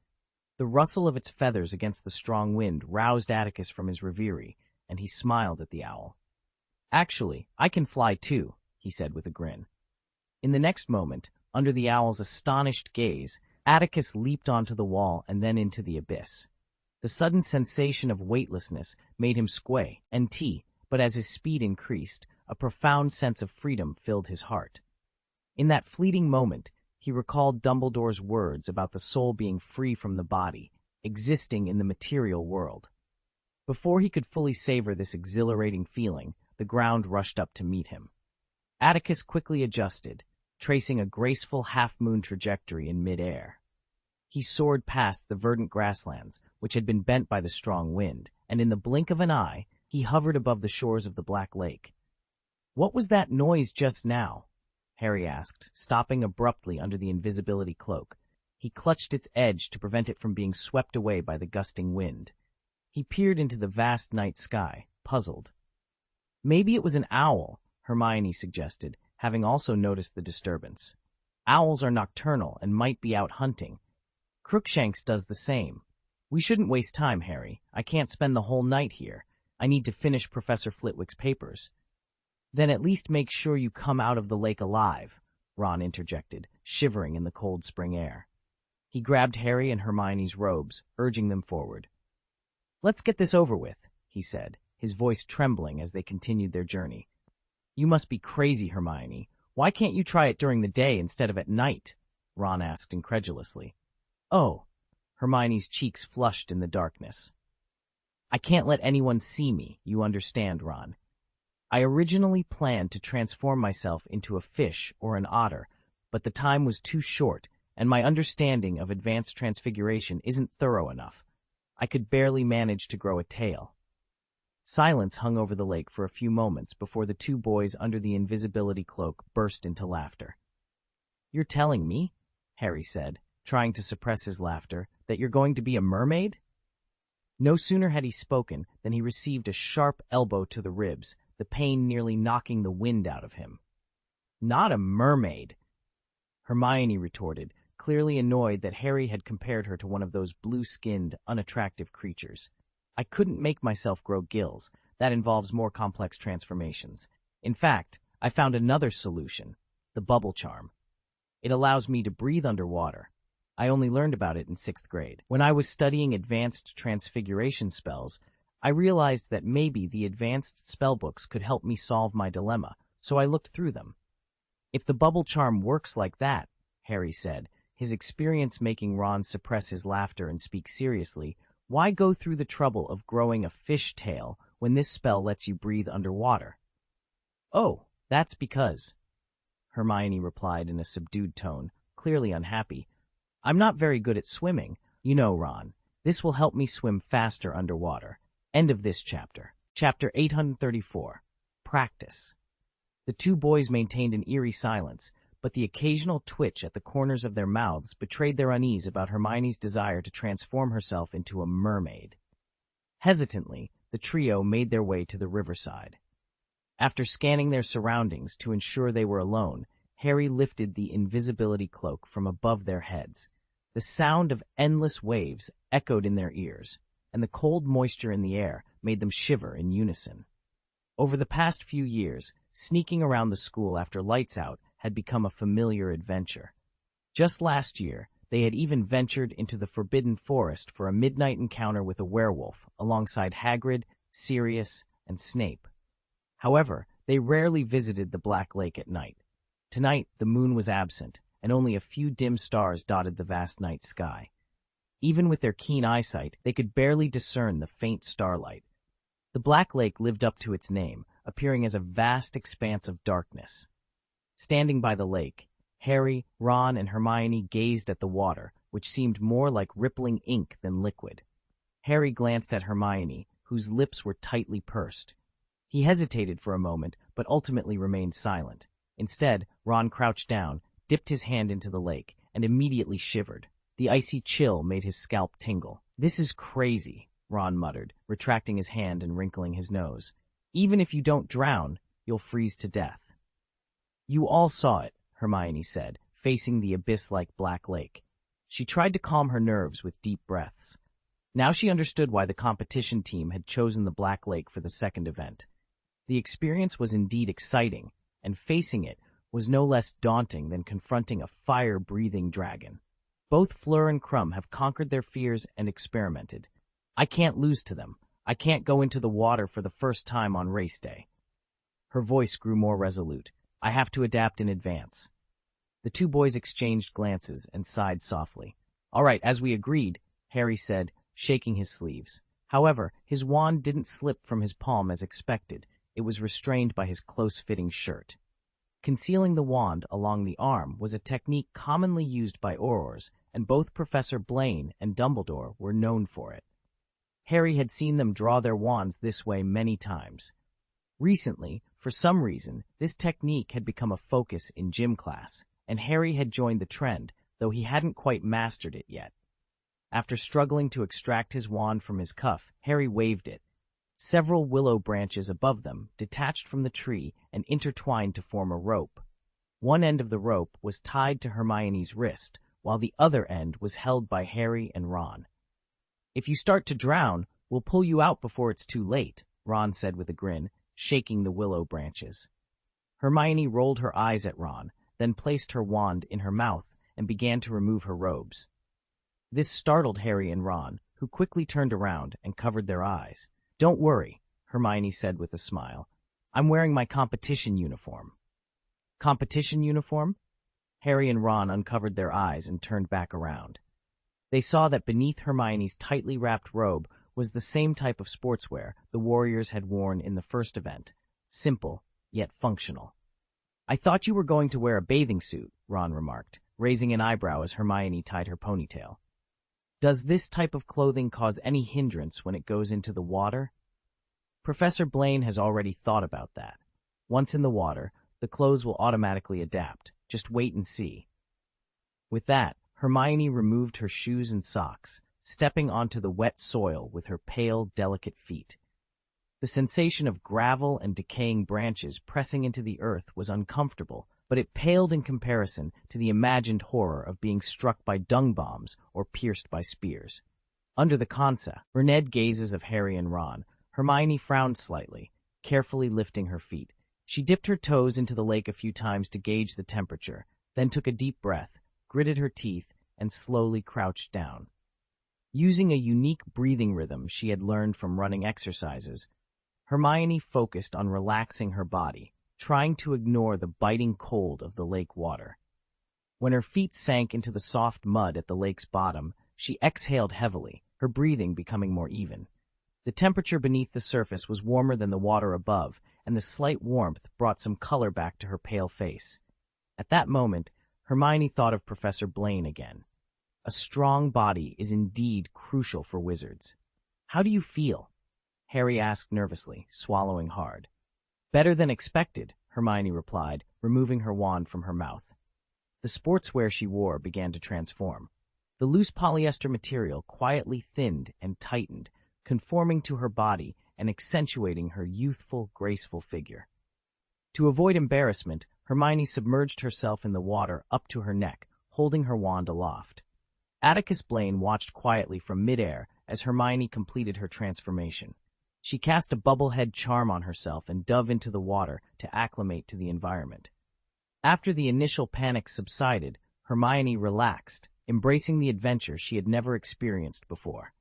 S1: The rustle of its feathers against the strong wind roused Atticus from his reverie, and he smiled at the owl. "Actually, I can fly too," he said with a grin. In the next moment, under the owl's astonished gaze, Atticus leaped onto the wall and then into the abyss. The sudden sensation of weightlessness made him sway and tee, but as his speed increased, a profound sense of freedom filled his heart. In that fleeting moment, he recalled Dumbledore's words about the soul being free from the body, existing in the material world. Before he could fully savor this exhilarating feeling, the ground rushed up to meet him. Atticus quickly adjusted, tracing a graceful half-moon trajectory in mid-air. He soared past the verdant grasslands, which had been bent by the strong wind, and in the blink of an eye, he hovered above the shores of the Black Lake. "What was that noise just now?" Harry asked, stopping abruptly under the invisibility cloak. He clutched its edge to prevent it from being swept away by the gusting wind. He peered into the vast night sky, puzzled. "Maybe it was an owl," Hermione suggested, having also noticed the disturbance. "Owls are nocturnal and might be out hunting. Crookshanks does the same. We shouldn't waste time, Harry. I can't spend the whole night here. I need to finish Professor Flitwick's papers." "Then at least make sure you come out of the lake alive," Ron interjected, shivering in the cold spring air. He grabbed Harry and Hermione's robes, urging them forward. "Let's get this over with," he said, his voice trembling as they continued their journey. "You must be crazy, Hermione. Why can't you try it during the day instead of at night?" Ron asked incredulously. "Oh," Hermione's cheeks flushed in the darkness. "I can't let anyone see me, you understand, Ron. I originally planned to transform myself into a fish or an otter, but the time was too short, and my understanding of advanced transfiguration isn't thorough enough. I could barely manage to grow a tail." Silence hung over the lake for a few moments before the two boys under the invisibility cloak burst into laughter. "You're telling me," Harry said, trying to suppress his laughter, "that you're going to be a mermaid?" No sooner had he spoken than he received a sharp elbow to the ribs, the pain nearly knocking the wind out of him. "Not a mermaid," Hermione retorted, clearly annoyed that Harry had compared her to one of those blue-skinned, unattractive creatures. "I couldn't make myself grow gills. That involves more complex transformations. In fact, I found another solution, the bubble charm." It allows me to breathe underwater. I only learned about it in 6th grade. When I was studying advanced transfiguration spells, I realized that maybe the advanced spellbooks could help me solve my dilemma, so I looked through them. If the bubble charm works like that, Harry said, his experience making Ron suppress his laughter and speak seriously, why go through the trouble of growing a fish tail when this spell lets you breathe underwater? Oh, that's because, Hermione replied in a subdued tone, clearly unhappy. I'm not very good at swimming. You know, Ron, this will help me swim faster underwater. End of this chapter. Chapter 834. Practice. The two boys maintained an eerie silence, but the occasional twitch at the corners of their mouths betrayed their unease about Hermione's desire to transform herself into a mermaid. Hesitantly, the trio made their way to the riverside. After scanning their surroundings to ensure they were alone, Harry lifted the invisibility cloak from above their heads. The sound of endless waves echoed in their ears, and the cold moisture in the air made them shiver in unison. Over the past few years, sneaking around the school after lights out had become a familiar adventure. Just last year, they had even ventured into the Forbidden Forest for a midnight encounter with a werewolf alongside Hagrid, Sirius, and Snape. However, they rarely visited the Black Lake at night. Tonight, the moon was absent, and only a few dim stars dotted the vast night sky. Even with their keen eyesight, they could barely discern the faint starlight. The Black Lake lived up to its name, appearing as a vast expanse of darkness. Standing by the lake, Harry, Ron, and Hermione gazed at the water, which seemed more like rippling ink than liquid. Harry glanced at Hermione, whose lips were tightly pursed. He hesitated for a moment, but ultimately remained silent. Instead, Ron crouched down, dipped his hand into the lake, and immediately shivered. The icy chill made his scalp tingle. "This is crazy," Ron muttered, retracting his hand and wrinkling his nose. "Even if you don't drown, you'll freeze to death." "You all saw it," Hermione said, facing the abyss-like Black Lake. She tried to calm her nerves with deep breaths. Now she understood why the competition team had chosen the Black Lake for the second event. The experience was indeed exciting, and facing it was no less daunting than confronting a fire-breathing dragon. Both Fleur and Crumb have conquered their fears and experimented. I can't lose to them. I can't go into the water for the first time on race day. Her voice grew more resolute. I have to adapt in advance. The two boys exchanged glances and sighed softly. All right, as we agreed, Harry said, shaking his sleeves. However, his wand didn't slip from his palm as expected. It was restrained by his close-fitting shirt. Concealing the wand along the arm was a technique commonly used by Aurors, and both Professor Blaine and Dumbledore were known for it. Harry had seen them draw their wands this way many times. Recently, for some reason, this technique had become a focus in gym class, and Harry had joined the trend, though he hadn't quite mastered it yet. After struggling to extract his wand from his cuff, Harry waved it. Several willow branches above them detached from the tree and intertwined to form a rope. One end of the rope was tied to Hermione's wrist, while the other end was held by Harry and Ron. If you start to drown, we'll pull you out before it's too late, Ron said with a grin, shaking the willow branches. Hermione rolled her eyes at Ron, then placed her wand in her mouth and began to remove her robes. This startled Harry and Ron, who quickly turned around and covered their eyes. Don't worry, Hermione said with a smile. I'm wearing my competition uniform. Competition uniform? Harry and Ron uncovered their eyes and turned back around. They saw that beneath Hermione's tightly wrapped robe was the same type of sportswear the Warriors had worn in the first event, simple yet functional. I thought you were going to wear a bathing suit, Ron remarked, raising an eyebrow as Hermione tied her ponytail. Does this type of clothing cause any hindrance when it goes into the water? Professor Blaine has already thought about that. Once in the water, the clothes will automatically adapt. Just wait and see. With that, Hermione removed her shoes and socks, stepping onto the wet soil with her pale, delicate feet. The sensation of gravel and decaying branches pressing into the earth was uncomfortable, but it paled in comparison to the imagined horror of being struck by dung bombs or pierced by spears. Under the earnest gazes of Harry and Ron, Hermione frowned slightly, carefully lifting her feet. She dipped her toes into the lake a few times to gauge the temperature, then took a deep breath, gritted her teeth, and slowly crouched down. Using a unique breathing rhythm she had learned from running exercises, Hermione focused on relaxing her body, trying to ignore the biting cold of the lake water. When her feet sank into the soft mud at the lake's bottom, she exhaled heavily, her breathing becoming more even. The temperature beneath the surface was warmer than the water above, and the slight warmth brought some color back to her pale face. At that moment, Hermione thought of Professor Blaine again. A strong body is indeed crucial for wizards. "How do you feel?" Harry asked nervously, swallowing hard. "Better than expected," Hermione replied, removing her wand from her mouth. The sportswear she wore began to transform. The loose polyester material quietly thinned and tightened, conforming to her body and accentuating her youthful, graceful figure. To avoid embarrassment, Hermione submerged herself in the water up to her neck, holding her wand aloft. Atticus Blaine watched quietly from midair as Hermione completed her transformation. She cast a bubblehead charm on herself and dove into the water to acclimate to the environment. After the initial panic subsided, Hermione relaxed, embracing the adventure she had never experienced before.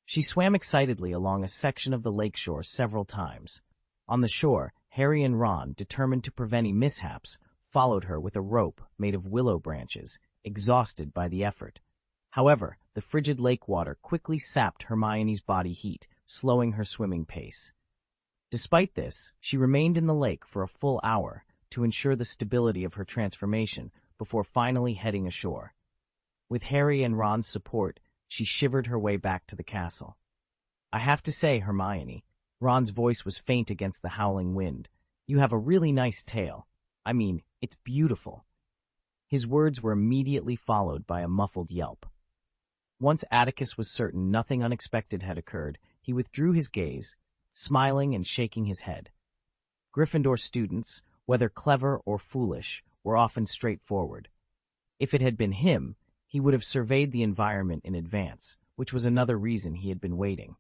S1: She swam excitedly along a section of the lakeshore several times. On the shore, Harry and Ron, determined to prevent any mishaps, followed her with a rope made of willow branches, exhausted by the effort. However, the frigid lake water quickly sapped Hermione's body heat, slowing her swimming pace. Despite this, she remained in the lake for a full hour to ensure the stability of her transformation before finally heading ashore. With Harry and Ron's support, she shivered her way back to the castle. "I have to say, Hermione," Ron's voice was faint against the howling wind, "you have a really nice tail. I mean, it's beautiful." His words were immediately followed by a muffled yelp. Once Atticus was certain nothing unexpected had occurred, he withdrew his gaze, smiling and shaking his head. Gryffindor students, whether clever or foolish, were often straightforward. If it had been him, he would have surveyed the environment in advance, which was another reason he had been waiting.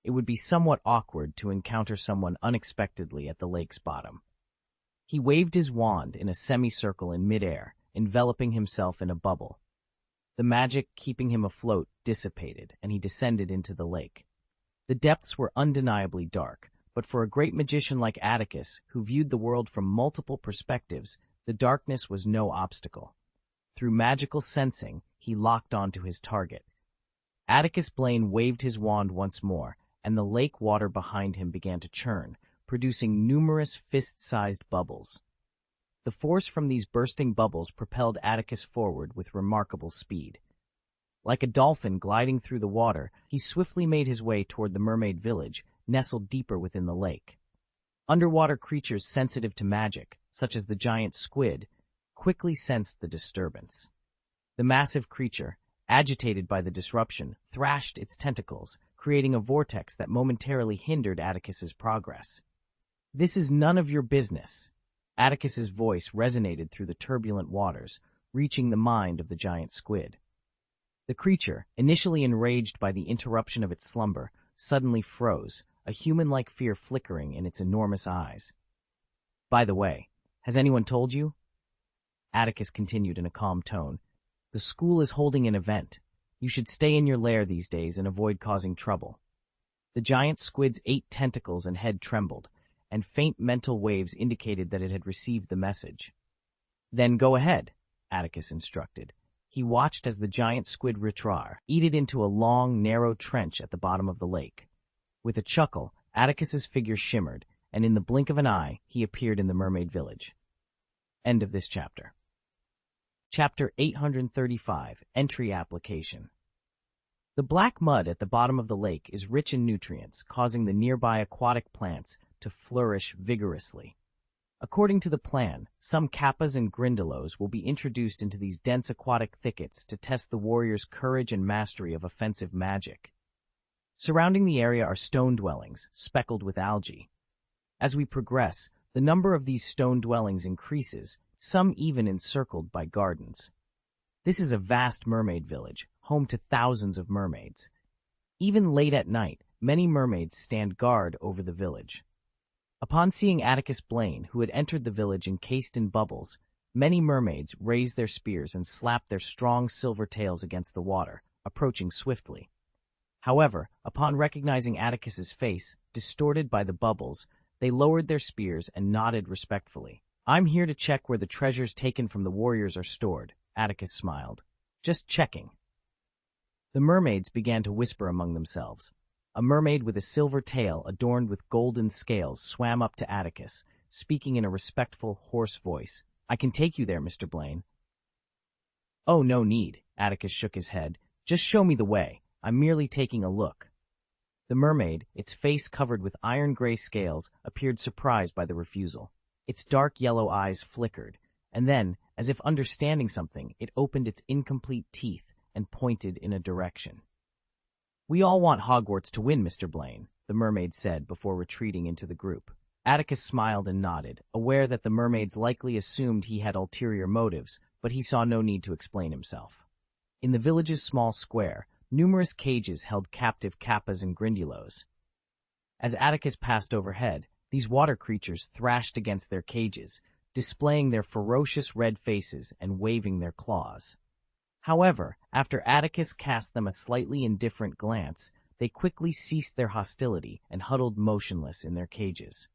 S1: It would be somewhat awkward to encounter someone unexpectedly at the lake's bottom. He waved his wand in a semicircle in midair, enveloping himself in a bubble. The magic keeping him afloat dissipated, and he descended into the lake. The depths were undeniably dark, but for a great magician like Atticus, who viewed the world from multiple perspectives, the darkness was no obstacle. Through magical sensing, he locked onto his target. Atticus Blaine waved his wand once more, and the lake water behind him began to churn, producing numerous fist-sized bubbles. The force from these bursting bubbles propelled Atticus forward with remarkable speed. Like a dolphin gliding through the water, he swiftly made his way toward the mermaid village, nestled deeper within the lake. Underwater creatures sensitive to magic, such as the giant squid, quickly sensed the disturbance. The massive creature, agitated by the disruption, thrashed its tentacles, creating a vortex that momentarily hindered Atticus's progress. "This is none of your business." Atticus's voice resonated through the turbulent waters, reaching the mind of the giant squid. The creature, initially enraged by the interruption of its slumber, suddenly froze, a human-like fear flickering in its enormous eyes. "By the way, has anyone told you?" Atticus continued in a calm tone. "The school is holding an event. You should stay in your lair these days and avoid causing trouble." The giant squid's 8 tentacles and head trembled, and faint mental waves indicated that it had received the message. "Then go ahead," Atticus instructed. He watched as the giant squid retreat it into a long, narrow trench at the bottom of the lake. With a chuckle, Atticus's figure shimmered, and in the blink of an eye, he appeared in the mermaid village. End of this chapter. Chapter 835, Entry Application. The black mud at the bottom of the lake is rich in nutrients, causing the nearby aquatic plants to flourish vigorously. According to the plan, some kappas and grindylows will be introduced into these dense aquatic thickets to test the warrior's courage and mastery of offensive magic. Surrounding the area are stone dwellings, speckled with algae. As we progress, the number of these stone dwellings increases, some even encircled by gardens. This is a vast mermaid village, home to thousands of mermaids. Even late at night, many mermaids stand guard over the village. Upon seeing Atticus Blaine, who had entered the village encased in bubbles, Many mermaids raised their spears and slapped their strong silver tails against the water, approaching swiftly. However, upon recognizing Atticus's face, distorted by the bubbles, they lowered their spears and nodded respectfully. "I'm here to check where the treasures taken from the warriors are stored," Atticus smiled. "Just checking." The mermaids began to whisper among themselves. A mermaid with a silver tail adorned with golden scales swam up to Atticus, speaking in a respectful, hoarse voice. "I can take you there, Mr. Blaine." "Oh, no need," Atticus shook his head. "Just show me the way. I'm merely taking a look." The mermaid, its face covered with iron-gray scales, appeared surprised by the refusal. Its dark yellow eyes flickered, and then, as if understanding something, it opened its incomplete teeth and pointed in a direction. "We all want Hogwarts to win, Mr. Blaine," the mermaid said before retreating into the group. Atticus smiled and nodded, aware that the mermaids likely assumed he had ulterior motives, but he saw no need to explain himself. In the village's small square, numerous cages held captive kappas and grindylows. As Atticus passed overhead, these water creatures thrashed against their cages, displaying their ferocious red faces and waving their claws. However, after Atticus cast them a slightly indifferent glance, they quickly ceased their hostility and huddled motionless in their cages.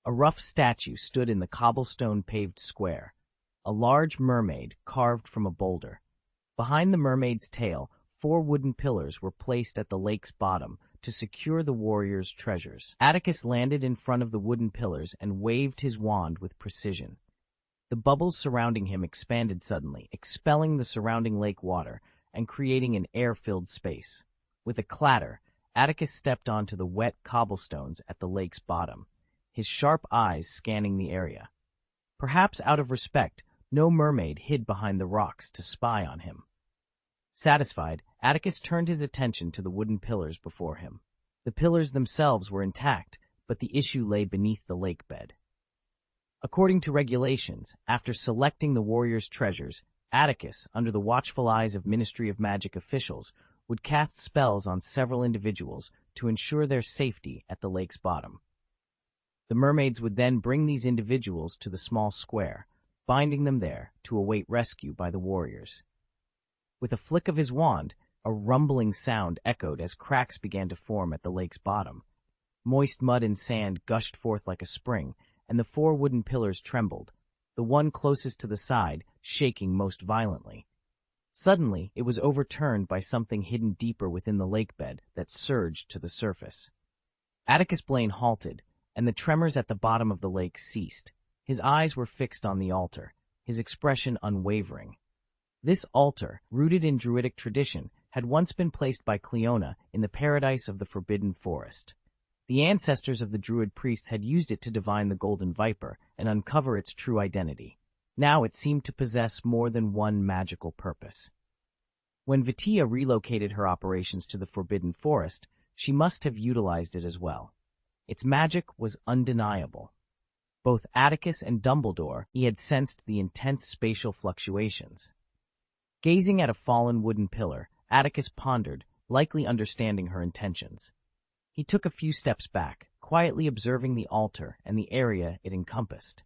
S1: A rough statue stood in the cobblestone-paved square, a large mermaid carved from a boulder. Behind the mermaid's tail, 4 wooden pillars were placed at the lake's bottom to secure the warriors' treasures. Atticus landed in front of the wooden pillars and waved his wand with precision. The bubbles surrounding him expanded suddenly, expelling the surrounding lake water and creating an air-filled space. With a clatter, Atticus stepped onto the wet cobblestones at the lake's bottom, his sharp eyes scanning the area. Perhaps out of respect, no mermaid hid behind the rocks to spy on him. Satisfied, Atticus turned his attention to the wooden pillars before him. The pillars themselves were intact, but the issue lay beneath the lake bed. According to regulations, after selecting the warriors' treasures, Atticus, under the watchful eyes of Ministry of Magic officials, would cast spells on several individuals to ensure their safety at the lake's bottom. The mermaids would then bring these individuals to the small square, binding them there to await rescue by the warriors. With a flick of his wand, a rumbling sound echoed as cracks began to form at the lake's bottom. Moist mud and sand gushed forth like a spring, and the 4 wooden pillars trembled, the one closest to the side shaking most violently. Suddenly, it was overturned by something hidden deeper within the lake bed that surged to the surface. Atticus Blaine halted, and the tremors at the bottom of the lake ceased. His eyes were fixed on the altar, his expression unwavering. This altar, rooted in Druidic tradition, had once been placed by Cleona in the paradise of the Forbidden Forest. The ancestors of the Druid priests had used it to divine the Golden Viper and uncover its true identity. Now it seemed to possess more than one magical purpose. When Vitia relocated her operations to the Forbidden Forest, she must have utilized it as well. Its magic was undeniable. Both Atticus and Dumbledore, he had sensed the intense spatial fluctuations. Gazing at a fallen wooden pillar, Atticus pondered, likely understanding her intentions. He took a few steps back, quietly observing the altar and the area it encompassed.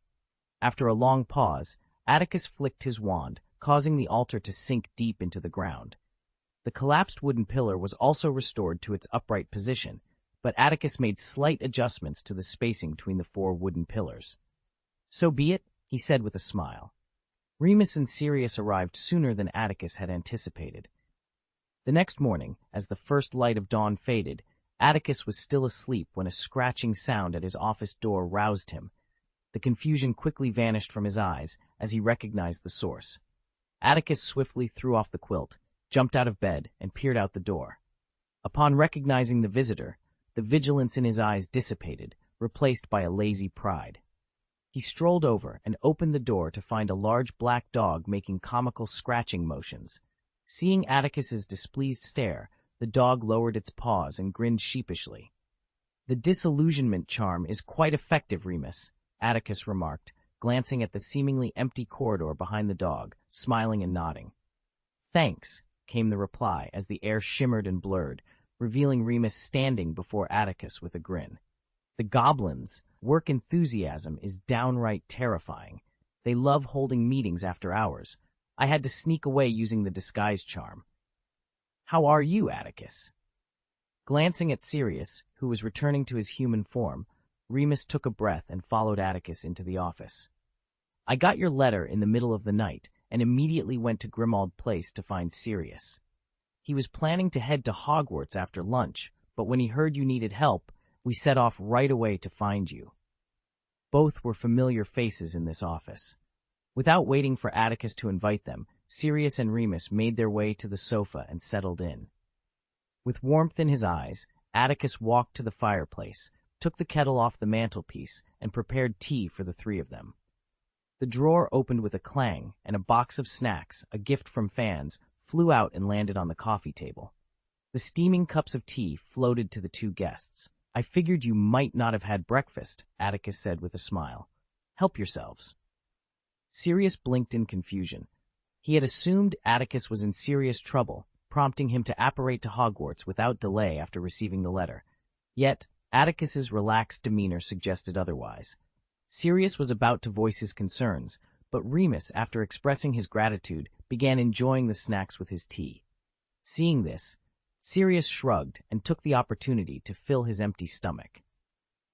S1: After a long pause, Atticus flicked his wand, causing the altar to sink deep into the ground. The collapsed wooden pillar was also restored to its upright position, but Atticus made slight adjustments to the spacing between the 4 wooden pillars. "So be it," he said with a smile. Remus and Sirius arrived sooner than Atticus had anticipated. The next morning, as the first light of dawn faded, Atticus was still asleep when a scratching sound at his office door roused him. The confusion quickly vanished from his eyes as he recognized the source. Atticus swiftly threw off the quilt, jumped out of bed, and peered out the door. Upon recognizing the visitor, the vigilance in his eyes dissipated, replaced by a lazy pride. He strolled over and opened the door to find a large black dog making comical scratching motions. Seeing Atticus's displeased stare, the dog lowered its paws and grinned sheepishly. "The disillusionment charm is quite effective, Remus," Atticus remarked, glancing at the seemingly empty corridor behind the dog, smiling and nodding. "Thanks," came the reply as the air shimmered and blurred, revealing Remus standing before Atticus with a grin. "The goblins' work enthusiasm is downright terrifying. They love holding meetings after hours. I had to sneak away using the disguise charm. How are you, Atticus? Glancing at Sirius, who was returning to his human form, Remus took a breath and followed Atticus into the office. I got your letter in the middle of the night and immediately went to Grimmauld Place to find Sirius. He was planning to head to Hogwarts after lunch, but when he heard you needed help, we set off right away to find you. Both were familiar faces in this office. Without waiting for Atticus to invite them, Sirius and Remus made their way to the sofa and settled in. With warmth in his eyes, Atticus walked to the fireplace, took the kettle off the mantelpiece, and prepared tea for the three of them. The drawer opened with a clang, and a box of snacks, a gift from fans, flew out and landed on the coffee table. The steaming cups of tea floated to the two guests. I figured you might not have had breakfast, Atticus said with a smile. Help yourselves. Sirius blinked in confusion. He had assumed Atticus was in serious trouble, prompting him to apparate to Hogwarts without delay after receiving the letter. Yet, Atticus's relaxed demeanor suggested otherwise. Sirius was about to voice his concerns, but Remus, after expressing his gratitude, began enjoying the snacks with his tea. Seeing this, Sirius shrugged and took the opportunity to fill his empty stomach.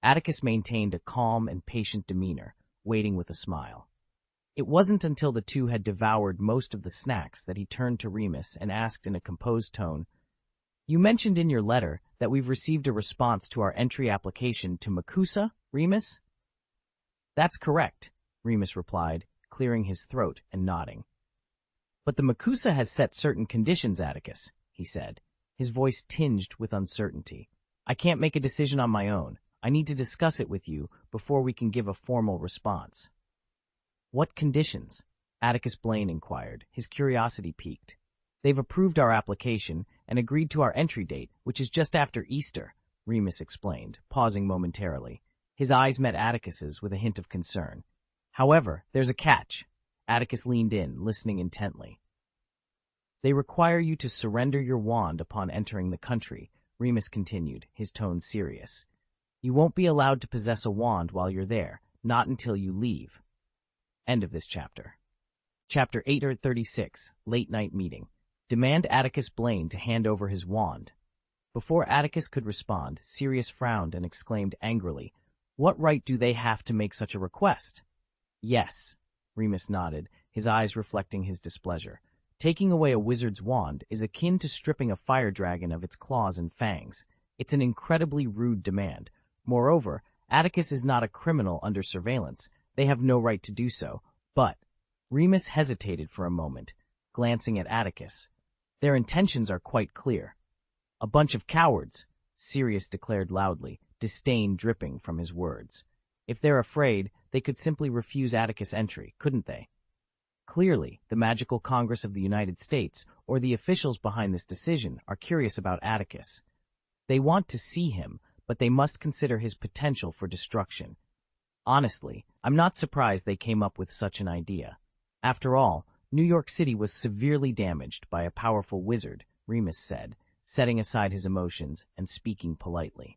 S1: Atticus maintained a calm and patient demeanor, waiting with a smile. It wasn't until the two had devoured most of the snacks that he turned to Remus and asked in a composed tone, "You mentioned in your letter that we've received a response to our entry application to Makusa, Remus?" "That's correct," Remus replied, clearing his throat and nodding. "But the Makusa has set certain conditions, Atticus," he said, his voice tinged with uncertainty. "I can't make a decision on my own. I need to discuss it with you before we can give a formal response." "What conditions?" Atticus Blaine inquired, his curiosity piqued. "They've approved our application and agreed to our entry date, which is just after Easter," Remus explained, pausing momentarily. His eyes met Atticus's with a hint of concern. "However, there's a catch." Atticus leaned in, listening intently. "They require you to surrender your wand upon entering the country," Remus continued, his tone serious. "You won't be allowed to possess a wand while you're there, not until you leave." End of this chapter. Chapter 836, Late Night Meeting. Demand Atticus Blaine to hand over his wand. Before Atticus could respond, Sirius frowned and exclaimed angrily, "What right do they have to make such a request?" "Yes," Remus nodded, his eyes reflecting his displeasure. "Taking away a wizard's wand is akin to stripping a fire dragon of its claws and fangs. It's an incredibly rude demand. Moreover, Atticus is not a criminal under surveillance. They have no right to do so, but—" Remus hesitated for a moment, glancing at Atticus. "Their intentions are quite clear." "A bunch of cowards," Sirius declared loudly, disdain dripping from his words. "If they're afraid, they could simply refuse Atticus entry, couldn't they?" Clearly, the Magical Congress of the United States, or the officials behind this decision, are curious about Atticus. They want to see him, but they must consider his potential for destruction. Honestly, I'm not surprised they came up with such an idea. After all, New York City was severely damaged by a powerful wizard, Remus said, setting aside his emotions and speaking politely.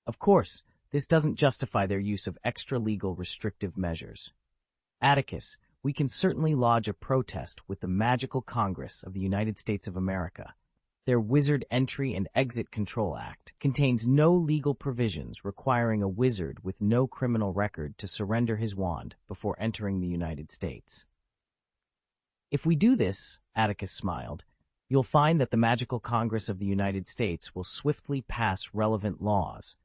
S1: Of course, this doesn't justify their use of extra-legal restrictive measures. Atticus, we can certainly lodge a protest with the Magical Congress of the United States of America. Their Wizard Entry and Exit Control Act contains no legal provisions requiring a wizard with no criminal record to surrender his wand before entering the United States. "If we do this," Atticus smiled, "you'll find that the Magical Congress of the United States will swiftly pass relevant laws.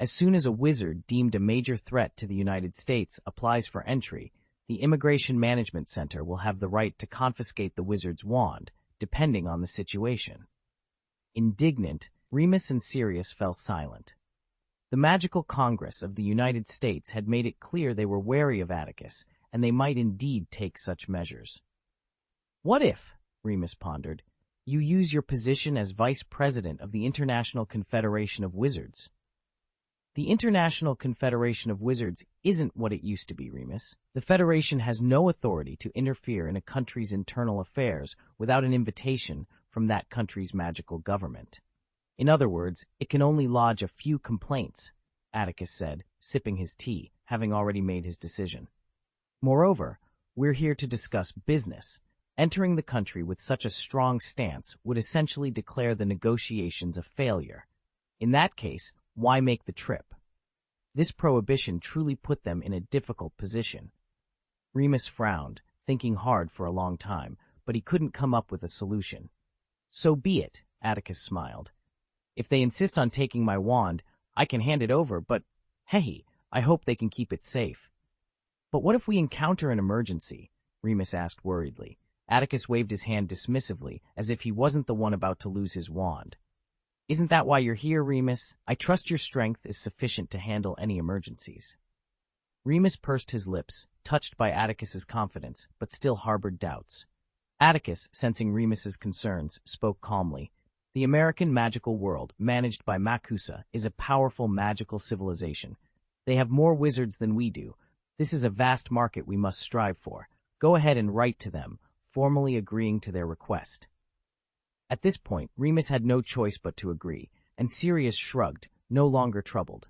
S1: As soon as a wizard deemed a major threat to the United States applies for entry, the Immigration Management Center will have the right to confiscate the wizard's wand, depending on the situation." Indignant, Remus and Sirius fell silent. The Magical Congress of the United States had made it clear they were wary of Atticus, and they might indeed take such measures. "What if," Remus pondered, "you use your position as Vice President of the International Confederation of Wizards?" "The International Confederation of Wizards isn't what it used to be, Remus. The Federation has no authority to interfere in a country's internal affairs without an invitation from that country's magical government. In other words, it can only lodge a few complaints," Atticus said, sipping his tea, having already made his decision. Moreover, we're here to discuss business. Entering the country with such a strong stance would essentially declare the negotiations a failure. In that case, why make the trip? This prohibition truly put them in a difficult position. Remus frowned, thinking hard for a long time, but he couldn't come up with a solution. So be it, Atticus smiled. If they insist on taking my wand, I can hand it over, but hey, I hope they can keep it safe. But what if we encounter an emergency? Remus asked worriedly. Atticus waved his hand dismissively, as if he wasn't the one about to lose his wand. Isn't that why you're here, Remus? I trust your strength is sufficient to handle any emergencies. Remus pursed his lips, touched by Atticus's confidence, but still harbored doubts. Atticus, sensing Remus's concerns, spoke calmly. The American magical world, managed by Makusa, is a powerful magical civilization. They have more wizards than we do. This is a vast market we must strive for. Go ahead and write to them, formally agreeing to their request. At this point, Remus had no choice but to agree, and Sirius shrugged, no longer troubled.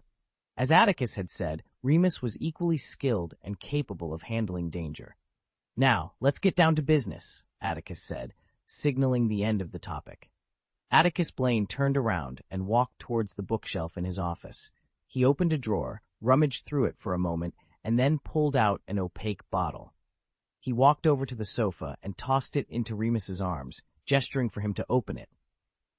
S1: As Atticus had said, Remus was equally skilled and capable of handling danger. Now, let's get down to business, Atticus said, signaling the end of the topic. Atticus Blaine turned around and walked towards the bookshelf in his office. He opened a drawer, rummaged through it for a moment, and then pulled out an opaque bottle. He walked over to the sofa and tossed it into Remus's arms, gesturing for him to open it.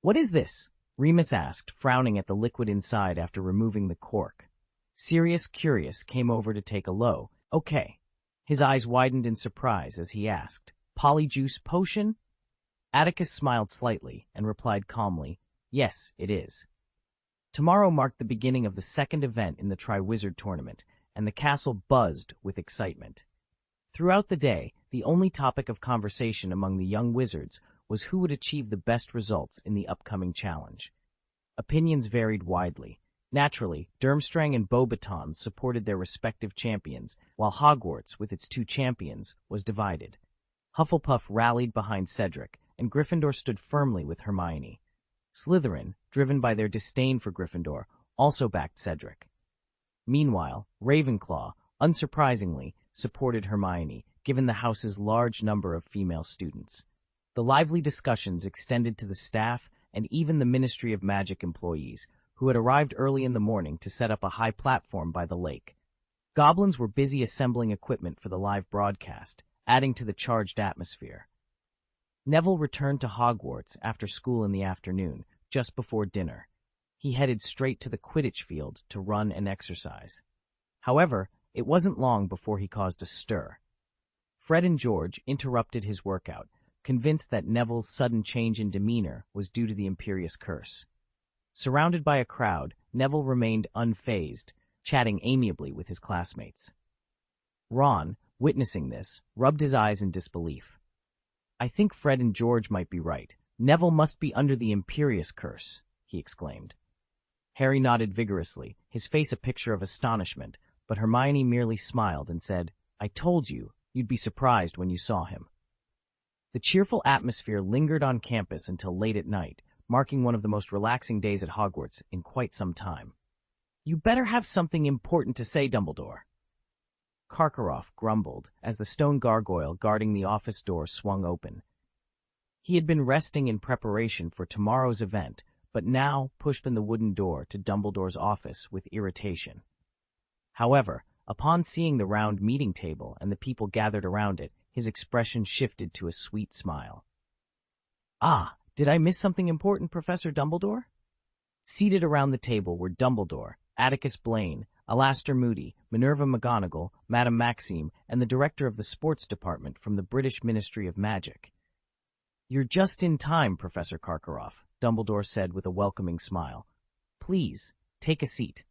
S1: "What is this?" Remus asked, frowning at the liquid inside after removing the cork. Sirius, curious, came over to take a look. "Okay." His eyes widened in surprise as he asked, "Polyjuice potion?" Atticus smiled slightly and replied calmly, "Yes, it is." Tomorrow marked the beginning of the second event in the Triwizard Tournament, and the castle buzzed with excitement. Throughout the day, the only topic of conversation among the young wizards was who would achieve the best results in the upcoming challenge. Opinions varied widely. Naturally, Durmstrang and Beauxbatons supported their respective champions, while Hogwarts, with its two champions, was divided. Hufflepuff rallied behind Cedric, and Gryffindor stood firmly with Hermione. Slytherin, driven by their disdain for Gryffindor, also backed Cedric. Meanwhile, Ravenclaw, unsurprisingly, supported Hermione, given the house's large number of female students. The lively discussions extended to the staff and even the Ministry of Magic employees, who had arrived early in the morning to set up a high platform by the lake. Goblins were busy assembling equipment for the live broadcast, adding to the charged atmosphere. Neville returned to Hogwarts after school in the afternoon, just before dinner. He headed straight to the Quidditch field to run and exercise. However, it wasn't long before he caused a stir. Fred and George interrupted his workout, convinced that Neville's sudden change in demeanor was due to the Imperious Curse. Surrounded by a crowd, Neville remained unfazed, chatting amiably with his classmates. Ron, witnessing this, rubbed his eyes in disbelief. "I think Fred and George might be right. Neville must be under the Imperious Curse," he exclaimed. Harry nodded vigorously, his face a picture of astonishment, but Hermione merely smiled and said, "I told you, you'd be surprised when you saw him." The cheerful atmosphere lingered on campus until late at night, marking one of the most relaxing days at Hogwarts in quite some time. "You better have something important to say, Dumbledore." Karkaroff grumbled as the stone gargoyle guarding the office door swung open. He had been resting in preparation for tomorrow's event, but now pushed in the wooden door to Dumbledore's office with irritation. However, upon seeing the round meeting table and the people gathered around it, his expression shifted to a sweet smile. "Ah, did I miss something important, Professor Dumbledore?" Seated around the table were Dumbledore, Atticus Blaine, Alastor Moody, Minerva McGonagall, Madame Maxime, and the director of the sports department from the British Ministry of Magic. "You're just in time, Professor Karkaroff," Dumbledore said with a welcoming smile. "Please, take a seat."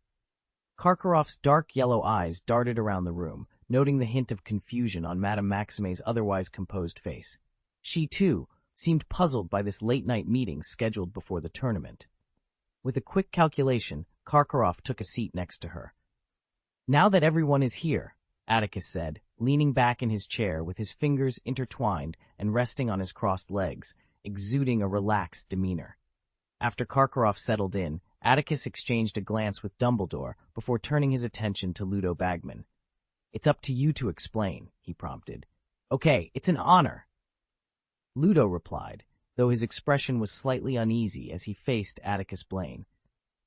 S1: Karkaroff's dark yellow eyes darted around the room, noting the hint of confusion on Madame Maxime's otherwise composed face. She, too, seemed puzzled by this late-night meeting scheduled before the tournament. With a quick calculation, Karkaroff took a seat next to her. "Now that everyone is here," Atticus said, leaning back in his chair with his fingers intertwined and resting on his crossed legs, exuding a relaxed demeanor. After Karkaroff settled in, Atticus exchanged a glance with Dumbledore before turning his attention to Ludo Bagman. It's up to you to explain, he prompted. Okay, it's an honor, Ludo replied, though his expression was slightly uneasy as he faced Atticus Blaine.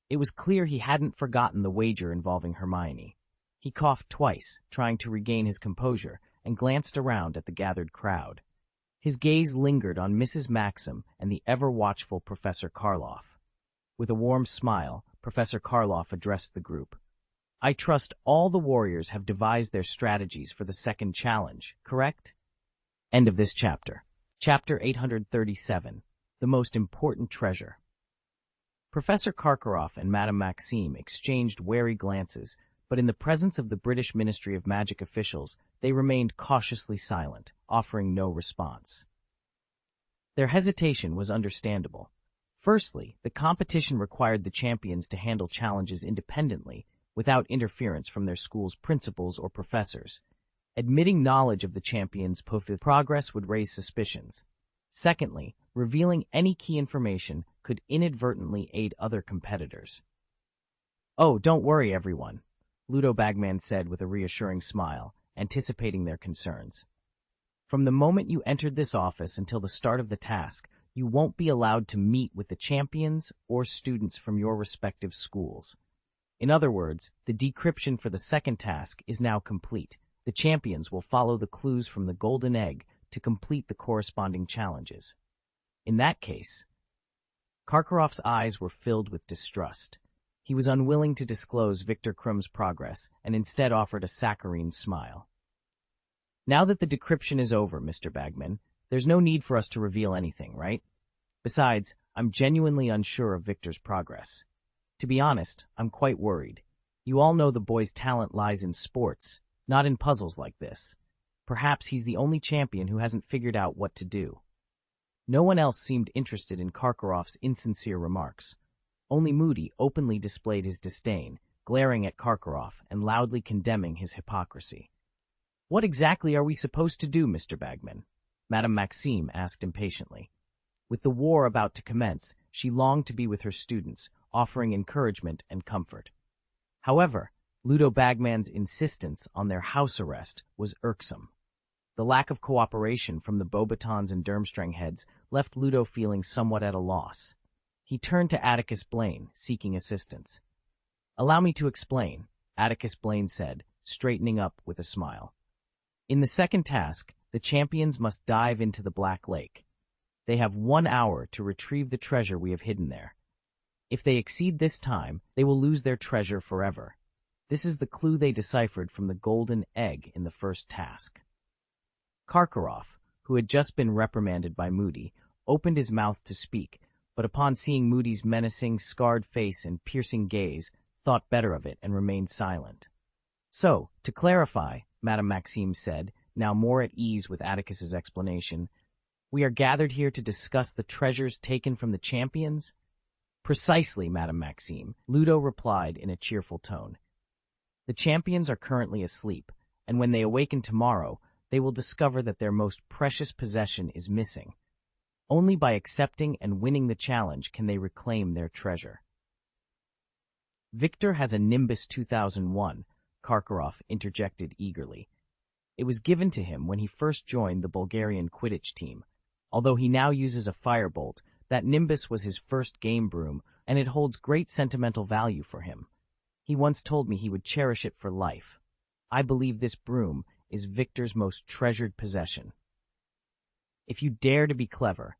S1: It was clear he hadn't forgotten the wager involving Hermione. He coughed twice, trying to regain his composure, and glanced around at the gathered crowd. His gaze lingered on Mrs. Maxim and the ever-watchful Professor Karloff. With a warm smile, Professor Karloff addressed the group. I trust all the warriors have devised their strategies for the second challenge, correct? End of this chapter. Chapter 837, The Most Important Treasure. Professor Karkaroff and Madame Maxime exchanged wary glances, but in the presence of the British Ministry of Magic officials, they remained cautiously silent, offering no response. Their hesitation was understandable. Firstly, the competition required the champions to handle challenges independently, without interference from their school's principals or professors. Admitting knowledge of the champions' progress would raise suspicions. Secondly, revealing any key information could inadvertently aid other competitors. Oh, don't worry, everyone, Ludo Bagman said with a reassuring smile, anticipating their concerns. From the moment you entered this office until the start of the task, you won't be allowed to meet with the champions or students from your respective schools. In other words, the decryption for the second task is now complete. The champions will follow the clues from the golden egg to complete the corresponding challenges. In that case, Karkaroff's eyes were filled with distrust. He was unwilling to disclose Victor Krum's progress and instead offered a saccharine smile. Now that the decryption is over, Mr. Bagman, there's no need for us to reveal anything, right? Besides, I'm genuinely unsure of Victor's progress. To be honest, I'm quite worried. You all know the boy's talent lies in sports, not in puzzles like this. Perhaps he's the only champion who hasn't figured out what to do. No one else seemed interested in Karkaroff's insincere remarks. Only Moody openly displayed his disdain, glaring at Karkaroff and loudly condemning his hypocrisy. What exactly are we supposed to do, Mr. Bagman? Madame Maxime asked impatiently. With the war about to commence, she longed to be with her students, offering encouragement and comfort. However, Ludo Bagman's insistence on their house arrest was irksome. The lack of cooperation from the Beauxbatons and Durmstrang heads left Ludo feeling somewhat at a loss. He turned to Atticus Blaine, seeking assistance. Allow me to explain, Atticus Blaine said, straightening up with a smile. In the second task, the champions must dive into the Black Lake. They have 1 hour to retrieve the treasure we have hidden there. If they exceed this time, they will lose their treasure forever. This is the clue they deciphered from the golden egg in the first task. Karkaroff, who had just been reprimanded by Moody, opened his mouth to speak, but upon seeing Moody's menacing, scarred face and piercing gaze, thought better of it and remained silent. So, to clarify, Madame Maxime said, now more at ease with Atticus's explanation, we are gathered here to discuss the treasures taken from the champions? Precisely, Madame Maxime, Ludo replied in a cheerful tone. The champions are currently asleep, and when they awaken tomorrow, they will discover that their most precious possession is missing. Only by accepting and winning the challenge can they reclaim their treasure. Victor has a Nimbus 2001, Karkaroff interjected eagerly. It was given to him when he first joined the Bulgarian Quidditch team. Although he now uses a firebolt, that Nimbus was his first game broom, and it holds great sentimental value for him. He once told me he would cherish it for life. I believe this broom is Victor's most treasured possession. If you dare to be clever.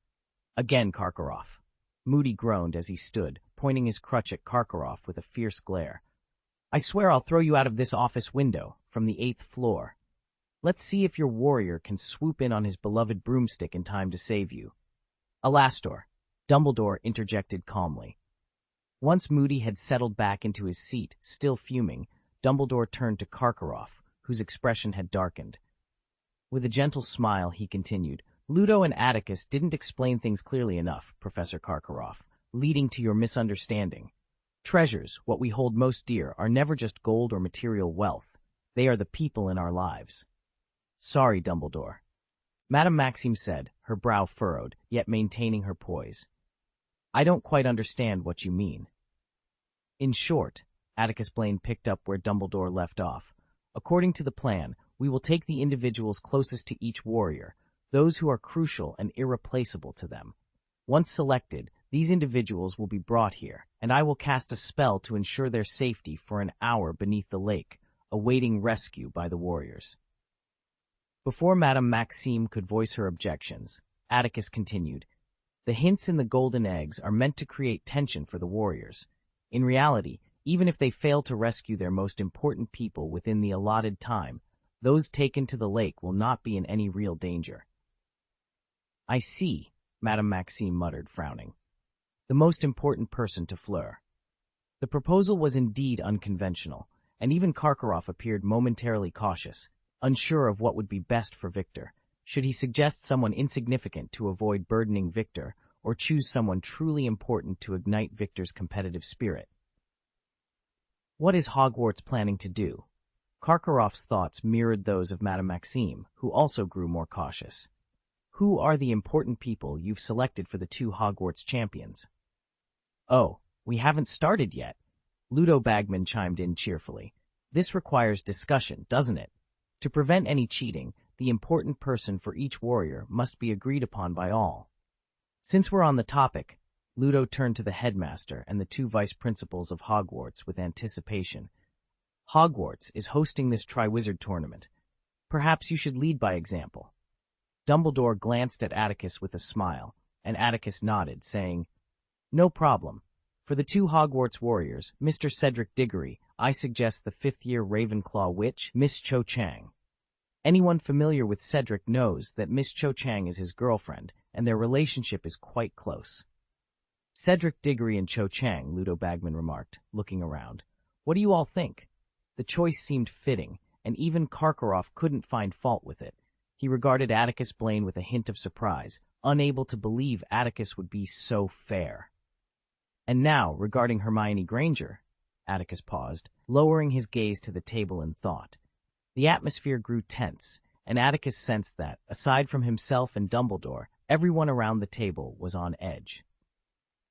S1: Again, Karkaroff. Moody groaned as he stood, pointing his crutch at Karkaroff with a fierce glare. I swear I'll throw you out of this office window, from the 8th floor. Let's see if your warrior can swoop in on his beloved broomstick in time to save you. Alastor, Dumbledore interjected calmly. Once Moody had settled back into his seat, still fuming, Dumbledore turned to Karkaroff, whose expression had darkened. With a gentle smile, he continued, Ludo and Atticus didn't explain things clearly enough, Professor Karkaroff, leading to your misunderstanding. Treasures, what we hold most dear, are never just gold or material wealth. They are the people in our lives. Sorry, Dumbledore. Madame Maxime said, her brow furrowed, yet maintaining her poise. I don't quite understand what you mean. In short, Atticus Blaine picked up where Dumbledore left off, According to the plan, we will take the individuals closest to each warrior, those who are crucial and irreplaceable to them. Once selected, these individuals will be brought here, and I will cast a spell to ensure their safety for an hour beneath the lake, awaiting rescue by the warriors. Before Madame Maxime could voice her objections, Atticus continued, "The hints in the golden eggs are meant to create tension for the warriors. In reality, even if they fail to rescue their most important people within the allotted time, those taken to the lake will not be in any real danger." "I see," Madame Maxime muttered, frowning. "The most important person to Fleur." The proposal was indeed unconventional, and even Karkaroff appeared momentarily cautious, unsure of what would be best for Victor. Should he suggest someone insignificant to avoid burdening Victor, or choose someone truly important to ignite Victor's competitive spirit? What is Hogwarts planning to do? Karkaroff's thoughts mirrored those of Madame Maxime, who also grew more cautious. Who are the important people you've selected for the 2 Hogwarts champions? Oh, we haven't started yet. Ludo Bagman chimed in cheerfully. This requires discussion, doesn't it? To prevent any cheating, the important person for each warrior must be agreed upon by all. Since we're on the topic, Ludo turned to the headmaster and the 2 vice principals of Hogwarts with anticipation. Hogwarts is hosting this Triwizard tournament. Perhaps you should lead by example. Dumbledore glanced at Atticus with a smile, and Atticus nodded, saying, "No problem. For the 2 Hogwarts warriors, Mr. Cedric Diggory, I suggest the 5th-year Ravenclaw witch, Miss Cho Chang. Anyone familiar with Cedric knows that Miss Cho Chang is his girlfriend, and their relationship is quite close." "Cedric Diggory and Cho Chang," Ludo Bagman remarked, looking around. "What do you all think?" The choice seemed fitting, and even Karkaroff couldn't find fault with it. He regarded Atticus Blaine with a hint of surprise, unable to believe Atticus would be so fair. "And now, regarding Hermione Granger," Atticus paused, lowering his gaze to the table in thought. The atmosphere grew tense, and Atticus sensed that, aside from himself and Dumbledore, everyone around the table was on edge.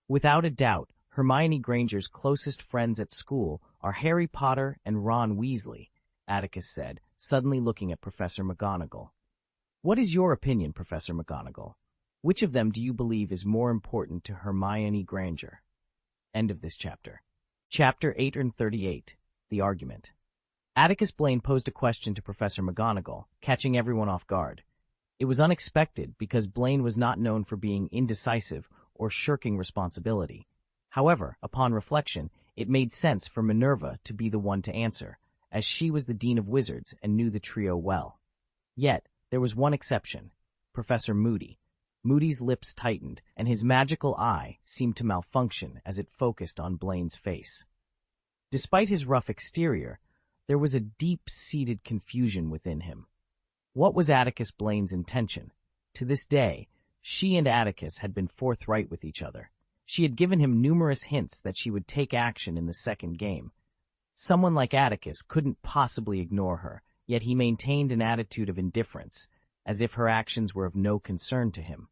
S1: Without a doubt, Hermione Granger's closest friends at school are Harry Potter and Ron Weasley, Atticus said, suddenly looking at Professor McGonagall. "What is your opinion, Professor McGonagall? Which of them do you believe is more important to Hermione Granger?" End of this chapter. Chapter 838, The Argument. Atticus Blaine posed a question to Professor McGonagall, catching everyone off guard. It was unexpected because Blaine was not known for being indecisive or shirking responsibility. However, upon reflection, it made sense for Minerva to be the one to answer, as she was the Dean of Wizards and knew the trio well. Yet, there was one exception, Professor Moody. Moody's lips tightened, and his magical eye seemed to malfunction as it focused on Blaine's face. Despite his rough exterior, there was a deep-seated confusion within him. What was Atticus Blaine's intention? To this day, she and Atticus had been forthright with each other. She had given him numerous hints that she would take action in the second game. Someone like Atticus couldn't possibly ignore her, yet he maintained an attitude of indifference, as if her actions were of no concern to him.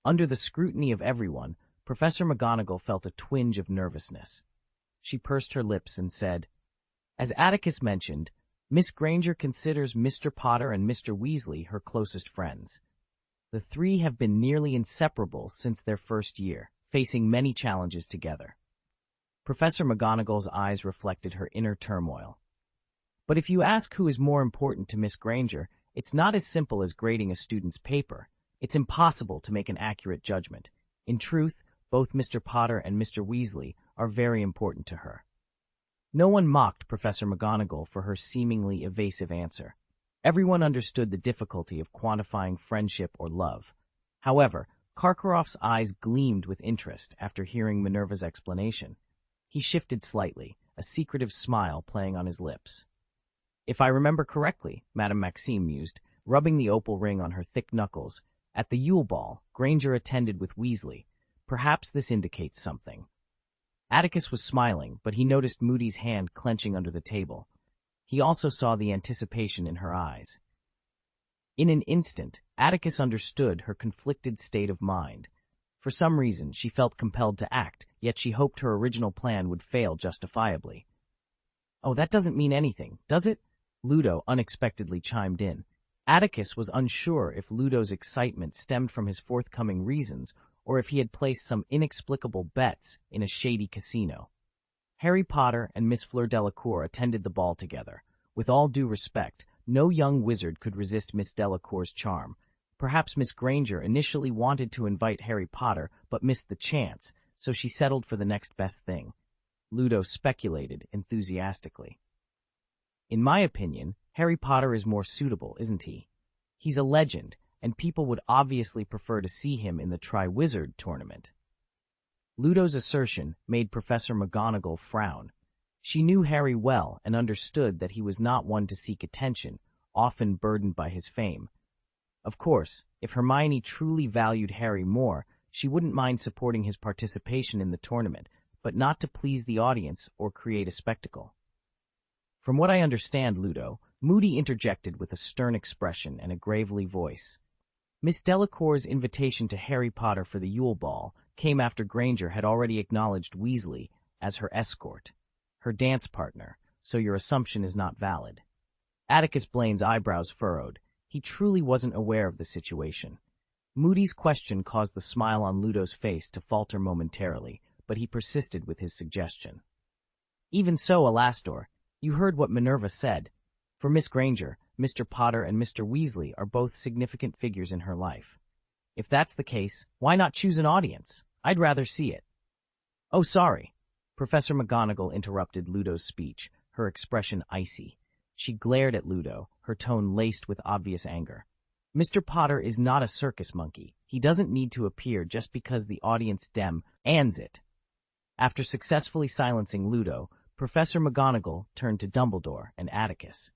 S1: Under the scrutiny of everyone, Professor McGonagall felt a twinge of nervousness. She pursed her lips and said, "As Atticus mentioned, Miss Granger considers Mr. Potter and Mr. Weasley her closest friends. The 3 have been nearly inseparable since their first year, facing many challenges together." Professor McGonagall's eyes reflected her inner turmoil. "But if you ask who is more important to Miss Granger, it's not as simple as grading a student's paper. It's impossible to make an accurate judgment. In truth, both Mr. Potter and Mr. Weasley are very important to her." No one mocked Professor McGonagall for her seemingly evasive answer. Everyone understood the difficulty of quantifying friendship or love. However, Karkaroff's eyes gleamed with interest after hearing Minerva's explanation. He shifted slightly, a secretive smile playing on his lips. "If I remember correctly," Madame Maxime mused, rubbing the opal ring on her thick knuckles, "at the Yule Ball, Granger attended with Weasley. Perhaps this indicates something." Atticus was smiling, but he noticed Moody's hand clenching under the table. He also saw the anticipation in her eyes. In an instant, Atticus understood her conflicted state of mind. For some reason, she felt compelled to act, yet she hoped her original plan would fail justifiably. "Oh, that doesn't mean anything, does it?" Ludo unexpectedly chimed in. Atticus was unsure if Ludo's excitement stemmed from his forthcoming reasons or if he had placed some inexplicable bets in a shady casino. Harry Potter and Miss Fleur Delacour attended the ball together. With all due respect, no young wizard could resist Miss Delacour's charm. Perhaps Miss Granger initially wanted to invite Harry Potter but missed the chance, so she settled for the next best thing. Ludo speculated enthusiastically. In my opinion, Harry Potter is more suitable, isn't he? He's a legend, and people would obviously prefer to see him in the Tri-Wizard tournament. Ludo's assertion made Professor McGonagall frown. She knew Harry well and understood that he was not one to seek attention, often burdened by his fame. Of course, if Hermione truly valued Harry more, she wouldn't mind supporting his participation in the tournament, but not to please the audience or create a spectacle. From what I understand, Ludo, Moody interjected with a stern expression and a gravely voice. Miss Delacour's invitation to Harry Potter for the Yule Ball came after Granger had already acknowledged Weasley as her escort, her dance partner, so your assumption is not valid. Atticus Blaine's eyebrows furrowed. He truly wasn't aware of the situation. Moody's question caused the smile on Ludo's face to falter momentarily, but he persisted with his suggestion. Even so, Alastor, you heard what Minerva said. For Miss Granger, Mr. Potter and Mr. Weasley are both significant figures in her life. If that's the case, why not choose an audience? I'd rather see it. Oh, sorry. Professor McGonagall interrupted Ludo's speech, her expression icy. She glared at Ludo, her tone laced with obvious anger. Mr. Potter is not a circus monkey. He doesn't need to appear just because the audience demands it. After successfully silencing Ludo, Professor McGonagall turned to Dumbledore and Atticus.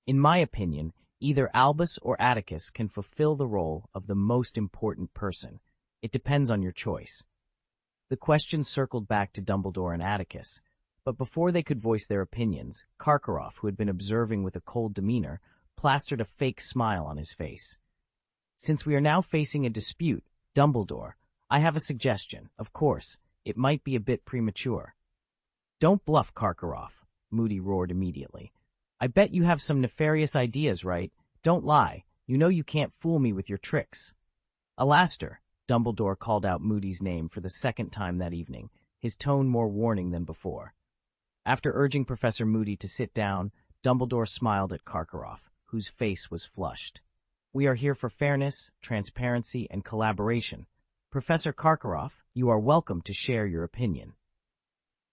S1: In my opinion, either Albus or Atticus can fulfill the role of the most important person. It depends on your choice. The question circled back to Dumbledore and Atticus, but before they could voice their opinions, Karkaroff, who had been observing with a cold demeanor, plastered a fake smile on his face. Since we are now facing a dispute, Dumbledore, I have a suggestion. Of course, it might be a bit premature. Don't bluff, Karkaroff, Moody roared immediately. I bet you have some nefarious ideas, right? Don't lie. You know you can't fool me with your tricks. Alastor, Dumbledore called out Moody's name for the second time that evening, his tone more warning than before. After urging Professor Moody to sit down, Dumbledore smiled at Karkaroff, whose face was flushed. We are here for fairness, transparency, and collaboration. Professor Karkaroff, you are welcome to share your opinion.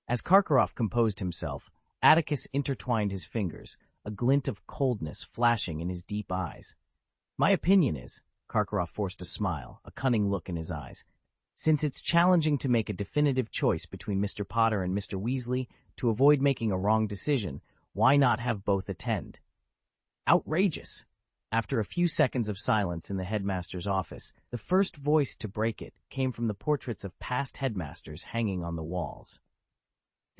S1: As Karkaroff composed himself, Atticus intertwined his fingers, a glint of coldness flashing in his deep eyes. My opinion is, Karkaroff forced a smile, a cunning look in his eyes, since it's challenging to make a definitive choice between Mr. Potter and Mr. Weasley to avoid making a wrong decision, why not have both attend? Outrageous! After a few seconds of silence in the headmaster's office, the first voice to break it came from the portraits of past headmasters hanging on the walls.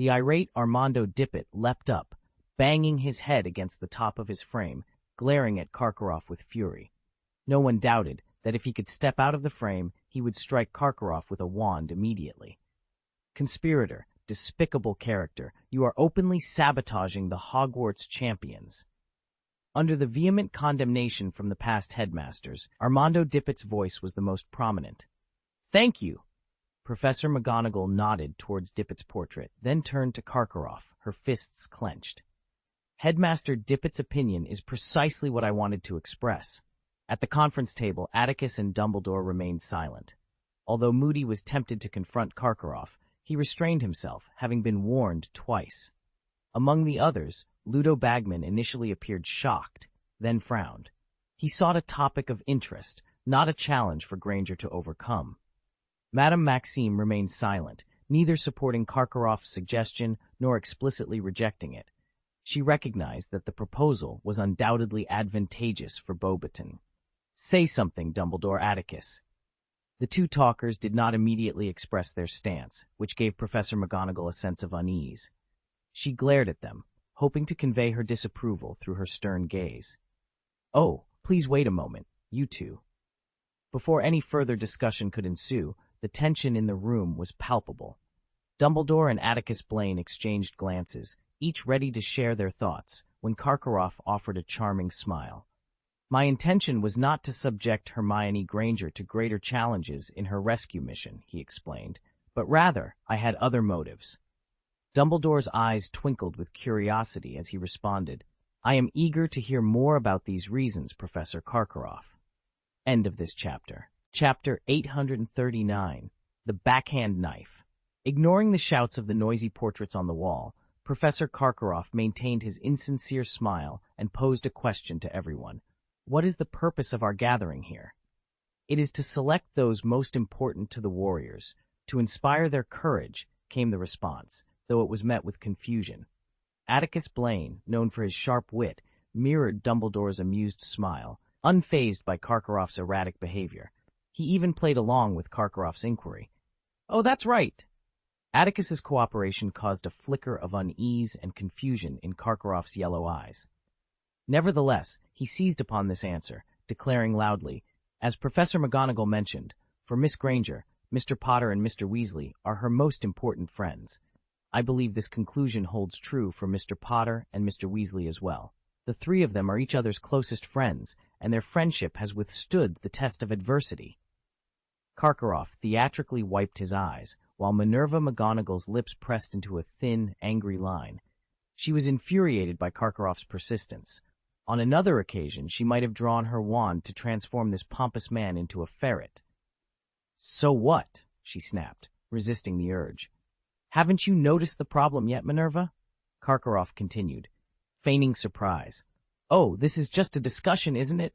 S1: The irate Armando Dippet leapt up, banging his head against the top of his frame, glaring at Karkaroff with fury. No one doubted that if he could step out of the frame, he would strike Karkaroff with a wand immediately. Conspirator, despicable character, you are openly sabotaging the Hogwarts champions. Under the vehement condemnation from the past headmasters, Armando Dippet's voice was the most prominent. Thank you. Professor McGonagall nodded towards Dippet's portrait, then turned to Karkaroff, her fists clenched. Headmaster Dippet's opinion is precisely what I wanted to express. At the conference table, Atticus and Dumbledore remained silent. Although Moody was tempted to confront Karkaroff, he restrained himself, having been warned twice. Among the others, Ludo Bagman initially appeared shocked, then frowned. He sought a topic of interest, not a challenge for Granger to overcome. Madame Maxime remained silent, neither supporting Karkaroff's suggestion nor explicitly rejecting it. She recognized that the proposal was undoubtedly advantageous for Beauxbaton. Say something, Dumbledore, Atticus. The two talkers did not immediately express their stance, which gave Professor McGonagall a sense of unease. She glared at them, hoping to convey her disapproval through her stern gaze. Oh, please wait a moment, you two. Before any further discussion could ensue, the tension in the room was palpable. Dumbledore and Atticus Blaine exchanged glances, each ready to share their thoughts, when Karkaroff offered a charming smile. My intention was not to subject Hermione Granger to greater challenges in her rescue mission, he explained, but rather I had other motives. Dumbledore's eyes twinkled with curiosity as he responded, I am eager to hear more about these reasons, Professor Karkaroff. End of this chapter. Chapter 839, The Backhand Knife. Ignoring the shouts of the noisy portraits on the wall, Professor Karkaroff maintained his insincere smile and posed a question to everyone. What is the purpose of our gathering here? It is to select those most important to the warriors. To inspire their courage, came the response, though it was met with confusion. Atticus Blaine, known for his sharp wit, mirrored Dumbledore's amused smile, unfazed by Karkaroff's erratic behavior. He even played along with Karkaroff's inquiry. Oh, that's right. Atticus's cooperation caused a flicker of unease and confusion in Karkaroff's yellow eyes. Nevertheless, he seized upon this answer, declaring loudly, as Professor McGonagall mentioned, for Miss Granger, Mr. Potter and Mr. Weasley are her most important friends. I believe this conclusion holds true for Mr. Potter and Mr. Weasley as well. The three of them are each other's closest friends, and their friendship has withstood the test of adversity. Karkaroff theatrically wiped his eyes, while Minerva McGonagall's lips pressed into a thin, angry line. She was infuriated by Karkaroff's persistence. On another occasion, she might have drawn her wand to transform this pompous man into a ferret. So what? She snapped, resisting the urge. Haven't you noticed the problem yet, Minerva? Karkaroff continued, feigning surprise. Oh, this is just a discussion, isn't it?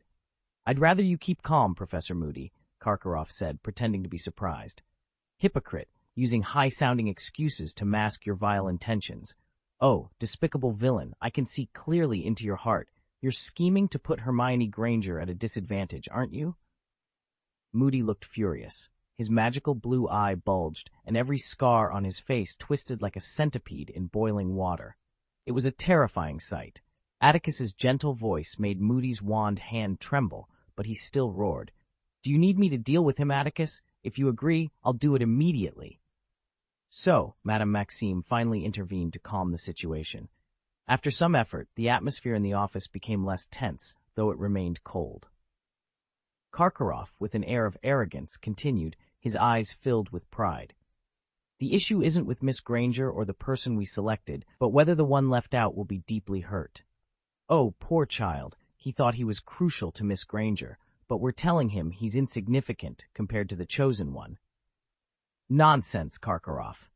S1: I'd rather you keep calm, Professor Moody, Karkaroff said, pretending to be surprised. Hypocrite, using high-sounding excuses to mask your vile intentions. Oh, despicable villain, I can see clearly into your heart. You're scheming to put Hermione Granger at a disadvantage, aren't you? Moody looked furious. His magical blue eye bulged, and every scar on his face twisted like a centipede in boiling water. It was a terrifying sight. Atticus's gentle voice made Moody's wand hand tremble, but he still roared. Do you need me to deal with him, Atticus? If you agree, I'll do it immediately. So, Madame Maxime finally intervened to calm the situation. After some effort, the atmosphere in the office became less tense, though it remained cold. Karkaroff, with an air of arrogance, continued, his eyes filled with pride. The issue isn't with Miss Granger or the person we selected, but whether the one left out will be deeply hurt. Oh, poor child, he thought he was crucial to Miss Granger, but we're telling him he's insignificant compared to the chosen one. Nonsense, Karkaroff.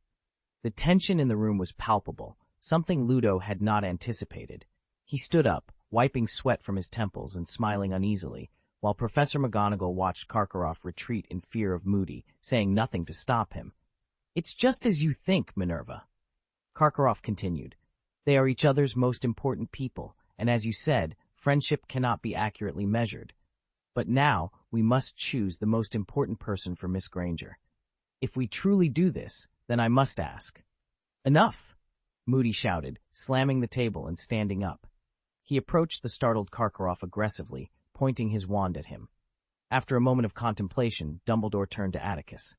S1: The tension in the room was palpable, something Ludo had not anticipated. He stood up, wiping sweat from his temples and smiling uneasily, while Professor McGonagall watched Karkaroff retreat in fear of Moody, saying nothing to stop him. It's just as you think, Minerva. Karkaroff continued. They are each other's most important people, and as you said, friendship cannot be accurately measured. But now, we must choose the most important person for Miss Granger. If we truly do this, then I must ask. Enough! Moody shouted, slamming the table and standing up. He approached the startled Karkaroff aggressively, pointing his wand at him. After a moment of contemplation, Dumbledore turned to Atticus.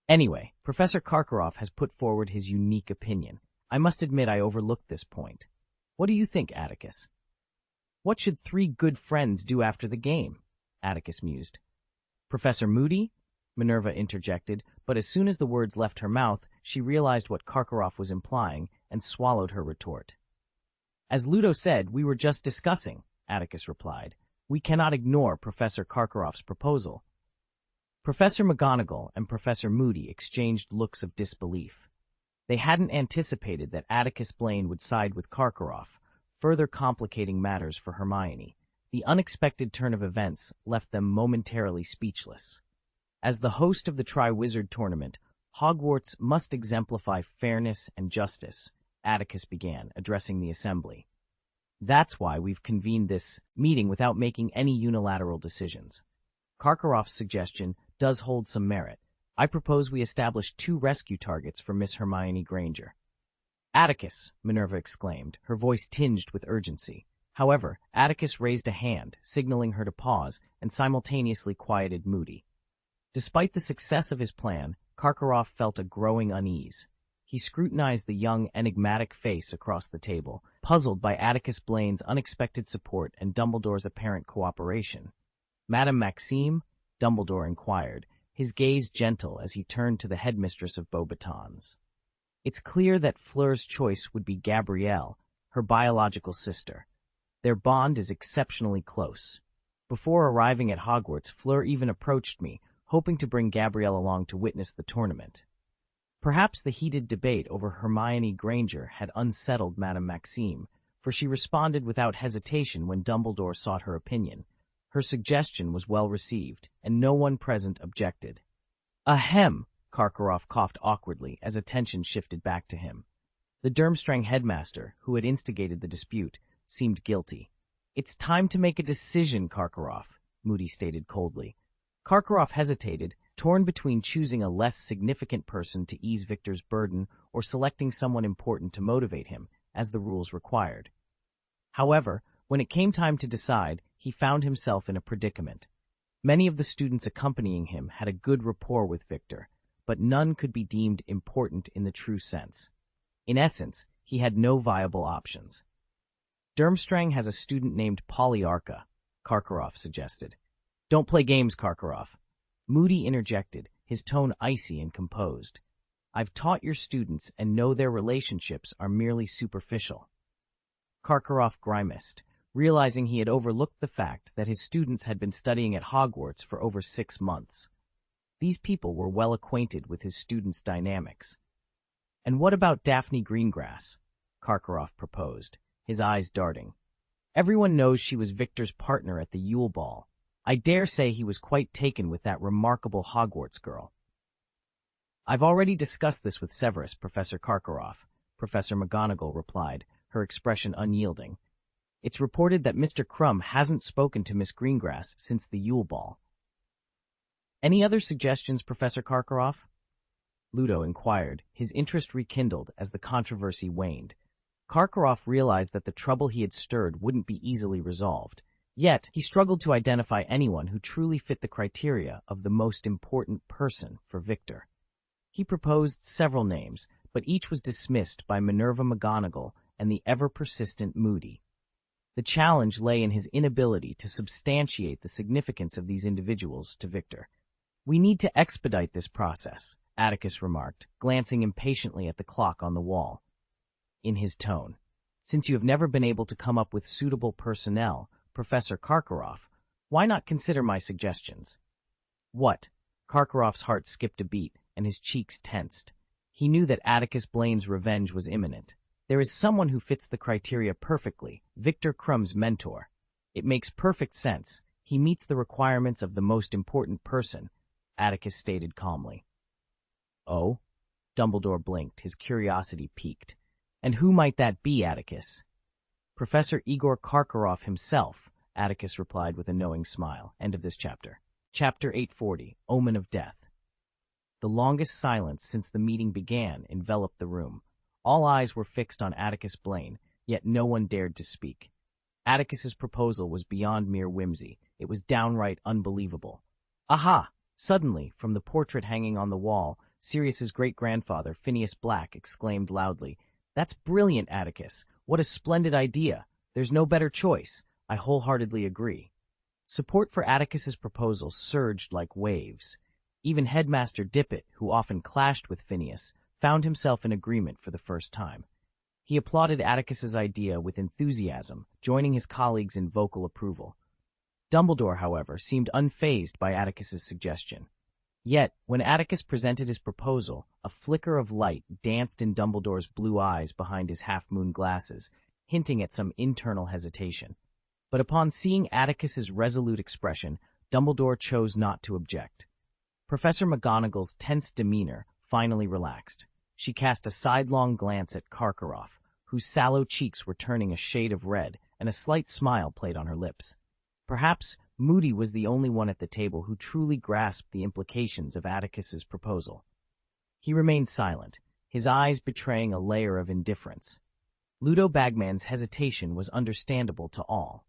S1: Anyway, Professor Karkaroff has put forward his unique opinion. I must admit I overlooked this point. What do you think, Atticus? What should three good friends do after the game? Atticus mused. Professor Moody? Minerva interjected, but as soon as the words left her mouth, she realized what Karkaroff was implying and swallowed her retort. As Ludo said, we were just discussing, Atticus replied. We cannot ignore Professor Karkaroff's proposal. Professor McGonagall and Professor Moody exchanged looks of disbelief. They hadn't anticipated that Atticus Blaine would side with Karkaroff, further complicating matters for Hermione. The unexpected turn of events left them momentarily speechless. As the host of the Triwizard Tournament, Hogwarts must exemplify fairness and justice, Atticus began, addressing the assembly. That's why we've convened this meeting without making any unilateral decisions. Karkaroff's suggestion does hold some merit. I propose we establish 2 rescue targets for Miss Hermione Granger. Atticus, Minerva exclaimed, her voice tinged with urgency. However, Atticus raised a hand, signaling her to pause, and simultaneously quieted Moody. Despite the success of his plan, Karkaroff felt a growing unease. He scrutinized the young, enigmatic face across the table, puzzled by Atticus Blaine's unexpected support and Dumbledore's apparent cooperation. "Madame Maxime?" Dumbledore inquired, his gaze gentle as he turned to the headmistress of Beauxbatons. "It's clear that Fleur's choice would be Gabrielle, her biological sister. Their bond is exceptionally close. Before arriving at Hogwarts, Fleur even approached me, hoping to bring Gabrielle along to witness the tournament." Perhaps the heated debate over Hermione Granger had unsettled Madame Maxime, for she responded without hesitation when Dumbledore sought her opinion. Her suggestion was well received, and no one present objected. "Ahem!" Karkaroff coughed awkwardly as attention shifted back to him. The Durmstrang headmaster, who had instigated the dispute, seemed guilty. "It's time to make a decision, Karkaroff," Moody stated coldly. Karkaroff hesitated, torn between choosing a less significant person to ease Victor's burden or selecting someone important to motivate him, as the rules required. However, when it came time to decide, he found himself in a predicament. Many of the students accompanying him had a good rapport with Victor, but none could be deemed important in the true sense. In essence, he had no viable options. "Durmstrang has a student named Polyarca," Karkaroff suggested. "Don't play games, Karkaroff." Moody interjected, his tone icy and composed. "I've taught your students and know their relationships are merely superficial." Karkaroff grimaced, realizing he had overlooked the fact that his students had been studying at Hogwarts for over 6 months. These people were well acquainted with his students' dynamics. "And what about Daphne Greengrass?" Karkaroff proposed, his eyes darting. "Everyone knows she was Victor's partner at the Yule Ball. I dare say he was quite taken with that remarkable Hogwarts girl." "I've already discussed this with Severus, Professor Karkaroff," Professor McGonagall replied, her expression unyielding. "It's reported that Mr. Krum hasn't spoken to Miss Greengrass since the Yule Ball." "Any other suggestions, Professor Karkaroff?" Ludo inquired, his interest rekindled as the controversy waned. Karkaroff realized that the trouble he had stirred wouldn't be easily resolved. Yet, he struggled to identify anyone who truly fit the criteria of the most important person for Victor. He proposed several names, but each was dismissed by Minerva McGonagall and the ever-persistent Moody. The challenge lay in his inability to substantiate the significance of these individuals to Victor. "We need to expedite this process," Atticus remarked, glancing impatiently at the clock on the wall. In his tone, "Since you have never been able to come up with suitable personnel, Professor Karkaroff, why not consider my suggestions?" "What?" Karkaroff's heart skipped a beat, and his cheeks tensed. He knew that Atticus Blaine's revenge was imminent. There is someone who fits the criteria perfectly, Victor Krum's mentor. It makes perfect sense. He meets the requirements of the most important person, Atticus stated calmly. "Oh?" Dumbledore blinked, his curiosity piqued. "And who might that be, Atticus?" "Professor Igor Karkaroff himself," Atticus replied with a knowing smile. End of this chapter. Chapter 840, Omen of Death. The longest silence since the meeting began enveloped the room. All eyes were fixed on Atticus Blaine, yet no one dared to speak. Atticus's proposal was beyond mere whimsy. It was downright unbelievable. Aha! Suddenly, from the portrait hanging on the wall, Sirius's great-grandfather, Phineas Black, exclaimed loudly, "That's brilliant, Atticus! What a splendid idea! There's no better choice. I wholeheartedly agree." Support for Atticus's proposal surged like waves. Even Headmaster Dippet, who often clashed with Phineas, found himself in agreement for the first time. He applauded Atticus's idea with enthusiasm, joining his colleagues in vocal approval. Dumbledore, however, seemed unfazed by Atticus's suggestion. Yet, when Atticus presented his proposal, a flicker of light danced in Dumbledore's blue eyes behind his half-moon glasses, hinting at some internal hesitation. But upon seeing Atticus's resolute expression, Dumbledore chose not to object. Professor McGonagall's tense demeanor finally relaxed. She cast a sidelong glance at Karkaroff, whose sallow cheeks were turning a shade of red, and a slight smile played on her lips. Perhaps Moody was the only one at the table who truly grasped the implications of Atticus's proposal. He remained silent, his eyes betraying a layer of indifference. Ludo Bagman's hesitation was understandable to all.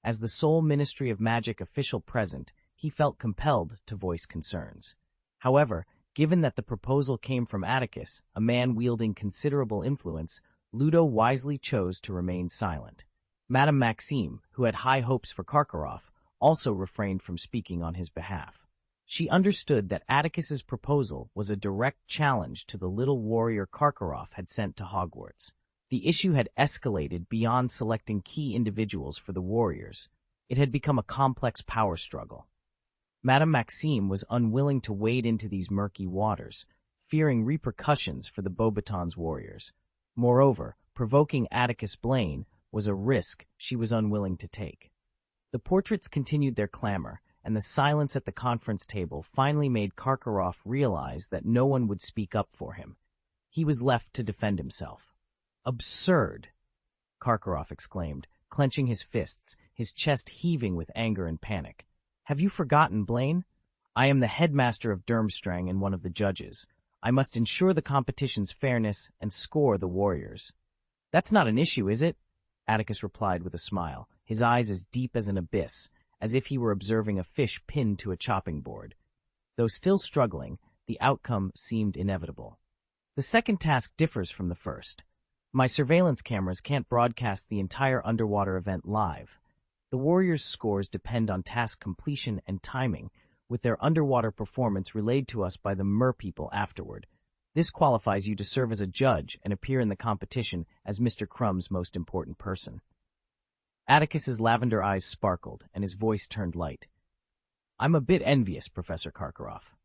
S1: As the sole Ministry of Magic official present, he felt compelled to voice concerns. However, Given that the proposal came from Atticus, a man wielding considerable influence, Ludo wisely chose to remain silent. Madame Maxime, who had high hopes for Karkaroff, also refrained from speaking on his behalf. She understood that Atticus's proposal was a direct challenge to the little warrior Karkaroff had sent to Hogwarts. The issue had escalated beyond selecting key individuals for the warriors. It had become a complex power struggle. Madame Maxime was unwilling to wade into these murky waters, fearing repercussions for the Beauxbatons warriors. Moreover, provoking Atticus Blaine was a risk she was unwilling to take. The portraits continued their clamor, and the silence at the conference table finally made Karkaroff realize that no one would speak up for him. He was left to defend himself. "Absurd!" Karkaroff exclaimed, clenching his fists, his chest heaving with anger and panic. "Have you forgotten, Blaine? I am the headmaster of Durmstrang and one of the judges. I must ensure the competition's fairness and score the warriors." "That's not an issue, is it?" Atticus replied with a smile, his eyes as deep as an abyss, as if he were observing a fish pinned to a chopping board. Though still struggling, the outcome seemed inevitable. "The second task differs from the first. My surveillance cameras can't broadcast the entire underwater event live. The warriors' scores depend on task completion and timing, with their underwater performance relayed to us by the merpeople afterward. This qualifies you to serve as a judge and appear in the competition as Mr. Crumb's most important person." Atticus's lavender eyes sparkled, and his voice turned light. "I'm a bit envious, Professor Karkaroff."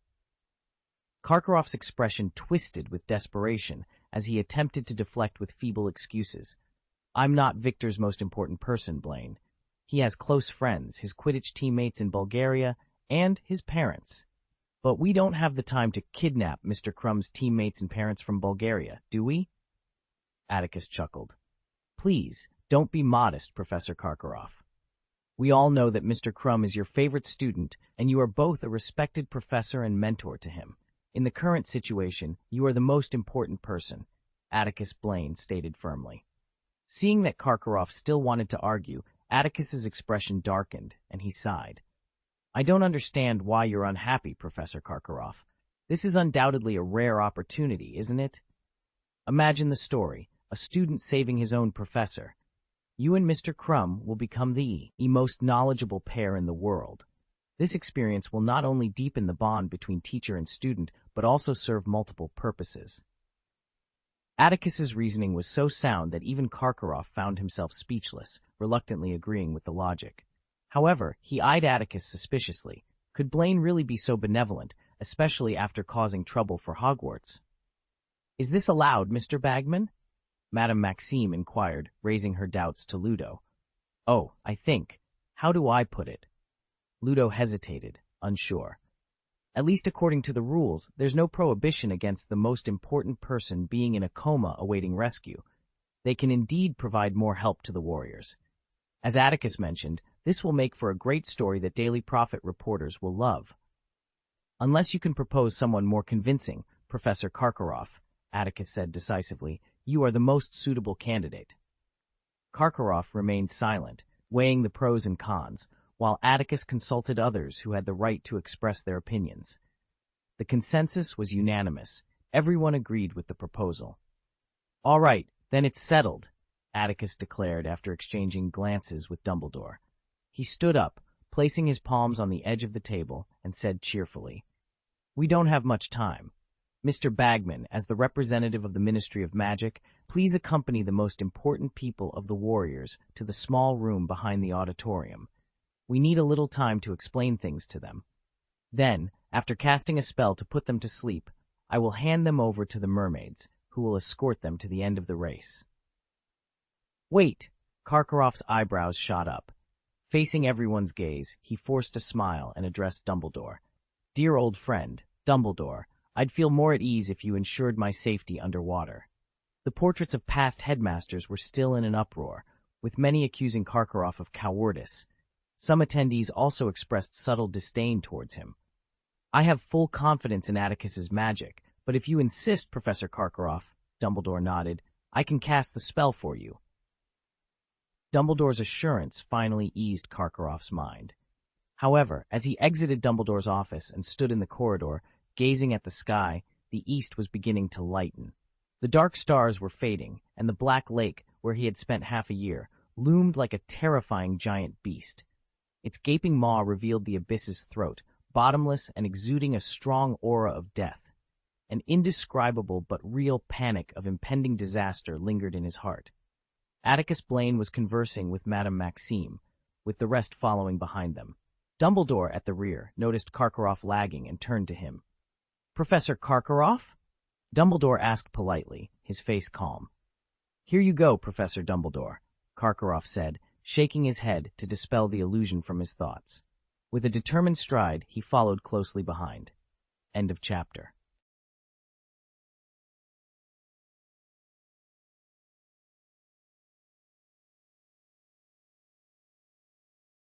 S1: Karkaroff's expression twisted with desperation as he attempted to deflect with feeble excuses. "I'm not Victor's most important person, Blaine. He has close friends, his Quidditch teammates in Bulgaria, and his parents. But we don't have the time to kidnap Mr. Crumb's teammates and parents from Bulgaria, do we?" Atticus chuckled. "Please, don't be modest, Professor Karkaroff. We all know that Mr. Crumb is your favorite student, and you are both a respected professor and mentor to him. In the current situation, you are the most important person," Atticus Blaine stated firmly. Seeing that Karkaroff still wanted to argue, Atticus's expression darkened, and he sighed. "I don't understand why you're unhappy, Professor Karkaroff. This is undoubtedly a rare opportunity, isn't it? Imagine the story, a student saving his own professor. You and Mr. Crumb will become the most knowledgeable pair in the world. This experience will not only deepen the bond between teacher and student, but also serve multiple purposes." Atticus's reasoning was so sound that even Karkaroff found himself speechless, reluctantly agreeing with the logic. However, he eyed Atticus suspiciously. Could Blaine really be so benevolent, especially after causing trouble for Hogwarts? "Is this allowed, Mr. Bagman?" Madame Maxime inquired, raising her doubts to Ludo. "Oh, I think. How do I put it?" Ludo hesitated, unsure. "At least according to the rules, there's no prohibition against the most important person being in a coma awaiting rescue. They can indeed provide more help to the warriors. As Atticus mentioned, this will make for a great story that Daily Prophet reporters will love." "Unless you can propose someone more convincing, Professor Karkaroff," Atticus said decisively, "you are the most suitable candidate." Karkaroff remained silent, weighing the pros and cons, while Atticus consulted others who had the right to express their opinions. The consensus was unanimous. Everyone agreed with the proposal. "All right, then it's settled," Atticus declared after exchanging glances with Dumbledore. He stood up, placing his palms on the edge of the table, and said cheerfully, "We don't have much time. Mr. Bagman, as the representative of the Ministry of Magic, please accompany the most important people of the warriors to the small room behind the auditorium. We need a little time to explain things to them. Then, after casting a spell to put them to sleep, I will hand them over to the mermaids, who will escort them to the end of the race." "Wait!" Karkaroff's eyebrows shot up. Facing everyone's gaze, he forced a smile and addressed Dumbledore. "Dear old friend, Dumbledore, I'd feel more at ease if you ensured my safety underwater." The portraits of past headmasters were still in an uproar, with many accusing Karkaroff of cowardice. Some attendees also expressed subtle disdain towards him. "I have full confidence in Atticus's magic, but if you insist, Professor Karkaroff," Dumbledore nodded, "I can cast the spell for you." Dumbledore's assurance finally eased Karkaroff's mind. However, as he exited Dumbledore's office and stood in the corridor, Gazing at the sky, the east was beginning to lighten. The dark stars were fading, and the black lake, where he had spent half a year, loomed like a terrifying giant beast. Its gaping maw revealed the abyss's throat, bottomless and exuding a strong aura of death. An indescribable but real panic of impending disaster lingered in his heart. Atticus Blaine was conversing with Madame Maxime, with the rest following behind them. Dumbledore, at the rear, noticed Karkaroff lagging and turned to him. "Professor Karkaroff?" Dumbledore asked politely, his face calm. "Here you go, Professor Dumbledore," Karkaroff said, shaking his head to dispel the illusion from his thoughts. With a determined stride, he followed closely behind. End of chapter.